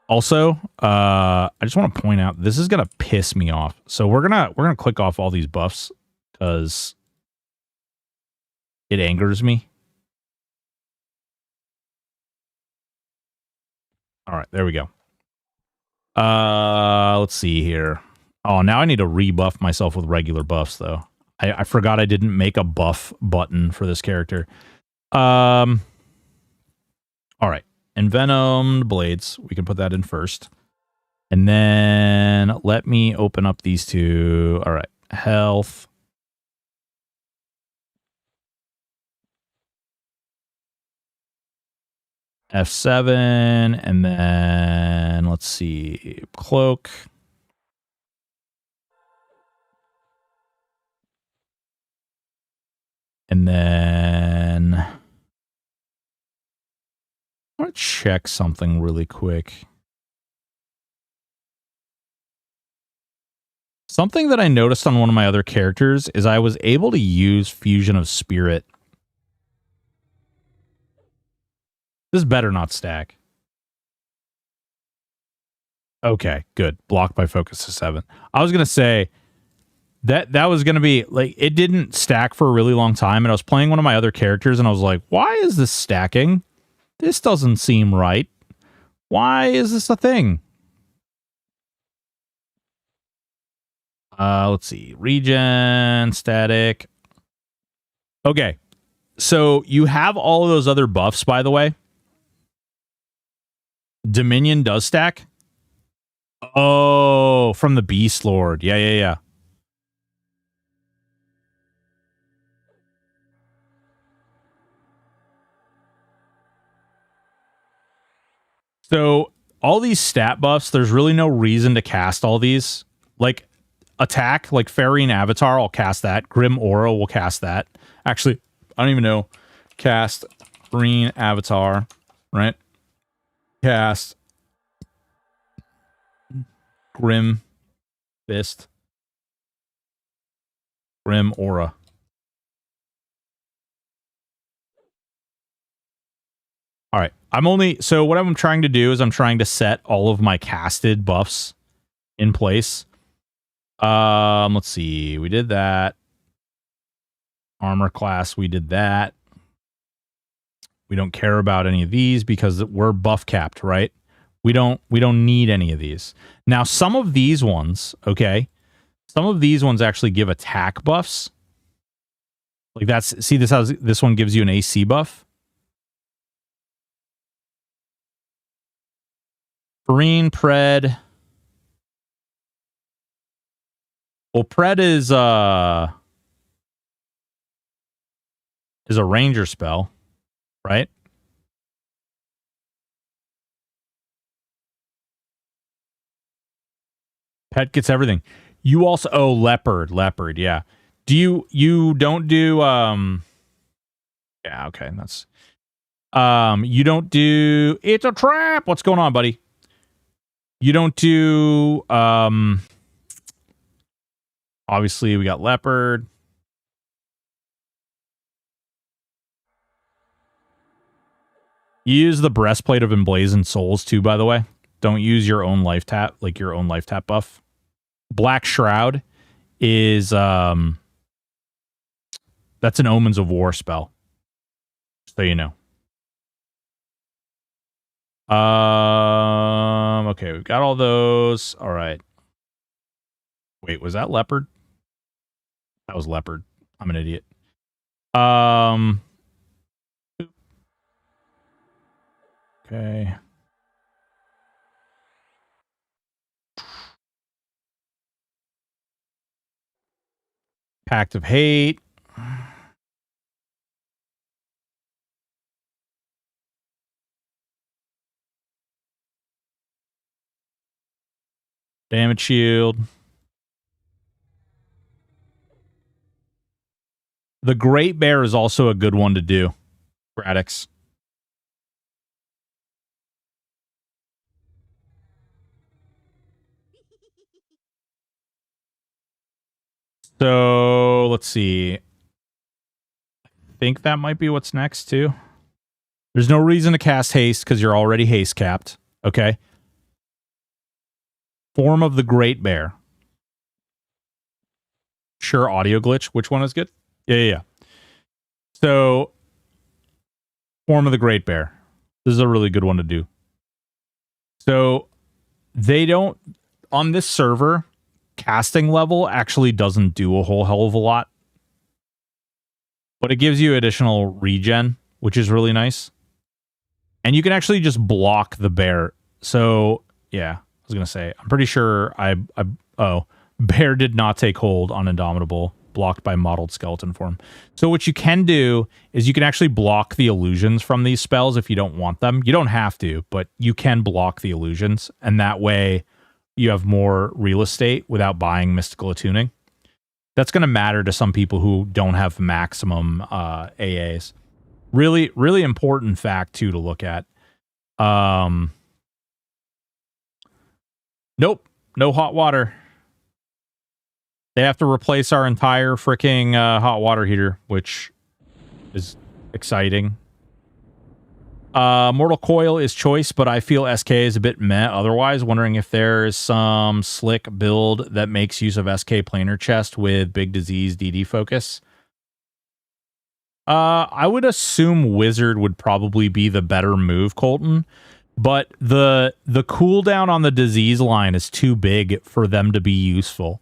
Also, I just want to point out, this is going to piss me off. So we're gonna click off all these buffs because it angers me. All right, there we go. Let's see here. Oh, now I need to rebuff myself with regular buffs, though. I forgot I didn't make a buff button for this character. All right. Envenomed blades. We can put that in first. And then let me open up these two. All right. Health. F7. And then let's see. Cloak. And then I want to check something really quick. Something that I noticed on one of my other characters is I was able to use Fusion of Spirit. This better not stack. Okay, good. Blocked by focus to 7. I was going to say that was going to be like, it didn't stack for a really long time. And I was playing one of my other characters and I was like, why is this stacking? This doesn't seem right. Why is this a thing? Let's see. Regen, static. Okay. So you have all of those other buffs, by the way. Dominion does stack. Oh, from the Beast Lord. Yeah. So all these stat buffs, there's really no reason to cast all these. Like attack, like Fairy and Avatar, I'll cast that. Grim Aura will cast that. Actually, I don't even know. Cast Green Avatar, right? Cast Grim Fist. Grim Aura. All right. So what I'm trying to do is I'm trying to set all of my casted buffs in place. Let's see. We did that. Armor class, we did that. We don't care about any of these because we're buff capped, right? We don't need any of these. Now, some of these ones, okay? Some of these ones actually give attack buffs. Like this one gives you an AC buff. Marine Pred. Well, Pred is a ranger spell, right? Pet gets everything. You also leopard, yeah. You don't do yeah, okay, that's you don't do it's a trap. What's going on, buddy? You don't do obviously we got leopard. You use the Breastplate of Emblazoned Souls too, by the way. Don't use your own life tap, like your own life tap buff. Black Shroud is that's an Omens of War spell. So you know. Okay, we've got all those. All right. Wait, was that Leopard? That was Leopard. I'm an idiot. Okay. Pact of Hate. Damage shield. The Great Bear is also a good one to do. Radix. So let's see. I think that might be what's next too. There's no reason to cast haste because you're already haste capped. Okay. Form of the Great Bear. Sure, audio glitch. Which one is good? Yeah. So, Form of the Great Bear. This is a really good one to do. So, they don't... On this server, casting level actually doesn't do a whole hell of a lot. But it gives you additional regen, which is really nice. And you can actually just block the bear. So, yeah. I was going to say, I'm pretty sure Bear did not take hold on Indomitable, blocked by modeled skeleton form. So what you can do is you can actually block the illusions from these spells if you don't want them. You don't have to, but you can block the illusions, and that way you have more real estate without buying mystical attuning. That's going to matter to some people who don't have maximum AAs. Really, really important fact, too, to look at. Nope, no hot water. They have to replace our entire freaking hot water heater, which is exciting. Mortal Coil is choice, but I feel SK is a bit meh otherwise. Wondering if there's some slick build that makes use of SK planar chest with big disease DD focus. I would assume Wizard would probably be the better move, Colton. But the cooldown on the disease line is too big for them to be useful.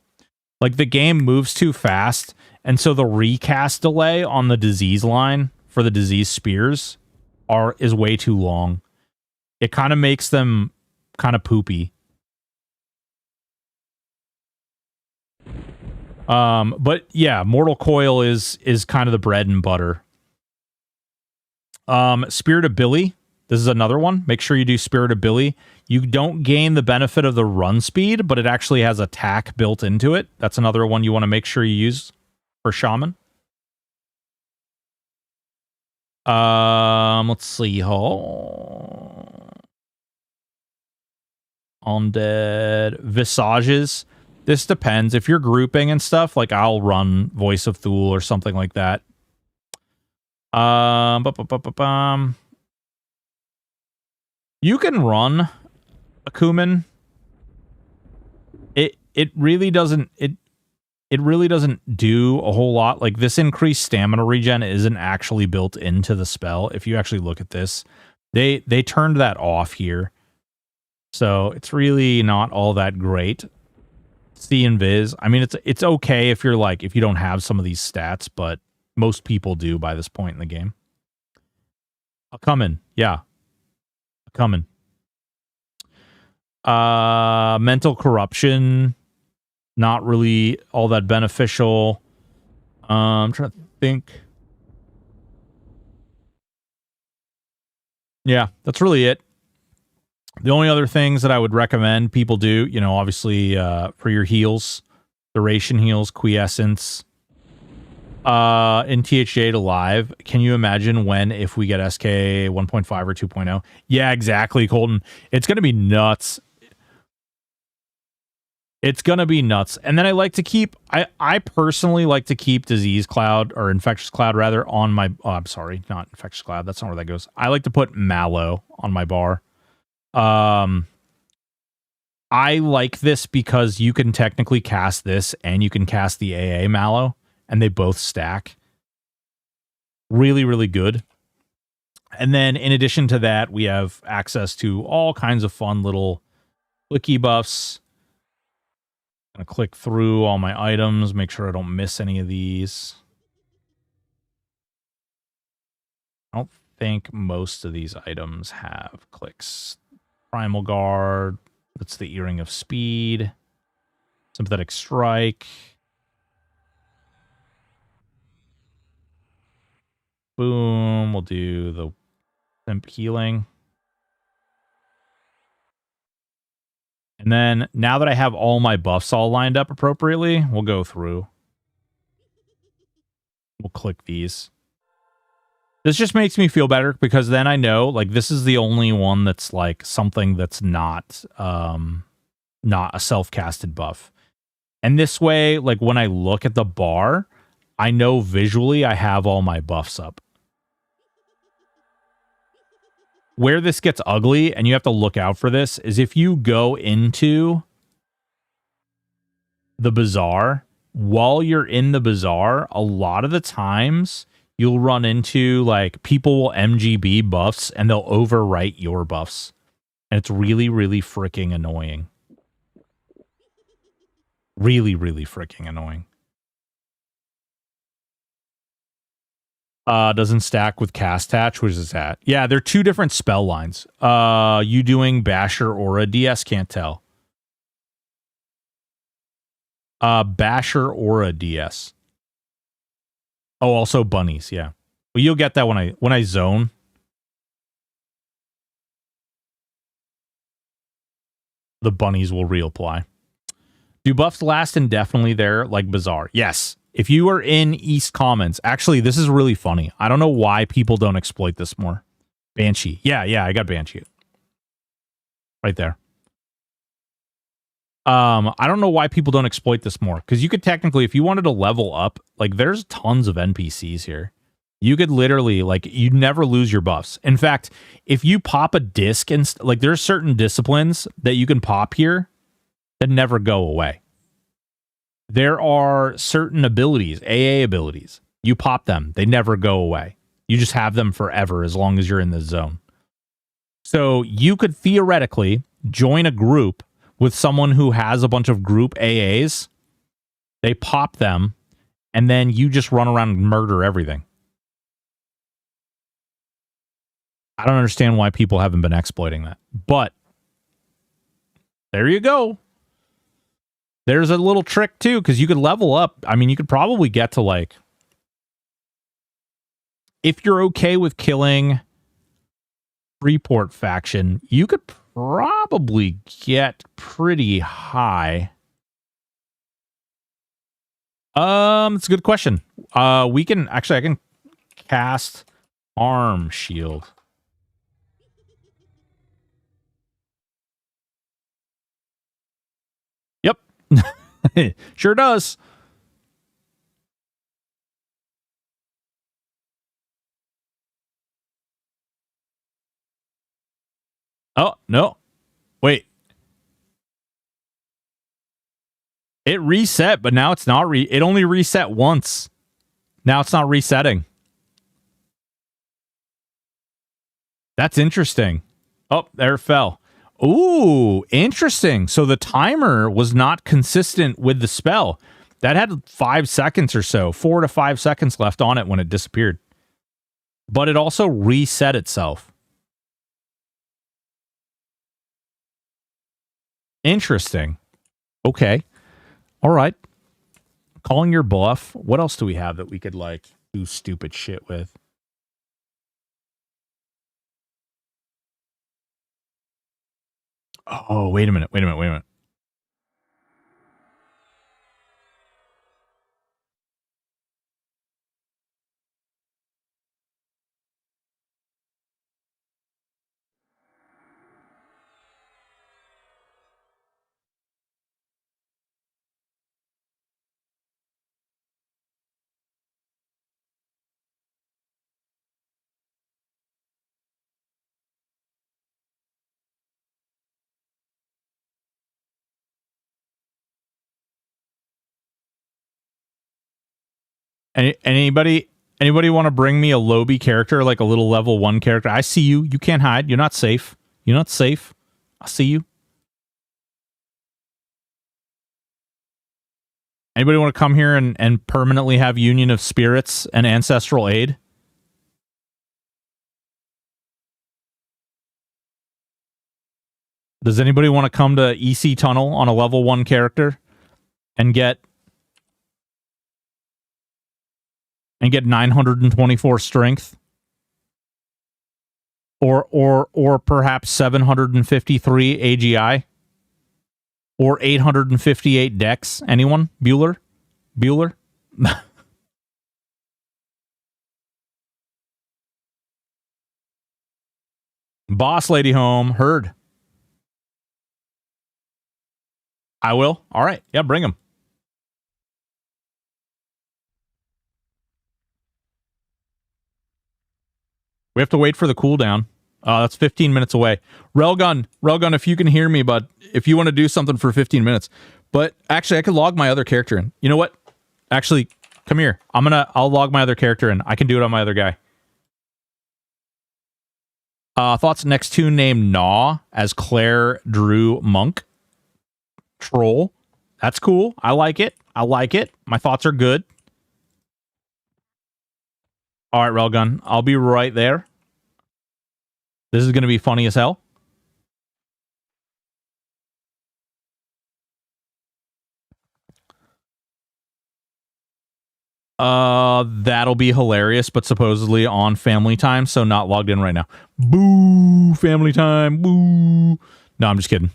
Like, the game moves too fast, and so the recast delay on the disease line for the disease spears is way too long. It kind of makes them kind of poopy. But yeah, Mortal Coil is kind of the bread and butter. Spirit of Billy. This is another one. Make sure you do Spirit of Billy. You don't gain the benefit of the run speed, but it actually has attack built into it. That's another one you want to make sure you use for Shaman. Let's see. Undead Visages. This depends. If you're grouping and stuff, like I'll run Voice of Thule or something like that. You can run a Kuman. It really doesn't do a whole lot. Like, this increased stamina regen isn't actually built into the spell. If you actually look at this, they turned that off here. So it's really not all that great. See Invis. I mean, it's okay if if you don't have some of these stats, but most people do by this point in the game. I'll come in. Yeah. Coming. Mental corruption, not really all that beneficial. I'm trying to think. Yeah, that's really it. The only other things that I would recommend people do, obviously for your heals, duration heals, quiescence. In THJ to live, can you imagine if we get SK 1.5 or 2.0? Yeah, exactly, Colton. It's going to be nuts. It's gonna be nuts. And then I like to keep I personally like to keep disease cloud or infectious cloud rather on my I'm sorry, not infectious cloud. That's not where that goes. I like to put mallow on my bar. I like this because you can technically cast this and you can cast the AA mallow and they both stack. Really, really good. And then in addition to that, we have access to all kinds of fun little clicky buffs. I'm gonna click through all my items, make sure I don't miss any of these. I don't think most of these items have clicks. Primal Guard, that's the Earring of Speed. Sympathetic Strike. Boom, we'll do the Simp Healing. And then, now that I have all my buffs all lined up appropriately, we'll go through. We'll click these. This just makes me feel better because then I know, like, this is the only one that's, like, something that's not a self-casted buff. And this way, like, when I look at the bar, I know visually I have all my buffs up. Where this gets ugly, and you have to look out for this, is if you go into the bazaar, while you're in the bazaar, a lot of the times you'll run into, like, people will MGB buffs and they'll overwrite your buffs. And it's really, really freaking annoying. Really, really freaking annoying. Doesn't stack with Cast Hatch. Which is that? Yeah, they're two different spell lines. You doing Basher or a DS? Can't tell. Basher or a DS. Oh, also bunnies. Yeah. Well, you'll get that when I zone. The bunnies will reapply. Do buffs last indefinitely there, like Bazaar? Yes. If you are in East Commons, actually, this is really funny. I don't know why people don't exploit this more. Banshee. Yeah, I got Banshee. Right there. I don't know why people don't exploit this more. Because you could technically, if you wanted to level up, like, there's tons of NPCs here. You could literally, like, you'd never lose your buffs. In fact, if you pop a disc, and like, there's certain disciplines that you can pop here that never go away. There are certain abilities, AA abilities. You pop them, they never go away. You just have them forever as long as you're in the zone. So you could theoretically join a group with someone who has a bunch of group AAs. They pop them, and then you just run around and murder everything. I don't understand why people haven't been exploiting that. But there you go. There's a little trick, too, because you could level up. I mean, you could probably get to, like, if you're okay with killing Freeport faction, you could probably get pretty high. It's a good question. I can cast Arm Shield. Yep. Sure does. Oh, no. Wait. It reset, but now it's not it only reset once. Now it's not resetting. That's interesting. Oh, there it fell. Ooh, interesting. So the timer was not consistent with the spell. That had 5 seconds or so, 4 to 5 seconds left on it when it disappeared. But it also reset itself. Interesting. Okay. All right. Calling your bluff. What else do we have that we could, like, do stupid shit with? Oh, wait a minute. Anybody want to bring me a Lobby character, like a little level 1 character? I see you. You can't hide. You're not safe. You're not safe. I see you. Anybody want to come here and permanently have Union of Spirits and Ancestral Aid? Does anybody want to come to EC Tunnel on a level 1 character and get 924 strength? Or perhaps 753 AGI? Or 858 Dex? Anyone? Bueller? Boss lady home. Heard. I will. All right. Yeah, bring him. We have to wait for the cooldown. That's 15 minutes away. Railgun, if you can hear me, but if you want to do something for 15 minutes. But actually, I could log my other character in. You know what? Actually, come here. I'll log my other character in. I can do it on my other guy. Thoughts next tune named Gnaw as Claire Drew Monk. Troll. That's cool. I like it. My thoughts are good. All right, Railgun. I'll be right there. This is going to be funny as hell. That'll be hilarious, but supposedly on family time, so not logged in right now. Boo! Family time. Boo! No, I'm just kidding.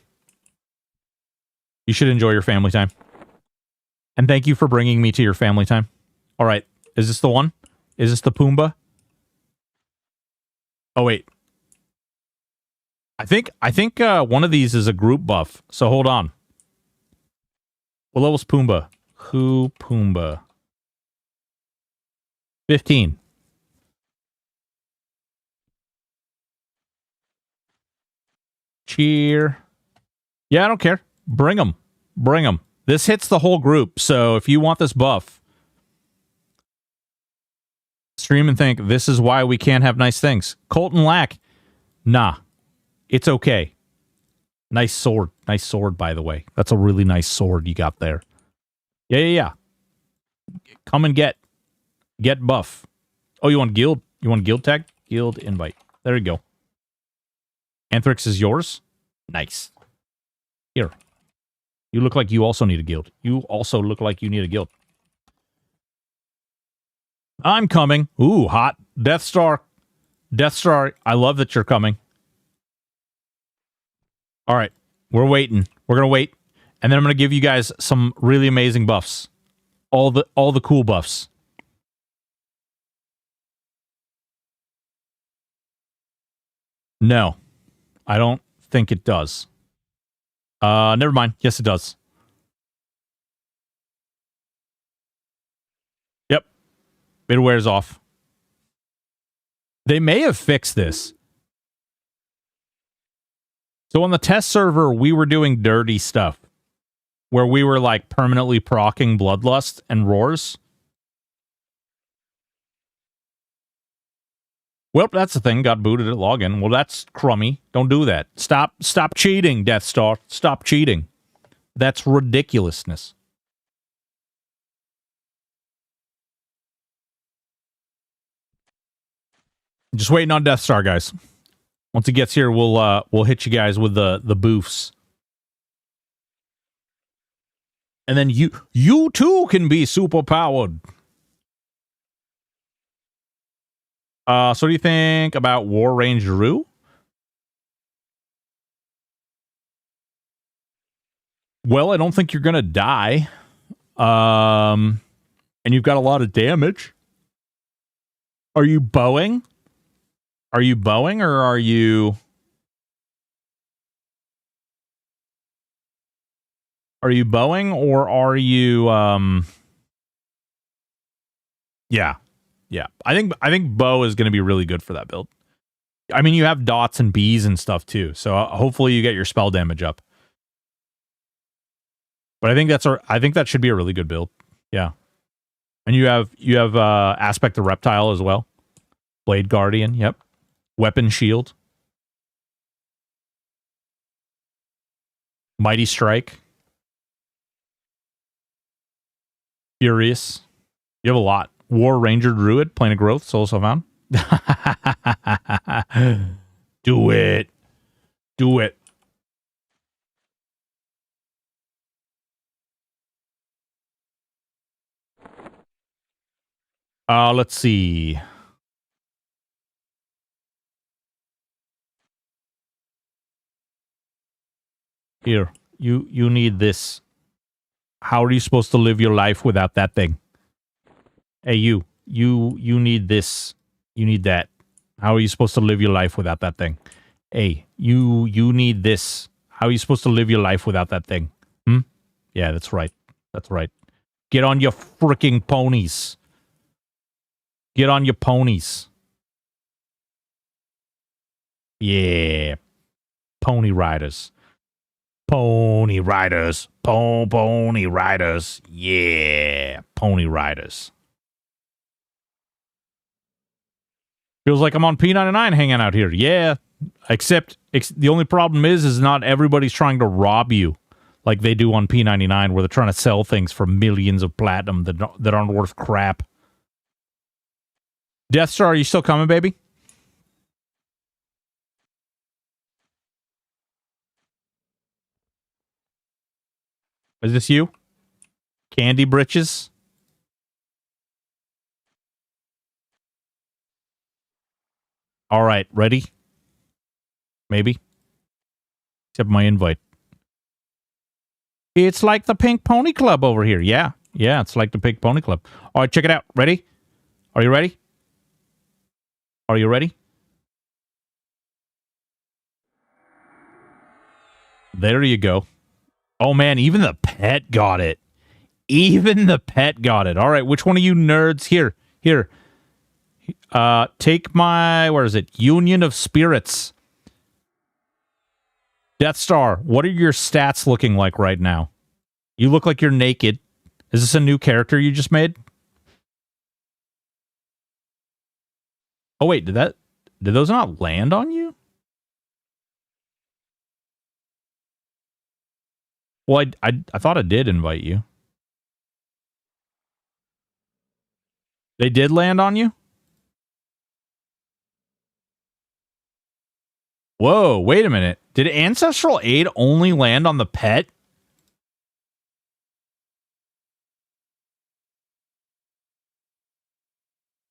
You should enjoy your family time. And thank you for bringing me to your family time. All right. Is this the one? Is this the Pumbaa? Oh, wait. I think one of these is a group buff. So hold on. What level's Pumbaa? Who Pumbaa? 15. Cheer. Yeah, I don't care. Bring them. This hits the whole group, so if you want this buff, stream and think, this is why we can't have nice things. Colton Lack. Nah. It's okay. Nice sword, by the way. That's a really nice sword you got there. Yeah. Come and get buff. Oh, you want guild? You want guild tag? Guild invite. There you go. Anthrix is yours? Nice. Here. You look like you also need a guild. You also look like you need a guild. I'm coming. Ooh, hot. Death Star. I love that you're coming. All right. We're waiting. We're going to wait. And then I'm going to give you guys some really amazing buffs. All the cool buffs. No. I don't think it does. Never mind. Yes, it does. Yep. It wears off. They may have fixed this. So on the test server, we were doing dirty stuff. Where we were like permanently proccing Bloodlust and Roars. Well, that's the thing. Got booted at login. Well, that's crummy. Don't do that. Stop cheating, Death Star. Stop cheating. That's ridiculousness. Just waiting on Death Star, guys. Once he gets here, we'll hit you guys with the boofs. And then you too can be super powered. So what do you think about War Range Rue? Well, I don't think you're gonna die. And you've got a lot of damage. Are you bowing? Or are you... Are you bowing or are you Yeah. I think bow is going to be really good for that build. I mean, you have dots and bees and stuff too, so hopefully you get your spell damage up. But I think that should be a really good build. Yeah. And you have aspect of reptile as well. Blade Guardian, yep. Weapon Shield. Mighty Strike. Furious. You have a lot. War Ranger Druid, Plane of Growth, Soul Found. Do it. Do it. Let's see. Here, you need this. How are you supposed to live your life without that thing? Hey, you need this. You need that. How are you supposed to live your life without that thing? Hey, you need this. How are you supposed to live your life without that thing? Hmm? Yeah, that's right. That's right. Get on your freaking ponies. Get on your ponies. Yeah. Pony riders. Pony riders. Pony riders. Yeah. Pony riders. Feels like I'm on P99 hanging out here. Yeah. Except the only problem is not everybody's trying to rob you like they do on P99, where they're trying to sell things for millions of platinum that aren't worth crap. Death Star, are you still coming, baby? Is this you? Candy Britches? All right, ready? Maybe. Accept my invite. It's like the Pink Pony Club over here. Yeah. Yeah, it's like the Pink Pony Club. All right, check it out. Ready? Are you ready? Are you ready? There you go. Oh, man, even the pet got it. Even the pet got it. All right, which one of you nerds? Here. Take my, where is it? Union of Spirits. Death Star, what are your stats looking like right now? You look like you're naked. Is this a new character you just made? Oh, wait, did those not land on you? Well, I thought I did invite you. They did land on you? Whoa, wait a minute. Did Ancestral Aid only land on the pet?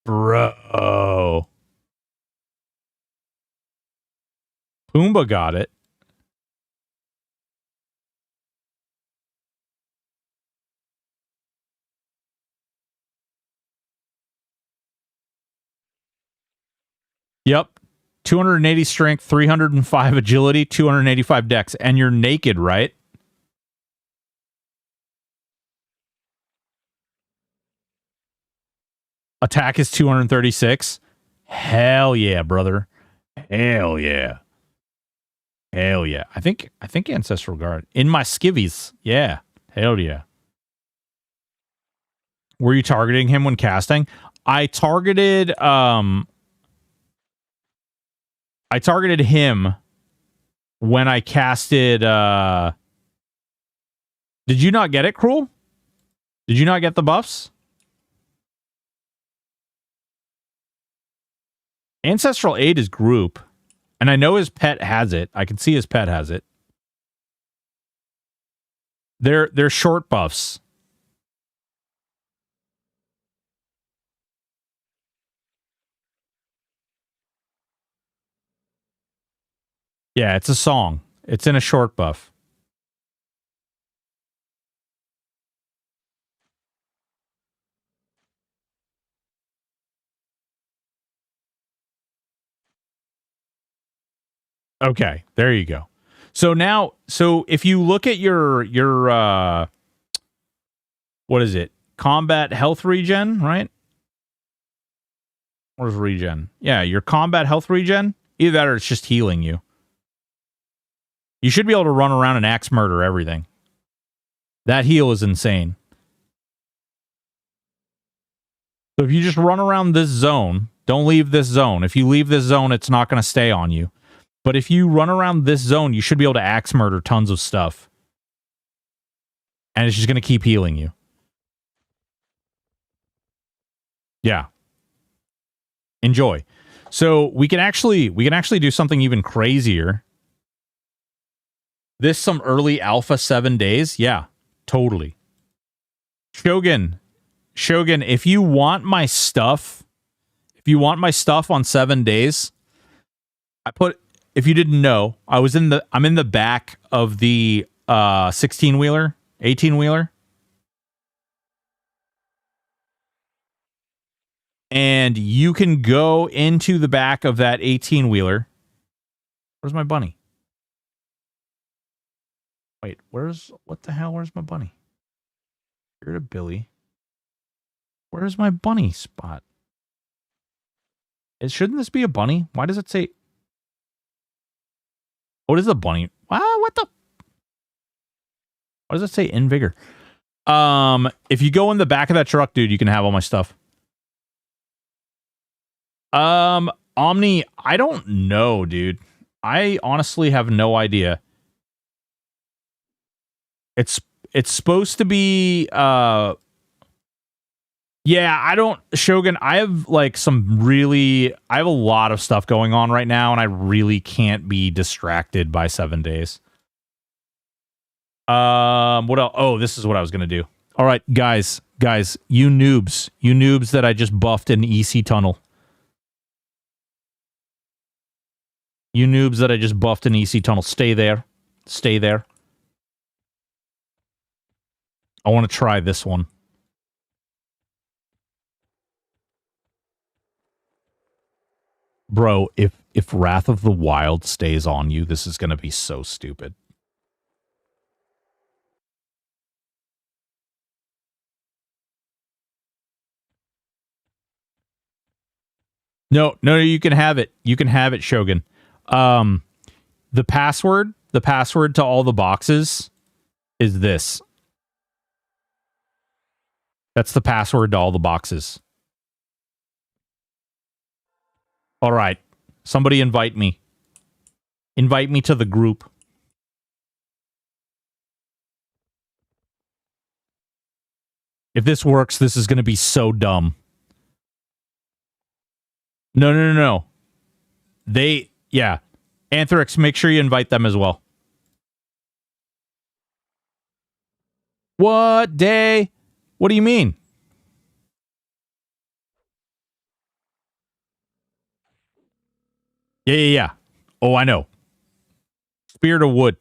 Bro. Pumbaa got it. Yep. 280 strength, 305 agility, 285 dex. And you're naked, right? Attack is 236. Hell yeah, brother. Hell yeah. Hell yeah. I think Ancestral Guard. In my skivvies. Yeah. Hell yeah. Were you targeting him when casting? I targeted him when I casted Did you not get it, Cruel? Did you not get the buffs? Ancestral Aid is group. And I know his pet has it. I can see his pet has it. They're short buffs. Yeah, it's a song. It's in a short buff. Okay, there you go. So now, if you look at your what is it? Combat health regen, right? Where's regen? Yeah, your combat health regen. Either that or it's just healing you. You should be able to run around and axe murder everything. That heal is insane. So if you just run around this zone, don't leave this zone. If you leave this zone, it's not going to stay on you. But if you run around this zone, you should be able to axe murder tons of stuff. And it's just going to keep healing you. Yeah. Enjoy. So we can actually do something even crazier. This some early alpha 7 days? Yeah, totally. Shogun, if you want my stuff, on 7 days, if you didn't know, I'm in the back of the 16-wheeler, 18-wheeler. And you can go into the back of that 18-wheeler. Where's my bunny? Wait, what the hell? Where's my bunny? Here to Billy. Where's my bunny spot? Shouldn't this be a bunny? Why does it say... What is a bunny? What the... Why does it say invigor? If you go in the back of that truck, dude, you can have all my stuff. Omni, I don't know, dude. I honestly have no idea. It's supposed to be, yeah, I don't, Shogun, I have like I have a lot of stuff going on right now, and I really can't be distracted by 7 days. What else? Oh, this is what I was gonna do. All right, guys, you noobs that I just buffed in EC Tunnel. You noobs that I just buffed in EC Tunnel, stay there. Stay there. I want to try this one. Bro, if Wrath of the Wild stays on you, this is going to be so stupid. No, you can have it. You can have it, Shogun. The password to all the boxes is this. That's the password to all the boxes. All right. Somebody invite me. Invite me to the group. If this works, this is going to be so dumb. No. Yeah. Anthrix, make sure you invite them as well. What day? What do you mean? Yeah. Oh, I know. Spirit of Wood.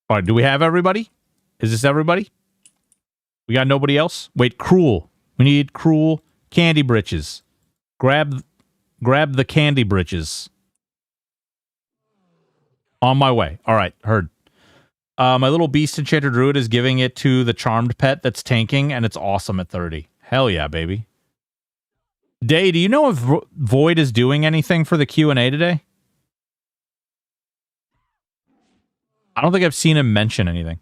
All right, do we have everybody? Is this everybody? We got nobody else? Wait, Cruel. We need Cruel candy britches. Grab the candy britches. On my way. All right, heard. My little beast enchanter druid is giving it to the charmed pet that's tanking, and it's awesome at 30. Hell yeah, baby. Day, do you know if Void is doing anything for the Q&A today? I don't think I've seen him mention anything.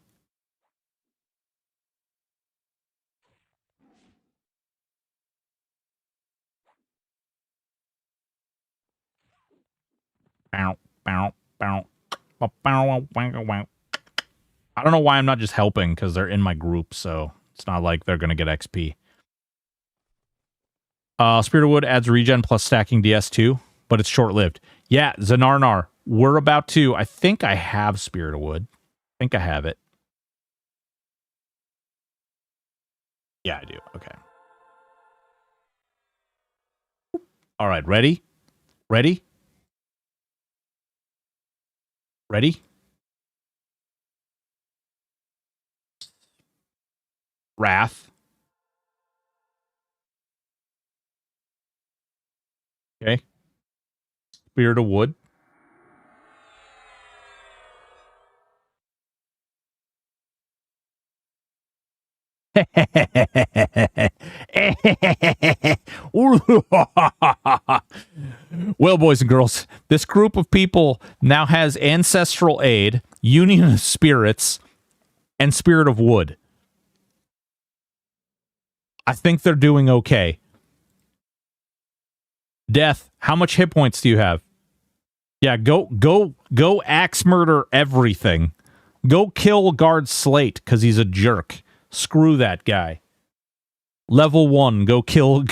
I don't know why I'm not just helping, because they're in my group, so it's not like they're going to get XP. Spirit of Wood adds regen plus stacking DS2, but it's short-lived. Yeah, Zanarnar, we're about to... I think I have Spirit of Wood. I think I have it. Yeah, I do. Okay. All right, ready? Ready? Ready? Wrath. Okay. Spirit of Wood. Well, boys and girls, this group of people now has Ancestral Aid, Union of Spirits, and Spirit of Wood. I think they're doing okay. Death, how much hit points do you have? Yeah, go axe murder everything. Go kill guard Slate because he's a jerk. Screw that guy. Level 1, go kill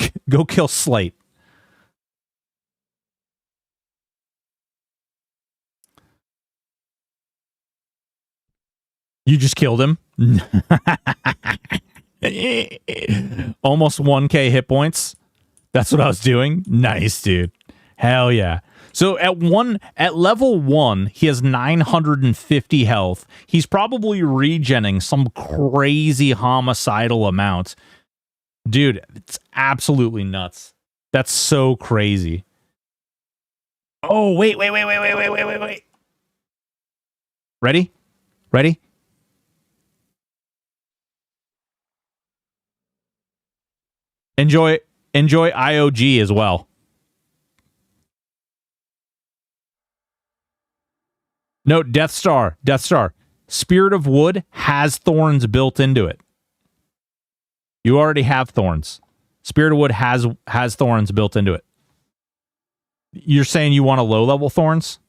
Slate. You just killed him. Almost 1k hit points. That's what I was doing. Nice, dude. Hell yeah. So at level 1, he has 950 health. He's probably regenning some crazy homicidal amount. Dude, it's absolutely nuts. That's so crazy. Oh, wait. Ready? Enjoy IOG as well. No, Death Star. Spirit of Wood has thorns built into it. You already have thorns. Spirit of Wood has thorns built into it. You're saying you want a low-level thorns?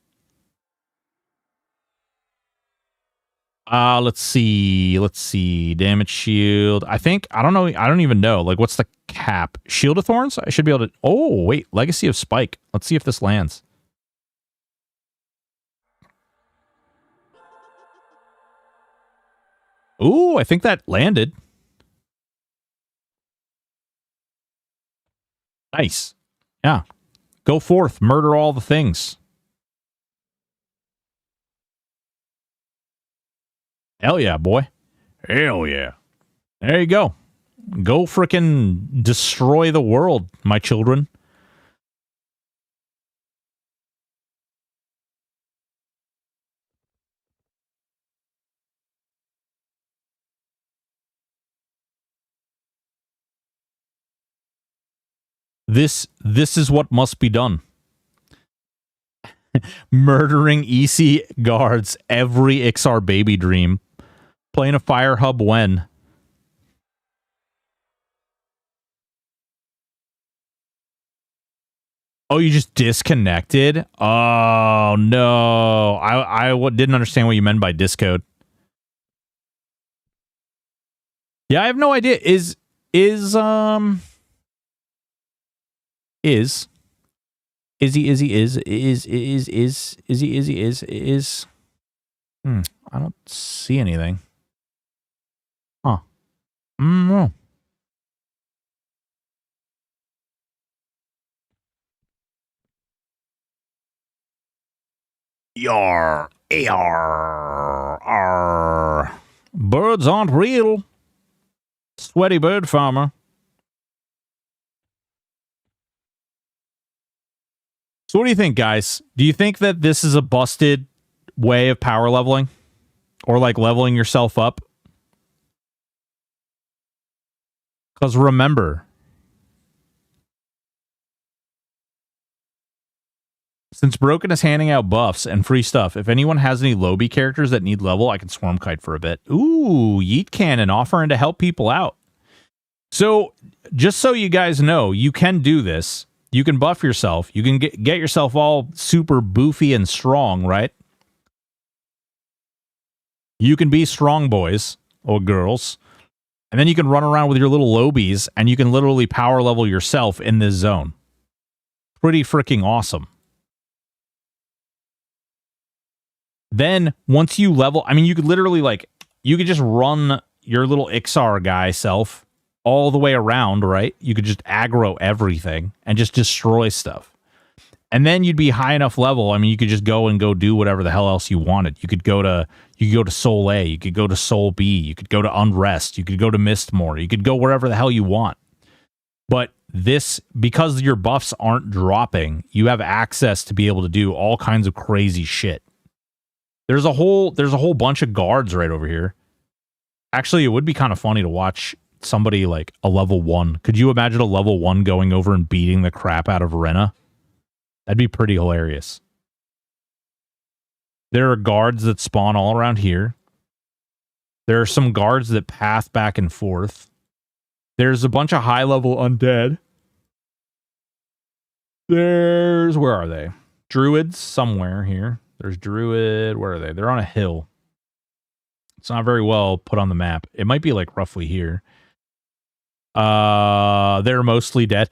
Let's see. Damage shield. I don't know. I don't even know. Like, what's the cap? Shield of Thorns? I should be able to... Oh, wait. Legacy of Spike. Let's see if this lands. Ooh, I think that landed. Nice. Yeah. Go forth. Murder all the things. Hell yeah, boy. Hell yeah. There you go. Go frickin' destroy the world, my children. This is what must be done. Murdering EC guards every XR baby dream. Playing a fire hub when? Oh, you just disconnected? Oh, no. I didn't understand what you meant by discode. Yeah, I have no idea. Is I don't see anything. Huh. No. Yar. Ar. Birds aren't real. Sweaty bird farmer. So what do you think, guys? Do you think that this is a busted way of power leveling? Or like leveling yourself up? Because remember, since Broken is handing out buffs and free stuff, if anyone has any Lobby characters that need level, I can Swarm Kite for a bit. Ooh, Yeet Cannon offering to help people out. So, just so you guys know, you can do this. You can buff yourself. You can get yourself all super boofy and strong, right? You can be strong boys or girls. And then you can run around with your little Lobies, and you can literally power level yourself in this zone. Pretty freaking awesome. Then, once you level... I mean, you could literally, like... You could just run your little Ixar guy self all the way around, right? You could just aggro everything and just destroy stuff. And then you'd be high enough level. I mean, you could just go do whatever the hell else you wanted. You could go to Soul A. You could go to Soul B. You could go to Unrest. You could go to Mistmore. You could go wherever the hell you want. But this, because your buffs aren't dropping, you have access to be able to do all kinds of crazy shit. There's a whole bunch of guards right over here. Actually, it would be kind of funny to watch somebody like a level 1. Could you imagine a level 1 going over and beating the crap out of Rena? That'd be pretty hilarious. There are guards that spawn all around here. There are some guards that path back and forth. There's a bunch of high-level undead. Where are they? Druids somewhere here. There's druid. Where are they? They're on a hill. It's not very well put on the map. It might be like roughly here. They're mostly dead.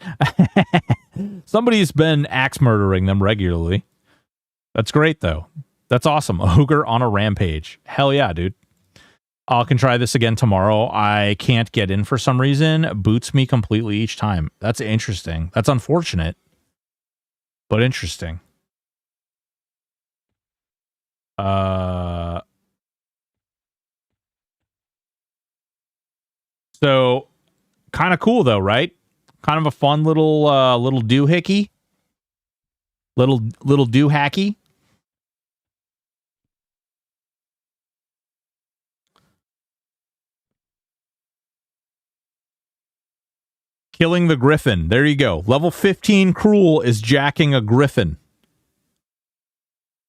Somebody's been axe murdering them regularly. That's great though. That's awesome. Ogre on a rampage. Hell yeah, dude. I can try this again tomorrow. I can't get in for some reason. Boots me completely each time. That's interesting. That's unfortunate, but interesting. So kind of cool though, right? Kind of a fun little doohickey. Little doohacky. Killing the griffin. There you go. Level 15 cruel is jacking a griffin.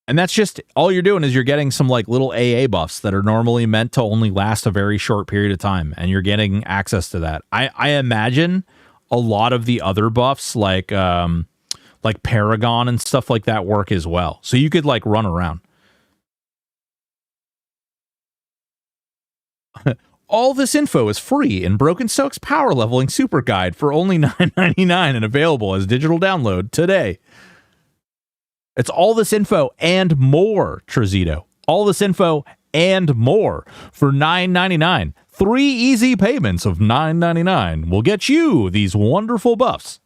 And that's just, all you're doing is you're getting some like little AA buffs that are normally meant to only last a very short period of time. And you're getting access to that. I imagine a lot of the other buffs like Paragon and stuff like that work as well. So you could like run around. All this info is free in Broken Stoic's Power Leveling Super Guide for only $9.99 and available as digital download today. It's all this info and more, Trezito. All this info and more for $9.99. 3 easy payments of $9.99 will get you these wonderful buffs.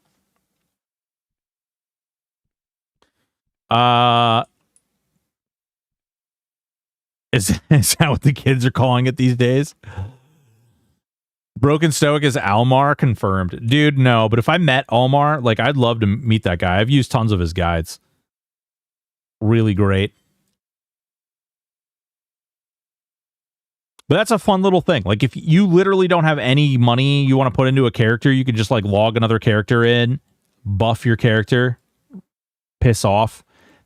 Is that what the kids are calling it these days? Broken Stoic is Almar confirmed. Dude, no, but if I met Almar, like I'd love to meet that guy. I've used tons of his guides. Really great. But that's a fun little thing. Like if you literally don't have any money you want to put into a character, you could just like log another character in, buff your character, piss off.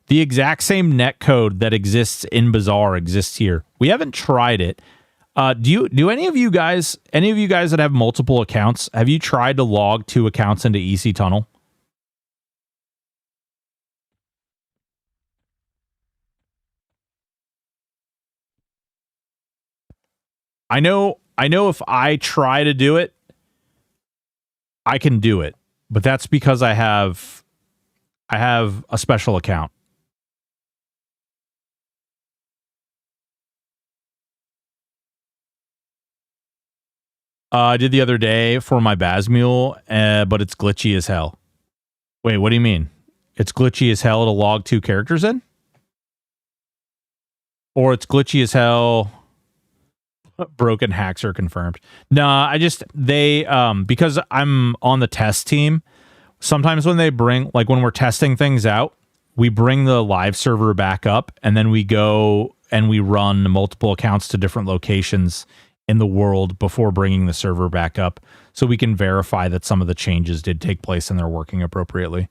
The exact same net code that exists in Bazaar exists here. We haven't tried it. Do any of you guys that have multiple accounts, have you tried to log 2 accounts into EC Tunnel? I know if I try to do it, I can do it. But that's because I have a special account. I did the other day for my Bazmule, but it's glitchy as hell. Wait, what do you mean? It's glitchy as hell to log 2 characters in? Or it's glitchy as hell... Broken hacks are confirmed. Nah, because I'm on the test team, sometimes when they bring, like when we're testing things out, we bring the live server back up and then we go and we run multiple accounts to different locations in the world before bringing the server back up so we can verify that some of the changes did take place and they're working appropriately.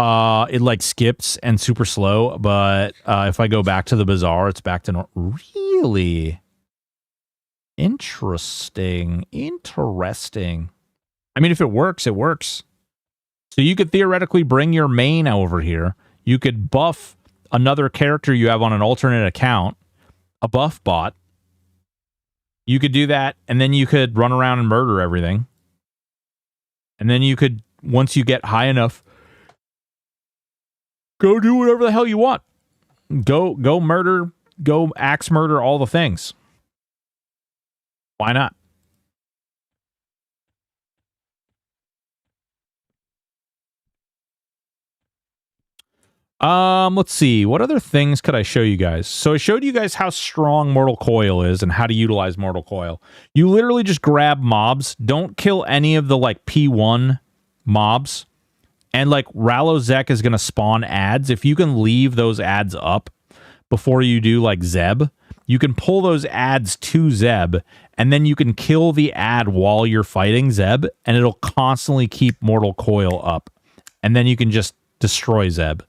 It like skips and super slow, but if I go back to the Bazaar, it's back to really interesting. I mean, if it works, it works. So you could theoretically bring your main over here. You could buff another character you have on an alternate account, a buff bot. You could do that, and then you could run around and murder everything. And then you could, once you get high enough, go do whatever the hell you want. Go murder, go axe murder all the things. Why not? Let's see. What other things could I show you guys? So I showed you guys how strong Mortal Coil is and how to utilize Mortal Coil. You literally just grab mobs. Don't kill any of the like P1 mobs. And like Rallozek is going to spawn ads. If you can leave those ads up before you do like Zeb, you can pull those ads to Zeb and then you can kill the ad while you're fighting Zeb and it'll constantly keep Mortal Coil up. And then you can just destroy Zeb.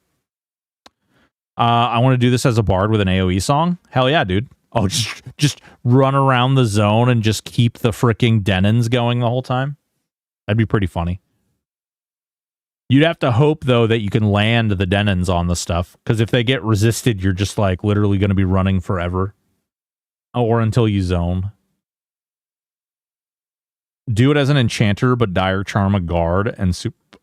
I want to do this as a bard with an AoE song. Hell yeah, dude. Oh, just run around the zone and just keep the freaking Denons going the whole time? That'd be pretty funny. You'd have to hope, though, that you can land the Denons on the stuff, because if they get resisted, you're just, like, literally going to be running forever. Or until you zone. Do it as an enchanter, but Dire Charm a guard and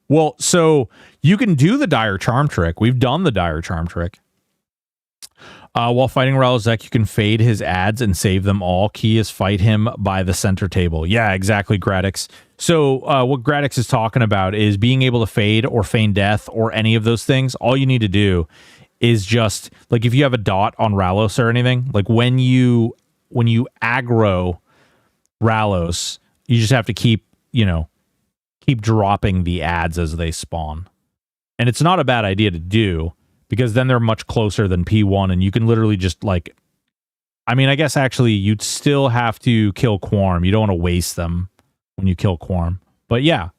Well, so you can do the Dire Charm trick. We've done the Dire Charm trick. While fighting Ralozek, you can fade his ads and save them all. Key is fight him by the center table. Yeah, exactly, Gradix. So what Gradix is talking about is being able to fade or feign death or any of those things. All you need to do is just, like, if you have a dot on Ralos or anything, like when you aggro Ralos, you just have to keep dropping the ads as they spawn. And it's not a bad idea to do, because then they're much closer than P1, and you can literally just, like... I mean, I guess actually you'd still have to kill Quorum. You don't want to waste them when you kill Quorum. But yeah.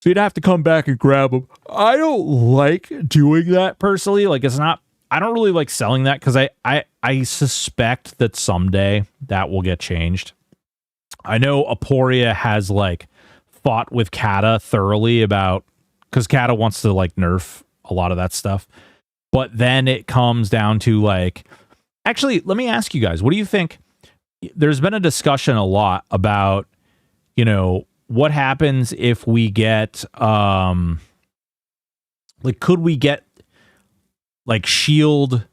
So you'd have to come back and grab them. I don't like doing that, personally. Like, it's not... I don't really like selling that, because I suspect that someday that will get changed. I know Aporia has, like, fought with Kata thoroughly about... Because Kata wants to, like, nerf a lot of that stuff. But then it comes down to, like... Actually, let me ask you guys, what do you think? There's been a discussion a lot about, what happens if we get, like, could we get, like, shield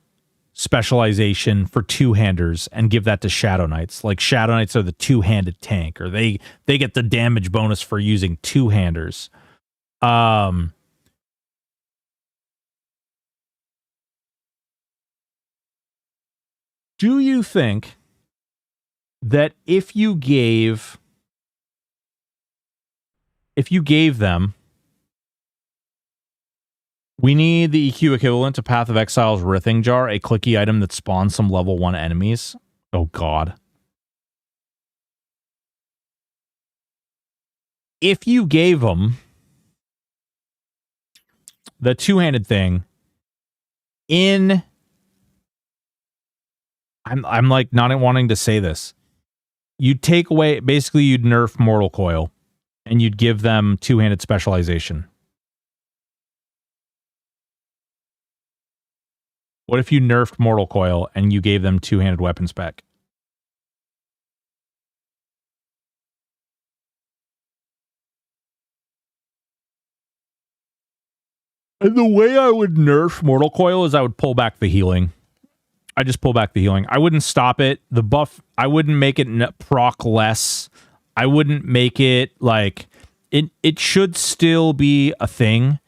specialization for two-handers and give that to Shadow Knights? Like, Shadow Knights are the two-handed tank, or they get the damage bonus for using two-handers. Do you think that if you gave them, we need the EQ equivalent to Path of Exile's Rithing Jar, a clicky item that spawns some level 1 enemies? Oh, God. If you gave them the two-handed thing in... I'm like not wanting to say this. You'd take away, basically you'd nerf Mortal Coil and you'd give them two-handed specialization. What if you nerfed Mortal Coil and you gave them two-handed weapon spec? And the way I would nerf Mortal Coil is I would pull back the healing. I just pull back the healing. I wouldn't stop it. The buff, I wouldn't make it proc less. I wouldn't make it like... It should still be a thing.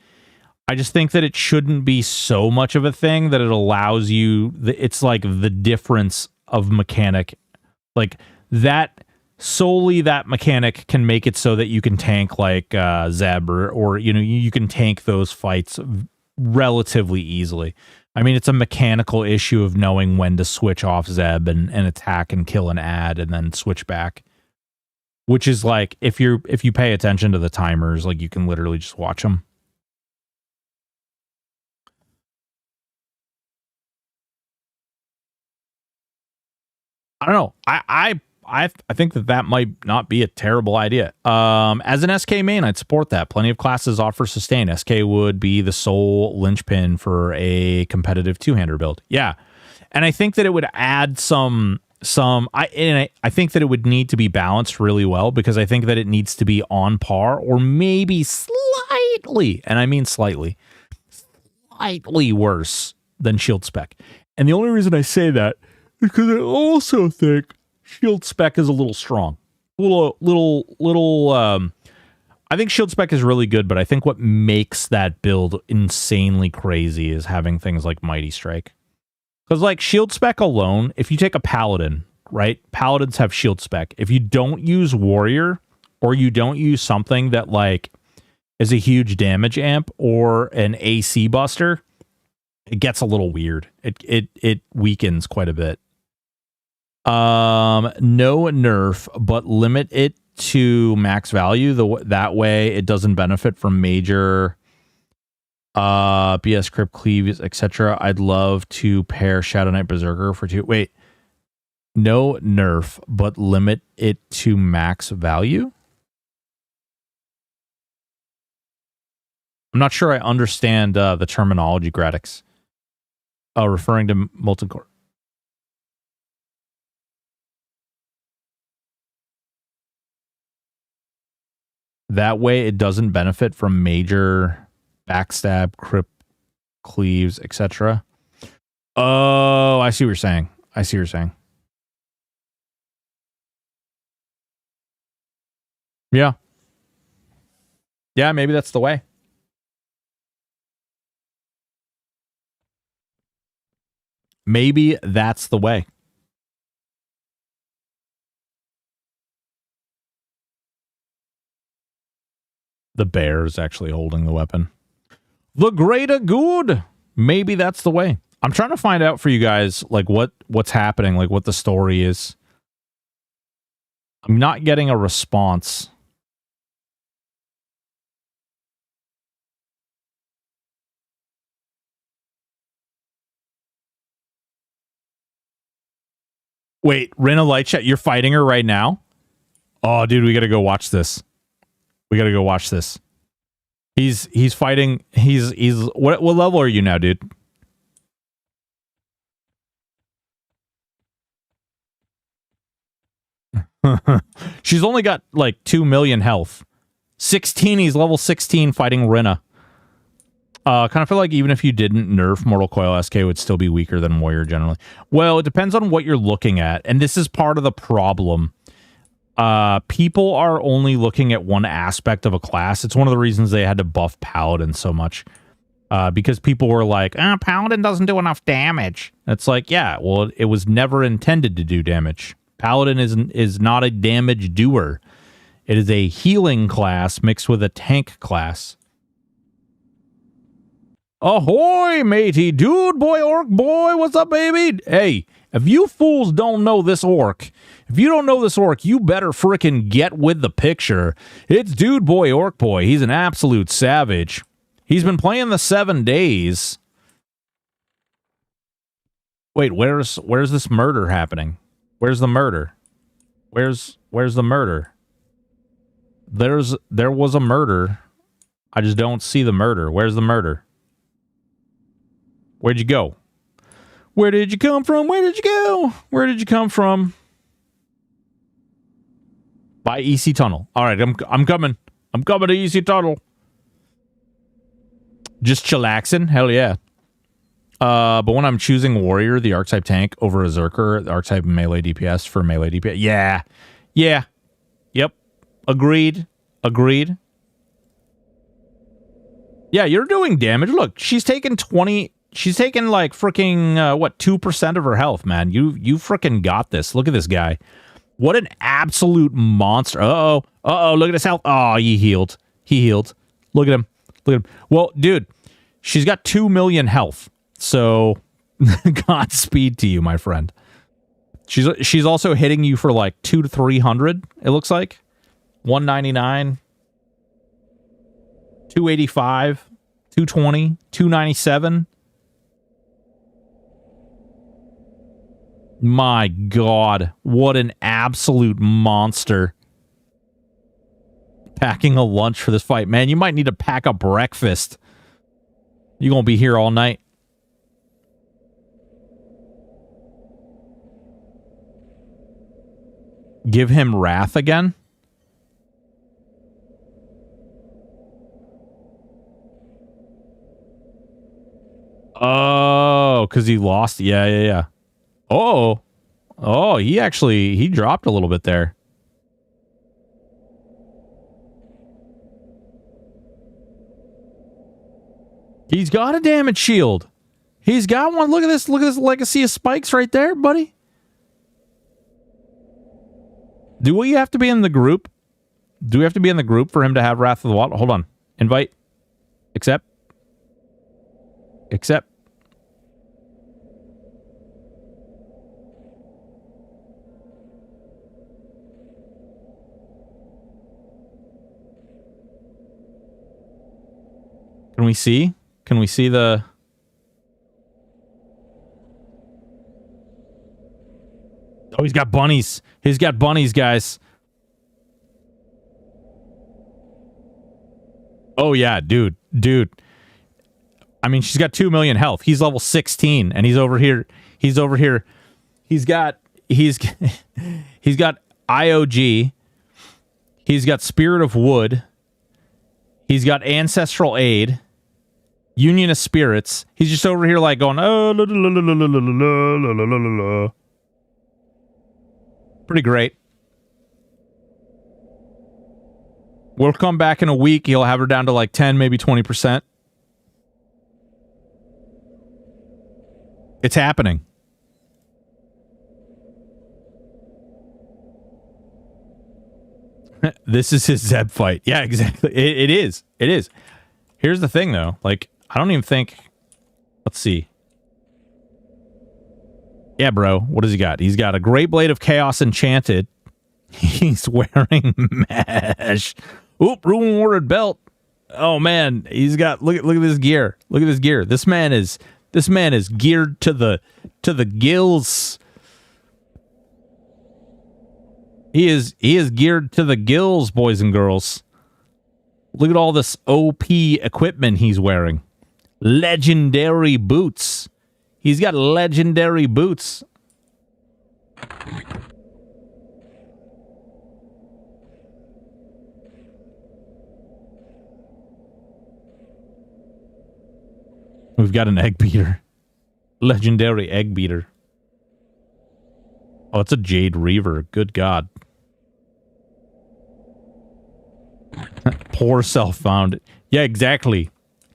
I just think that it shouldn't be so much of a thing that it allows you... It's like the difference of mechanic. Like, that... Solely that mechanic can make it so that you can tank like Zeb or you can tank those fights relatively easily. I mean, it's a mechanical issue of knowing when to switch off Zeb and attack and kill an ad and then switch back. Which is like, if you pay attention to the timers, like you can literally just watch them. I don't know. I think that might not be a terrible idea. As an SK main, I'd support that. Plenty of classes offer sustain. SK would be the sole linchpin for a competitive two-hander build. Yeah. And I think that it would add I think that it would need to be balanced really well, because I think that it needs to be on par or maybe slightly, and I mean slightly worse than shield spec. And the only reason I say that is because I also think shield spec is a little strong. I think shield spec is really good, but I think what makes that build insanely crazy is having things like Mighty Strike. Because like shield spec alone, if you take a paladin, right? Paladins have shield spec. If you don't use warrior, or you don't use something that like is a huge damage amp or an AC buster, it gets a little weird. It weakens quite a bit. No nerf, but limit it to max value. That way it doesn't benefit from major BS Crypt Cleaves, etc. I'd love to pair Shadow Knight Berserker for 2. Wait. No nerf, but limit it to max value? I'm not sure I understand the terminology, Gradix. Oh, referring to molten core. That way it doesn't benefit from major backstab, crypt cleaves, etc. Oh, I see what you're saying. I see what you're saying. Yeah. Yeah, maybe that's the way. Maybe that's the way. The bear is actually holding the weapon. The greater good. Maybe that's the way. I'm trying to find out for you guys, like, what's happening, like, what the story is. I'm not getting a response. Wait, Rena Lightshot, you're fighting her right now? Oh, dude, we gotta go watch this. We gotta go watch this. He's fighting. He's what level are you now, dude? She's only got like 2 million health. 16. He's level 16 fighting Rena. Kind of feel like even if you didn't nerf Mortal Coil, SK would still be weaker than Warrior generally. Well, it depends on what you're looking at, and this is part of the problem. People are only looking at one aspect of a class. It's one of the reasons they had to buff Paladin so much. Because people were like, Paladin doesn't do enough damage. It's like, yeah, well, it was never intended to do damage. Paladin is not a damage doer. It is a healing class mixed with a tank class. Ahoy, matey. Dude, boy, orc boy, what's up, baby? Hey, if you fools don't know this orc, you better frickin' get with the picture. It's Dude Boy Orc Boy. He's an absolute savage. He's been playing the 7 days. Wait, where's this murder happening? Where's the murder? Where's the murder? There was a murder. I just don't see the murder. Where's the murder? Where'd you go? Where did you come from? Where did you go? Where did you come from? By EC Tunnel. All right, I'm coming. I'm coming to EC Tunnel. Just chillaxing? Hell yeah. But when I'm choosing Warrior, the Archetype tank, over a Zerker, the Archetype melee DPS for melee DPS. Yeah. Yeah. Yep. Agreed. Yeah, you're doing damage. Look, she's taking 20... She's taking like freaking 2% of her health, man. You freaking got this. Look at this guy. What an absolute monster. Uh-oh. Look at his health. Oh, he healed. Look at him. Well, dude, she's got 2 million health. So Godspeed to you, my friend. She's also hitting you for like 200 to 300, it looks like. 199, 285, 220, 297. My God, what an absolute monster. Packing a lunch for this fight. Man, you might need to pack a breakfast. You're going to be here all night. Give him Wrath again? Oh, because he lost. Yeah. Oh, he dropped a little bit there. He's got a damage shield. He's got one. Look at this legacy of spikes right there, buddy. Do we have to be in the group? Do we have to be in the group for him to have Wrath of the Wild? Hold on. Invite. Accept. Can we see? Can we see the... Oh, he's got bunnies. He's got bunnies, guys. Oh, yeah, dude. I mean, she's got 2 million health. He's level 16, and he's over here. He's got IOG. He's got Spirit of Wood. He's got Ancestral Aid. Union of Spirits. He's just over here like going, oh, la, la, la, la, la, la, la, la, la, la. Pretty great. We'll come back in a week. He'll have her down to like 10, maybe 20%. It's happening. This is his Zeb fight. Yeah, exactly. It is. It is. Here's the thing, though. Like, I don't even think... Let's see. Yeah, bro. What does he got? He's got a Great Blade of Chaos Enchanted. He's wearing mesh. Oop, Ruin Warded Belt. Oh, man. He's got... Look at this gear. Look at this gear. This man is geared to the gills. He is geared to the gills, boys and girls. Look at all this OP equipment he's wearing. Legendary boots. He's got legendary boots. We've got an egg beater. Legendary egg beater. Oh, it's a Jade Reaver. Good God. Poor self-found. Yeah, exactly.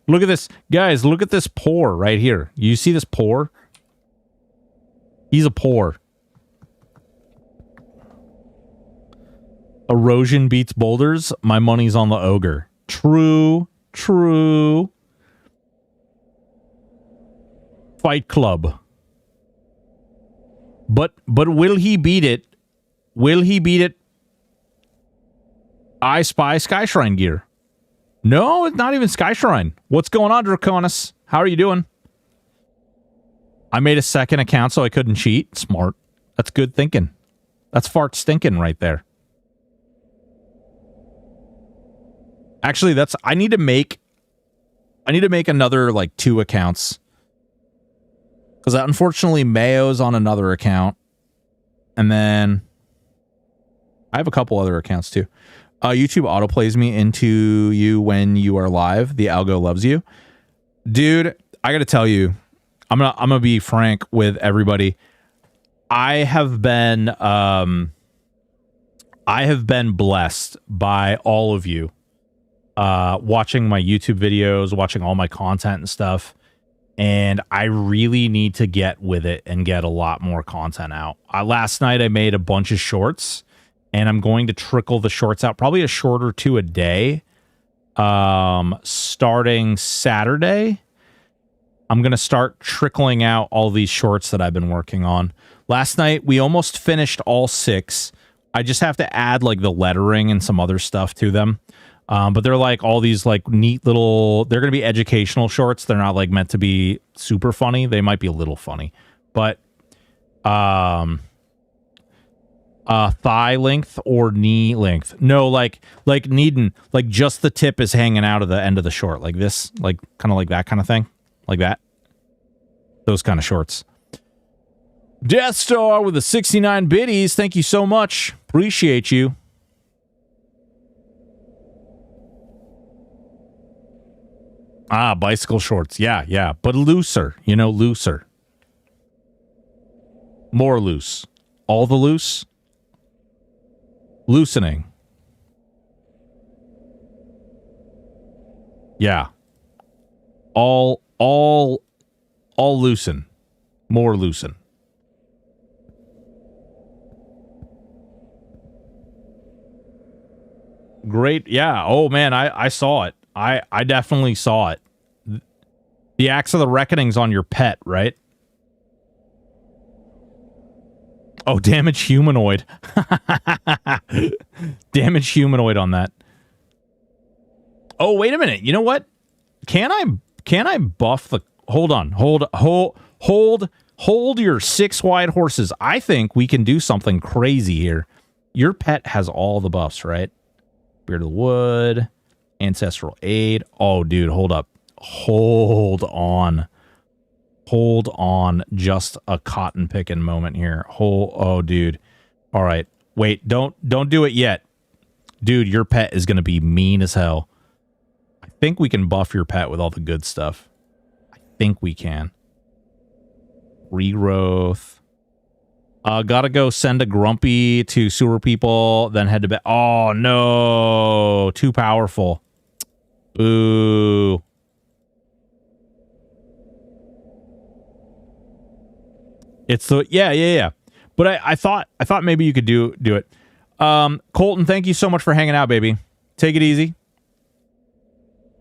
Look at this. Guys, look at this poor right here. You see this poor? He's a poor. Erosion beats boulders. My money's on the ogre. True. Fight Club. But will he beat it? Will he beat it? I Spy Skyshrine gear. No, it's not even Skyshrine. What's going on, Draconis? How are you doing? I made a second account so I couldn't cheat. Smart. That's good thinking. That's fart stinking right there. Actually, I need to make another like 2 accounts. Because unfortunately Mayo's on another account. And then I have a couple other accounts too. YouTube autoplays me into you when you are live. The algo loves you. Dude, I gotta tell you, I'm gonna be frank with everybody. I have been blessed by all of you watching my YouTube videos, watching all my content and stuff. And I really need to get with it and get a lot more content out. Last night I made a bunch of shorts, and I'm going to trickle the shorts out, probably a short or 2 a day. Starting Saturday, I'm going to start trickling out all these shorts that I've been working on. Last night, we almost finished all 6. I just have to add like the lettering and some other stuff to them. But they're like all these like neat little, they're going to be educational shorts. They're not like meant to be super funny. They might be a little funny, but, thigh length or knee length. No, like Needin, like just the tip is hanging out of the end of the short, like this, like kind of like that kind of thing, like that. Those kind of shorts. Death Star with the 69 biddies. Thank you so much. Appreciate you. Ah, bicycle shorts. Yeah. But looser, looser. More loose. All the loose. Loosening. Yeah. All loosen. More loosen. Great. Yeah. Oh man, I saw it. I definitely saw it. The Axe of the Reckoning's on your pet, right? Oh, damage humanoid. Damage humanoid on that. Oh, wait a minute. You know what? Can can I buff the... Hold on. Hold your 6 white horses. I think we can do something crazy here. Your pet has all the buffs, right? Beard of the Wood, Ancestral Aid. Oh, dude, hold up. Hold on. Hold on. Just a cotton picking moment here. Oh, dude. All right. Wait, don't do it yet. Dude, your pet is going to be mean as hell. I think we can buff your pet with all the good stuff. I think we can. Regrowth. Gotta go send a grumpy to sewer people, then head to bed. Oh, no. Too powerful. Boo. It's the... Yeah. But I thought maybe you could do it. Colton, thank you so much for hanging out, baby. Take it easy.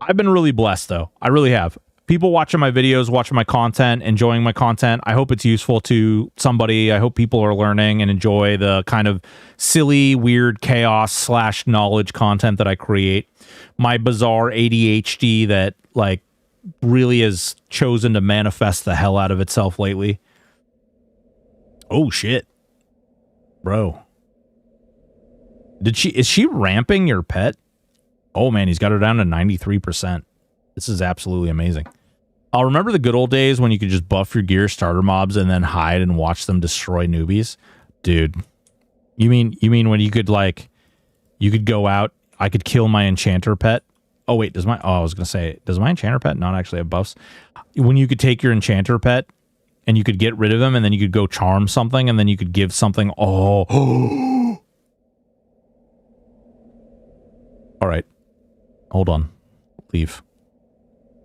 I've been really blessed, though. I really have. People watching my videos, watching my content, enjoying my content. I hope it's useful to somebody. I hope people are learning and enjoy the kind of silly, weird chaos / knowledge content that I create. My bizarre ADHD that, like, really has chosen to manifest the hell out of itself lately. Oh, shit. Bro. Is she ramping your pet? Oh, man, he's got her down to 93%. This is absolutely amazing. I'll remember the good old days when you could just buff your gear starter mobs and then hide and watch them destroy newbies. Dude, you mean when you could, like, you could go out, I could kill my enchanter pet? Oh, wait, I was going to say, does my enchanter pet not actually have buffs? When you could take your enchanter pet and you could get rid of him and then you could go charm something and then you could give something. Oh. All right. Hold on. Leave.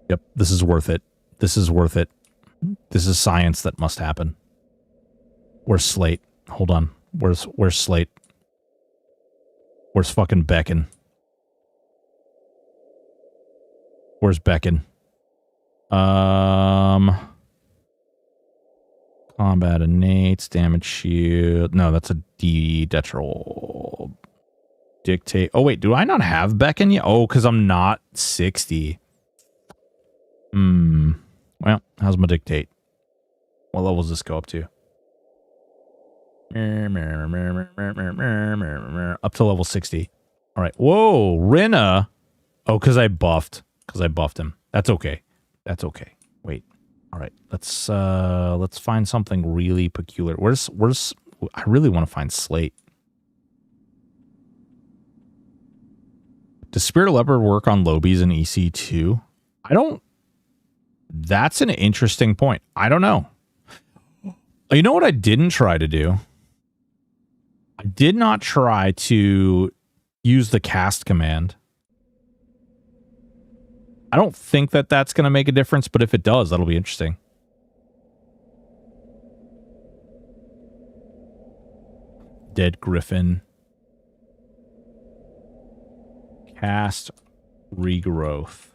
Yep, this is worth it. This is worth it. This is science that must happen. Where's Slate? Hold on. Where's Slate? Where's fucking Beacon? Where's Beacon? Combat innates, damage shield. No, that's a detrital. Dictate. Oh, wait, do I not have Beacon yet? Oh, because I'm not 60. Well, how's my dictate? What level does this go up to? Up to level 60. All right. Whoa, Rinna. Oh, because I buffed him. That's okay. That's okay. Wait. All right. Let's find something really peculiar. Where's I really want to find Slate. Does Spirit Leopard work on Lobies in EC2? That's an interesting point. I don't know. You know what I didn't try to do? I did not try to use the cast command. I don't think that that's going to make a difference, but if it does, that'll be interesting. Dead Griffin. Cast regrowth.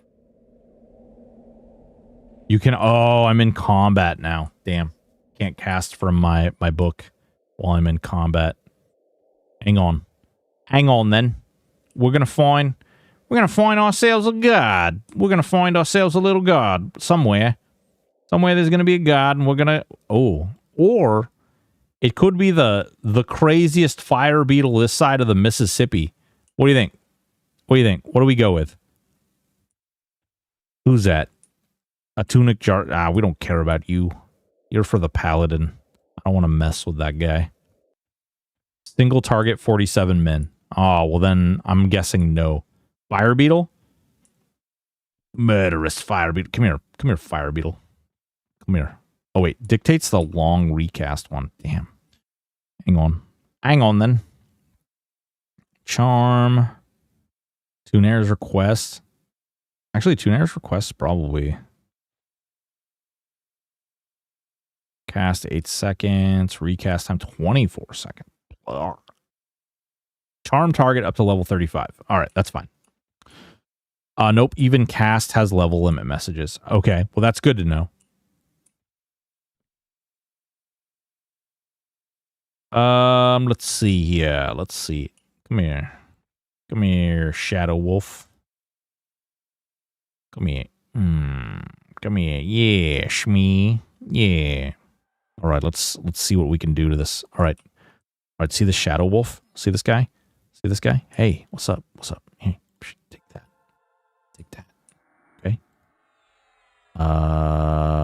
You can... Oh, I'm in combat now. Damn. Can't cast from my book while I'm in combat. Hang on. Hang on, then. We're gonna find ourselves a god. We're gonna find ourselves a little god somewhere. Somewhere there's gonna be a god, and we're gonna... Oh. Or it could be the craziest fire beetle this side of the Mississippi. What do you think? What do you think? What do we go with? Who's that? A tunic jar. We don't care about you. You're for the paladin. I don't want to mess with that guy. Single target, 47 min. Oh, well then I'm guessing no. Fire beetle? Murderous fire beetle. Come here. Come here, fire beetle. Come here. Oh, wait. Dictates the long recast one. Damn. Hang on. Hang on, then. Charm. Tunair's request. Actually, Tunair's request probably... Cast 8 seconds. Recast time 24 seconds. Ugh. Charm target up to level 35. All right, that's fine. Nope, even cast has level limit messages. Okay, well, that's good to know. Let's see here. Let's see. Come here. Come here, Shadow Wolf. Come here. Come here. Yeah, Shmee. Yeah. All right, let's see what we can do to this. All right. All right, see the shadow wolf? See this guy? See this guy? Hey, what's up? What's up? Hey, take that. Take that. Okay.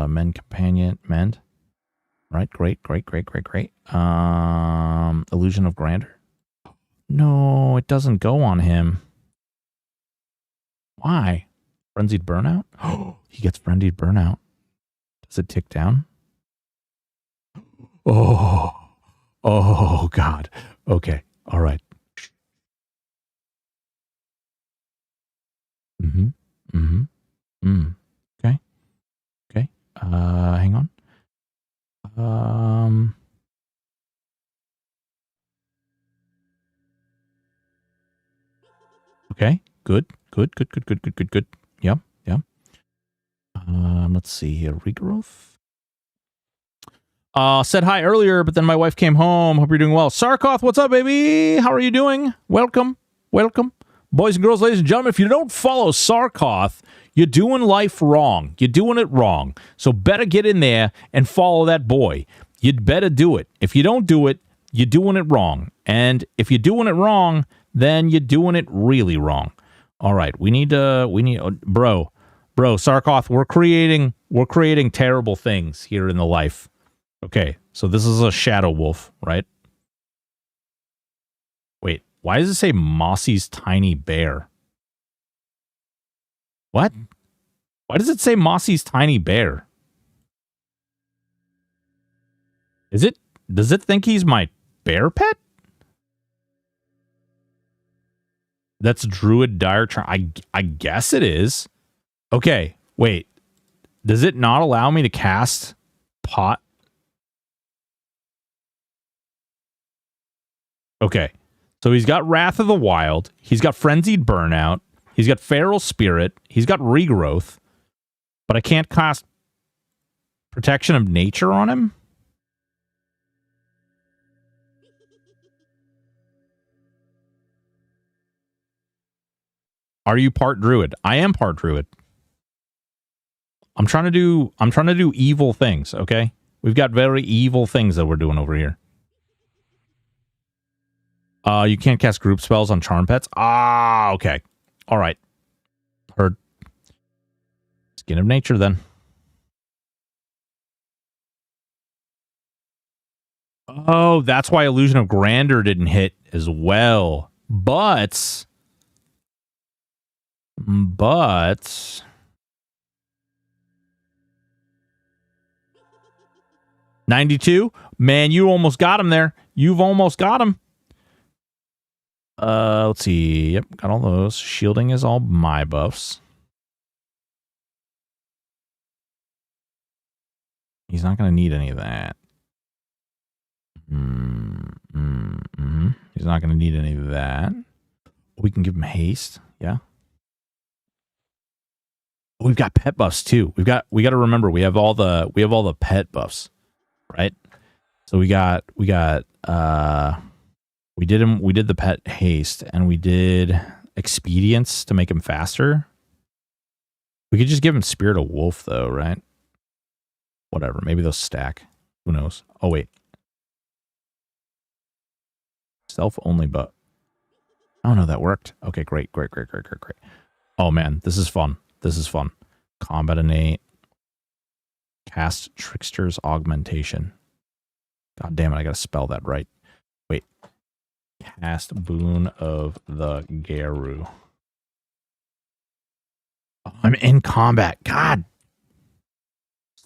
Mend companion. Mend. Right, great. Illusion of grandeur. No, it doesn't go on him. Why? Frenzied burnout? Oh, he gets frenzied burnout. Does it tick down? Oh, God. Okay. All right. Okay. Okay. Hang on. Okay. Good. Yep. Let's see here. Regrowth. Said hi earlier, but then my wife came home. Hope you're doing well. Sarkoth, what's up, baby? How are you doing? Welcome. Boys and girls, ladies and gentlemen, if you don't follow Sarkoth, you're doing life wrong. You're doing it wrong. So better get in there and follow that boy. You'd better do it. If you don't do it, you're doing it wrong. And if you're doing it wrong, then you're doing it really wrong. All right, bro, Sarkoth, we're creating terrible things here in the life. Okay, so this is a shadow wolf, right? Wait, why does it say Mossy's tiny bear? What? Why does it say Mossy's tiny bear? Does it think he's my bear pet? That's Druid Dire Charm. I guess it is. Okay, wait. Does it not allow me to cast pot? Okay. So he's got Wrath of the Wild. He's got Frenzied Burnout. He's got Feral Spirit. He's got Regrowth. But I can't cast Protection of Nature on him? Are you part druid? I am part druid. I'm trying to do evil things, okay? We've got very evil things that we're doing over here. You can't cast group spells on charm pets? Ah, okay. All right. Heard. Skin of Nature, then. Oh, that's why Illusion of Grandeur didn't hit as well. But 92? Man, you almost got him there. You've almost got him. Let's see. Yep, got all those. Shielding is all my buffs. He's not going to need any of that. He's not going to need any of that. We can give him haste. Yeah. We've got pet buffs too. We got to remember we have all the pet buffs, right? So we did the pet haste and we did expedience to make him faster. We could just give him Spirit of Wolf though, right? Whatever. Maybe they'll stack. Who knows? Oh wait. Self only, but oh no, that worked. Okay, great. Oh man, this is fun. Combat innate. Cast Trickster's Augmentation. God damn it, I gotta spell that right. Wait. Cast Boon of the Garu. Oh, I'm in combat. God.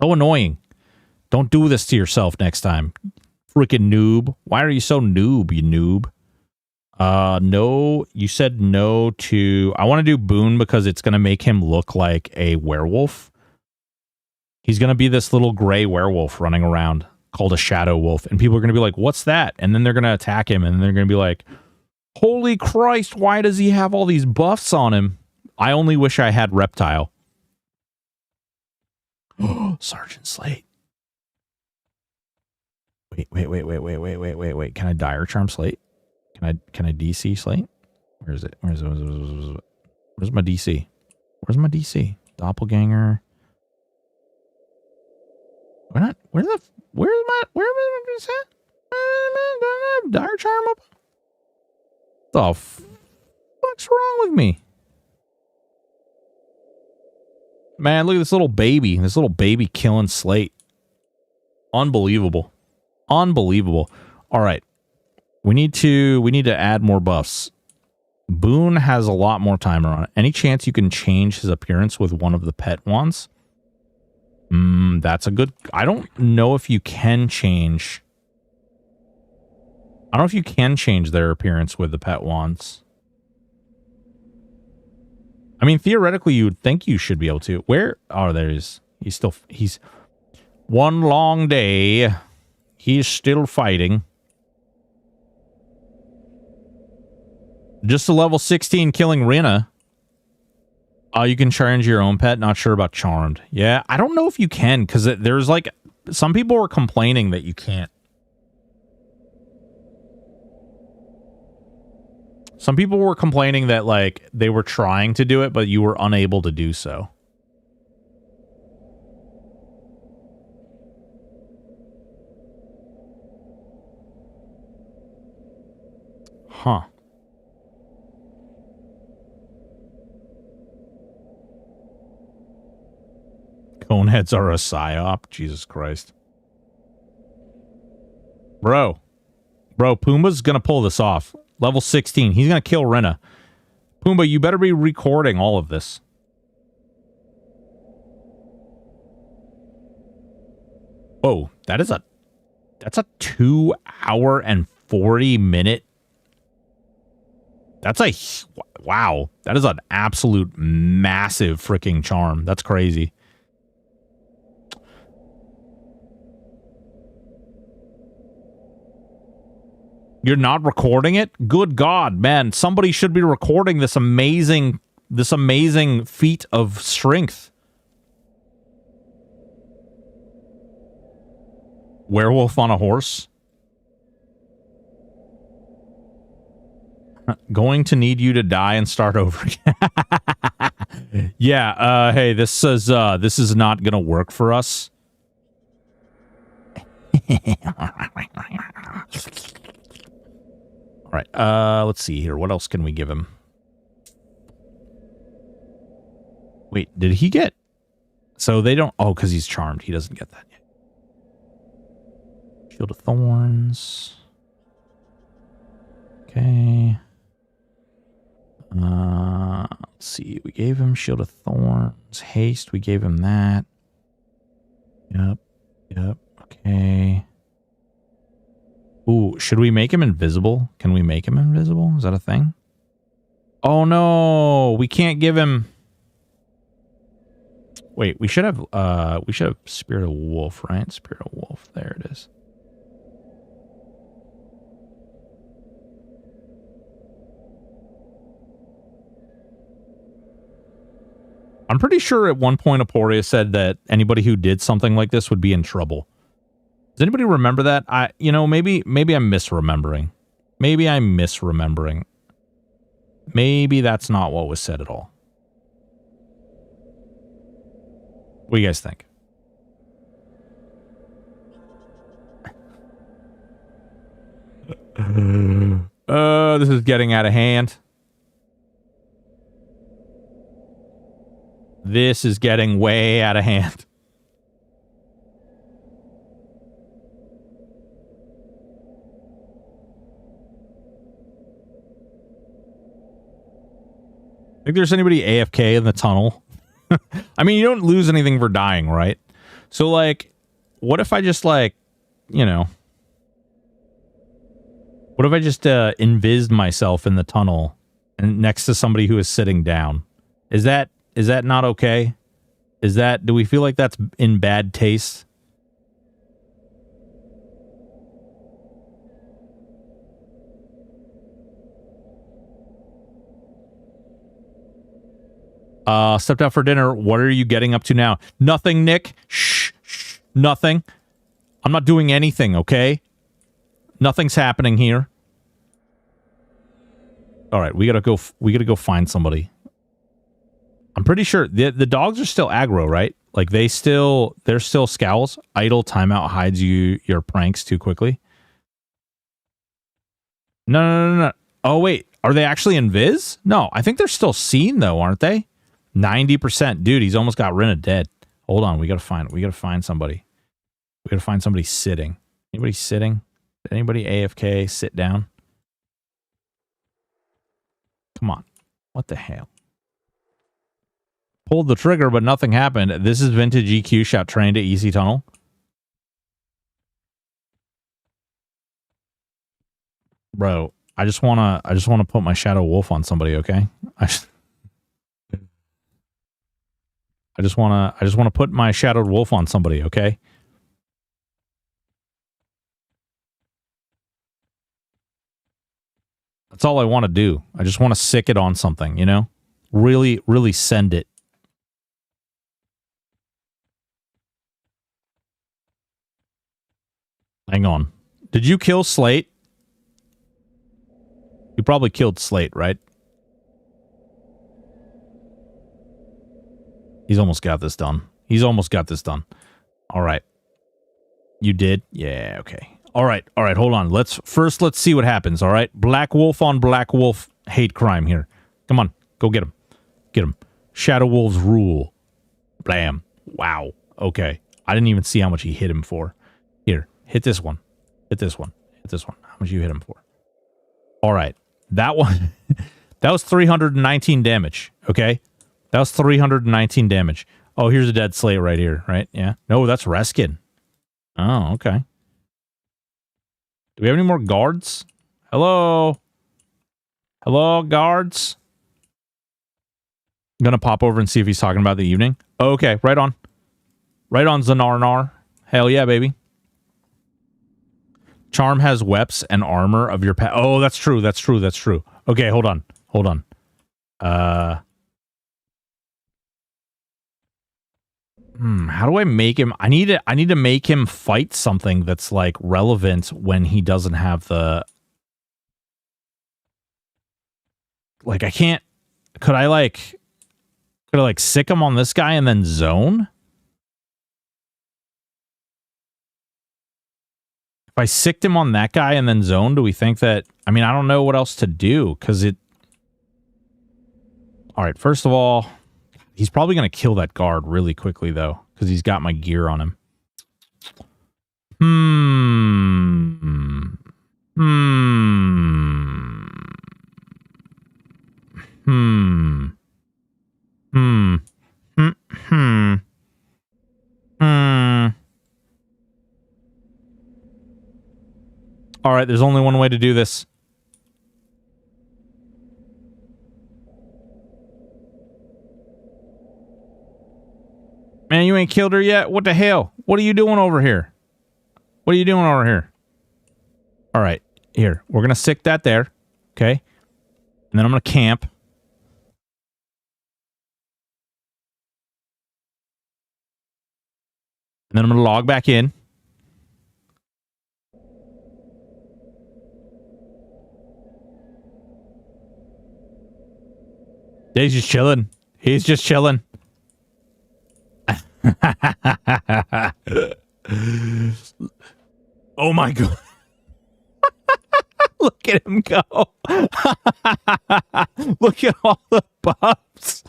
So annoying. Don't do this to yourself next time. Freaking noob. Why are you so noob, you noob? No, you said no to... I want to do Boon because it's going to make him look like a werewolf. He's going to be this little gray werewolf running around called a shadow wolf. And people are going to be like, what's that? And then they're going to attack him and they're going to be like, holy Christ, why does he have all these buffs on him? I only wish I had Reptile. Sergeant Slate. Wait. Can I Dire Charm Slate? Can I DC Slate? Where is it? Where's my DC? Where's my DC? Doppelganger. Where is that? Dire charm up? The fuck's wrong with me? Man, look at this little baby. This little baby killing Slate. Unbelievable. Unbelievable. All right. We need to add more buffs. Boone has a lot more timer on it. Any chance you can change his appearance with one of the pet ones? That's a good... I don't know if you can change... I don't know if you can change their appearance with the pet wands. I mean, theoretically, you would think you should be able to. Where? Oh, there he is. He's... One long day. He's still fighting. Just a level 16 killing Rina. Oh, you can change your own pet. Not sure about Charmed. Yeah, I don't know if you can, because there's like... Some people were complaining that you can't. Some people were complaining that, like, they were trying to do it, but you were unable to do so. Huh. Coneheads are a psyop? Jesus Christ. Bro, Pumbaa's gonna pull this off. Level 16. He's gonna kill Rena. Pumbaa, you better be recording all of this. Oh, that's a 2 hour and 40 minute. Wow. That is an absolute massive freaking charm. That's crazy. You're not recording it? Good God, man. Somebody should be recording this amazing feat of strength. Werewolf on a horse? Going to need you to die and start over again. Yeah, hey, this is not gonna work for us. All right, let's see here. What else can we give him? Wait, did he get... So they don't... Oh, because he's charmed. He doesn't get that yet. Shield of Thorns. Okay. Let's see. We gave him Shield of Thorns. Haste, we gave him that. Yep. Okay. Ooh, should we make him invisible? Can we make him invisible? Is that a thing? Oh no, we can't give him... Wait, we should have Spirit of Wolf, right? Spirit of Wolf, there it is. I'm pretty sure at one point Aporia said that anybody who did something like this would be in trouble. Does anybody remember that? Maybe I'm misremembering. Maybe that's not what was said at all. What do you guys think? This is getting out of hand. This is getting way out of hand. Think there's anybody AFK in the tunnel? I mean, you don't lose anything for dying, right? So, like, what if I just, like, what if I just invised myself in the tunnel and next to somebody who is sitting down? Is that not okay? Do we feel like that's in bad taste? Stepped out for dinner. What are you getting up to now? Nothing, Nick. Shh. Nothing. I'm not doing anything, okay? Nothing's happening here. All right, we gotta go find somebody. I'm pretty sure the dogs are still aggro, right? Like they're still scowls. Idle timeout hides your pranks too quickly. No. Oh wait, are they actually invis? No, I think they're still seen though, aren't they? 90%. Dude, he's almost got Rinna dead. Hold on, we gotta find somebody. We gotta find somebody sitting. Anybody sitting? Anybody AFK? Sit down. Come on. What the hell? Pulled the trigger, but nothing happened. This is vintage EQ shot train to EC tunnel. Bro, I just wanna put my shadow wolf on somebody, okay? I just wanna put my shadowed wolf on somebody, okay? That's all I want to do. I just want to sick it on something, you know? Really, really send it. Hang on. Did you kill Slate? You probably killed Slate, right? He's almost got this done. All right. You did? Yeah, okay. All right, hold on. Let's see what happens, all right? Black Wolf on Black Wolf hate crime here. Come on, go get him. Get him. Shadow Wolves rule. Blam. Wow. Okay. I didn't even see how much he hit him for. Here, hit this one. Hit this one. How much you hit him for? All right. That one, that was 319 damage, okay? That was 319 damage. Oh, here's a dead Slate right here, right? Yeah. No, that's Reskin. Oh, okay. Do we have any more guards? Hello? Hello, guards? I'm gonna pop over and see if he's talking about the evening. Oh, okay, right on. Right on, Zanarnar. Hell yeah, baby. Charm has weps and armor of your pet. Oh, that's true. Okay, hold on. How do I make him? I need to make him fight something that's like relevant when he doesn't have the. Like I can't. Could I sick him on this guy and then zone? If I sicked him on that guy and then zone, do we think that... I mean, I don't know what else to do, because it... Alright, first of all, he's probably going to kill that guard really quickly, though, because he's got my gear on him. All right, there's only one way to do this. Man, you ain't killed her yet? What the hell? What are you doing over here? All right, here. We're going to sick that there. Okay? And then I'm going to camp. And then I'm going to log back in. He's just chilling. Oh my god. Look at him go. Look at all the buffs.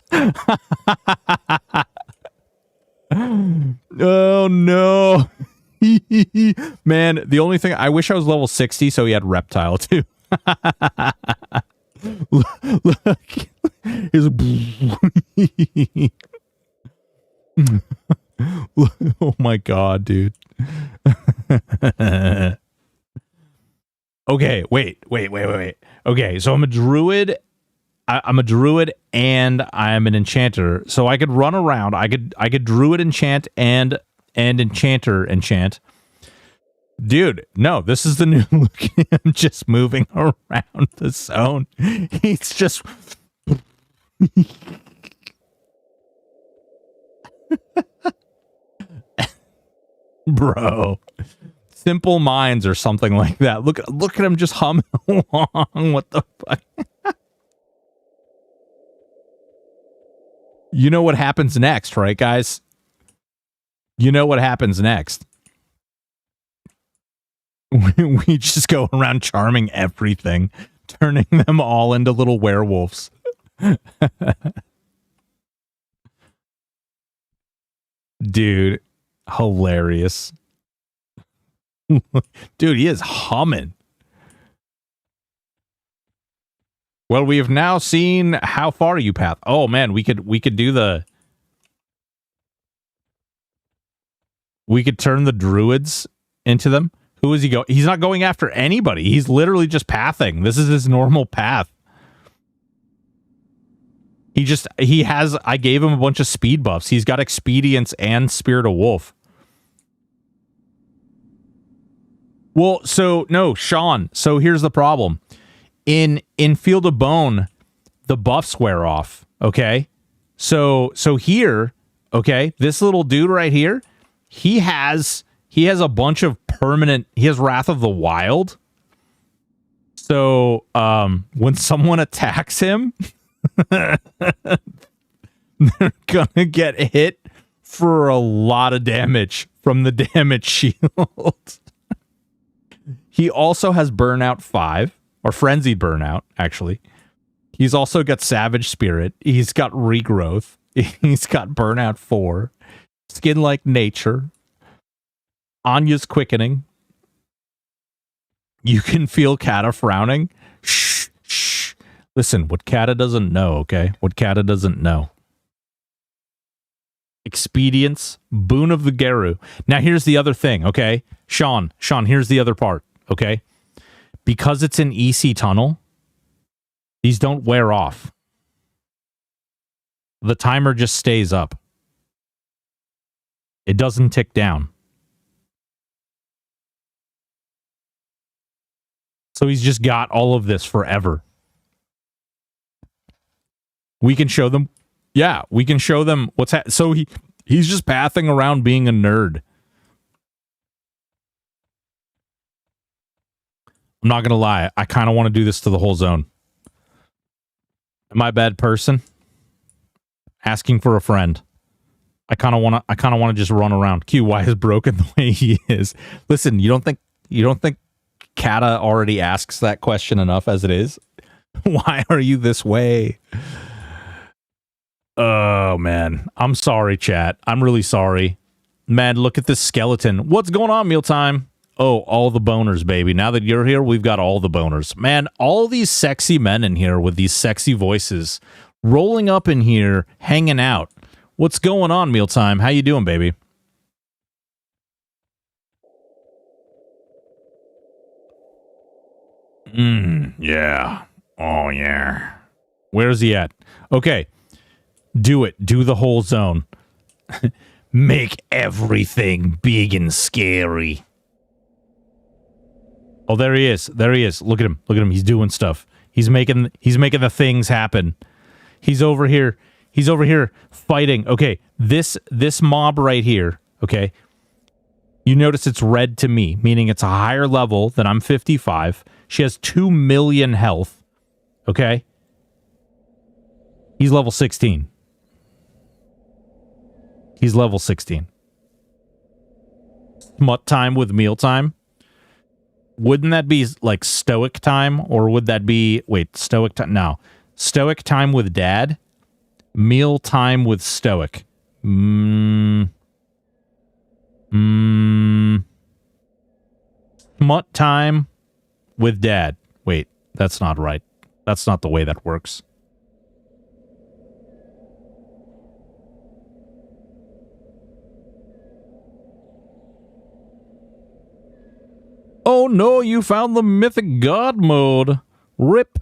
Oh no. Man, the only thing... I wish I was level 60 so he had reptile too. Look. He's oh my god, dude. Okay, wait. Okay, so I'm a druid. I'm a druid and I'm an enchanter. So I could run around. I could druid enchant and enchanter enchant. Dude, no, this is the new look at him just moving around the zone. He's just... Bro. Simple Minds or something like that. Look at him just humming along. What the fuck? You know what happens next, right, guys? You know what happens next. We just go around charming everything, turning them all into little werewolves. Dude, hilarious. Dude, he is humming. Well, we have now seen how far you path. Oh man, we could do the. We could turn the druids into them. Who is he going? He's not going after anybody. He's literally just pathing. This is his normal path. I gave him a bunch of speed buffs. He's got expedience and Spirit of Wolf. Well, so no, Sean. So here's the problem. In Field of Bone, the buffs wear off. Okay. So here, okay, this little dude right here, he has a bunch of permanent. He has Wrath of the Wild. So when someone attacks him, they're gonna get hit for a lot of damage from the damage shield. He also has Burnout 5, or Frenzied Burnout, actually. He's also got Savage Spirit. He's got Regrowth. He's got Burnout 4. Skin Like Nature. Anya's Quickening. You can feel Kata frowning. Shh, shh. Listen, what Kata doesn't know, okay? What Kata doesn't know. Expedience. Boon of the Geru. Now, here's the other thing, okay? Sean, here's the other part, okay? Because it's an EC tunnel, these don't wear off. The timer just stays up. It doesn't tick down. So he's just got all of this forever. We can show them. Yeah, we can show them what's so he's just pathing around being a nerd. I'm not gonna lie. I kind of want to do this to the whole zone. Am I a bad person? Asking for a friend. I kind of want to just run around. QY is broken the way he is. Listen, you don't think Kata already asks that question enough as it is? Why are you this way? Oh man, I'm sorry, chat. I'm really sorry. Man, look at this skeleton. What's going on, Mealtime? Oh, all the boners, baby. Now that you're here, we've got all the boners. Man, all these sexy men in here with these sexy voices rolling up in here, hanging out. What's going on, Mealtime? How you doing, baby? Yeah. Oh, yeah. Where's he at? Okay. Do it. Do the whole zone. Make everything big and scary. Oh, there he is. There he is. Look at him. Look at him. He's doing stuff. He's making the things happen. He's over here. He's over here fighting. Okay, this mob right here, okay? You notice it's red to me, meaning it's a higher level than I'm 55. She has 2 million health. Okay? He's level 16. He's level 16. Smut time with mealtime. Wouldn't that be like stoic time? Or would that be... Wait, stoic time? No. Stoic time with dad. Meal time with stoic. Smut time with dad. Wait, that's not right. That's not the way that works. Oh no, you found the mythic god mode. RIP.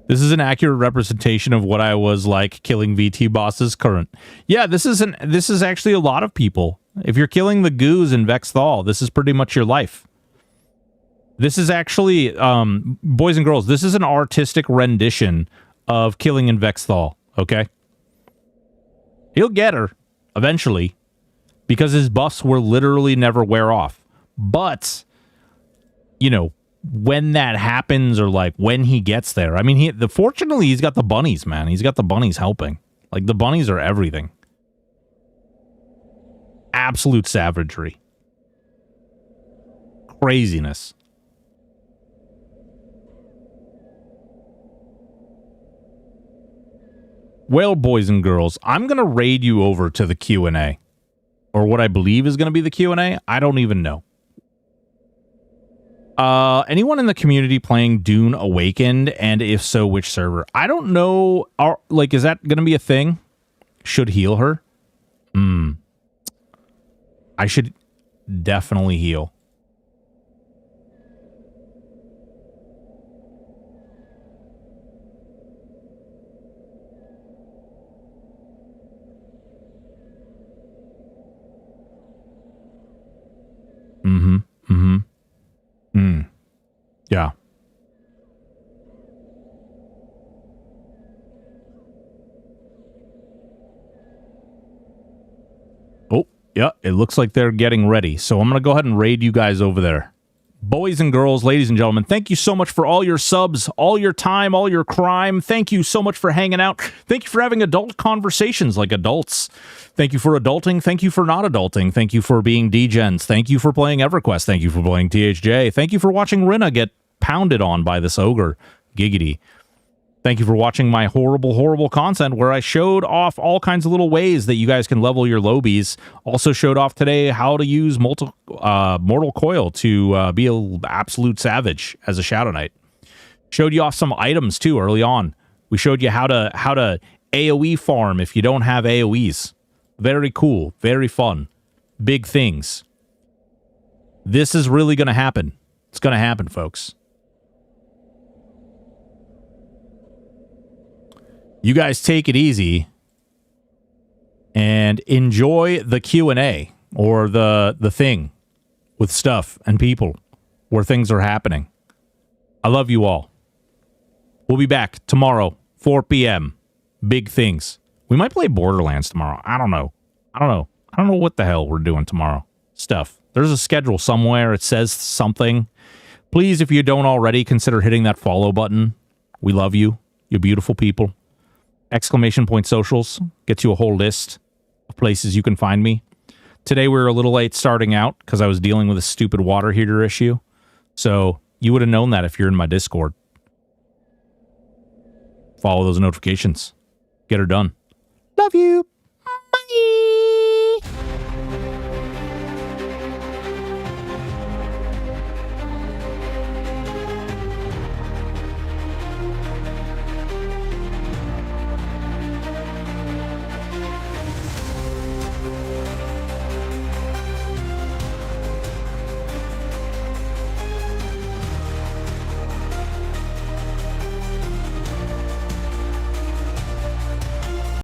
This is an accurate representation of what I was like killing VT bosses current. Yeah, this is actually a lot of people. If you're killing the goos in Vexthal, this is pretty much your life. This is actually, boys and girls, this is an artistic rendition of killing in Vexthal, okay? He'll get her, eventually, because his buffs will literally never wear off. But, you know, when that happens or like when he gets there. I mean, fortunately he's got the bunnies, man. He's got the bunnies helping. Like the bunnies are everything. Absolute savagery. Craziness. Well, boys and girls, I'm going to raid you over to the Q&A. Or what I believe is going to be the Q&A. I don't even know. Anyone in the community playing Dune Awakened? And if so, which server? I don't know. Is that going to be a thing? Should heal her? I should definitely heal. Yeah. Oh, yeah, it looks like they're getting ready. So I'm going to go ahead and raid you guys over there. Boys and girls, ladies and gentlemen, thank you so much for all your subs, all your time, all your crime. Thank you so much for hanging out. Thank you for having adult conversations like adults. Thank you for adulting. Thank you for not adulting. Thank you for being degens. Thank you for playing EverQuest. Thank you for playing THJ. Thank you for watching Rinna get pounded on by this ogre. Giggity. Thank you for watching my horrible, horrible content where I showed off all kinds of little ways that you guys can level your lobies. Also showed off today how to use Mortal Coil to be an absolute savage as a Shadow Knight. Showed you off some items too early on. We showed you how to AoE farm if you don't have AoEs. Very cool. Very fun. Big things. This is really going to happen. It's going to happen, folks. You guys take it easy and enjoy the Q&A or the thing with stuff and people where things are happening. I love you all. We'll be back tomorrow, 4 p.m. Big things. We might play Borderlands tomorrow. I don't know. I don't know what the hell we're doing tomorrow. Stuff. There's a schedule somewhere. It says something. Please, if you don't already, consider hitting that follow button. We love you. You beautiful people. Exclamation point socials gets you a whole list of places you can find me. Today we were a little late starting out because I was dealing with a stupid water heater issue. So you would have known that if you're in my Discord. Follow those notifications. Get her done. Love you. Bye.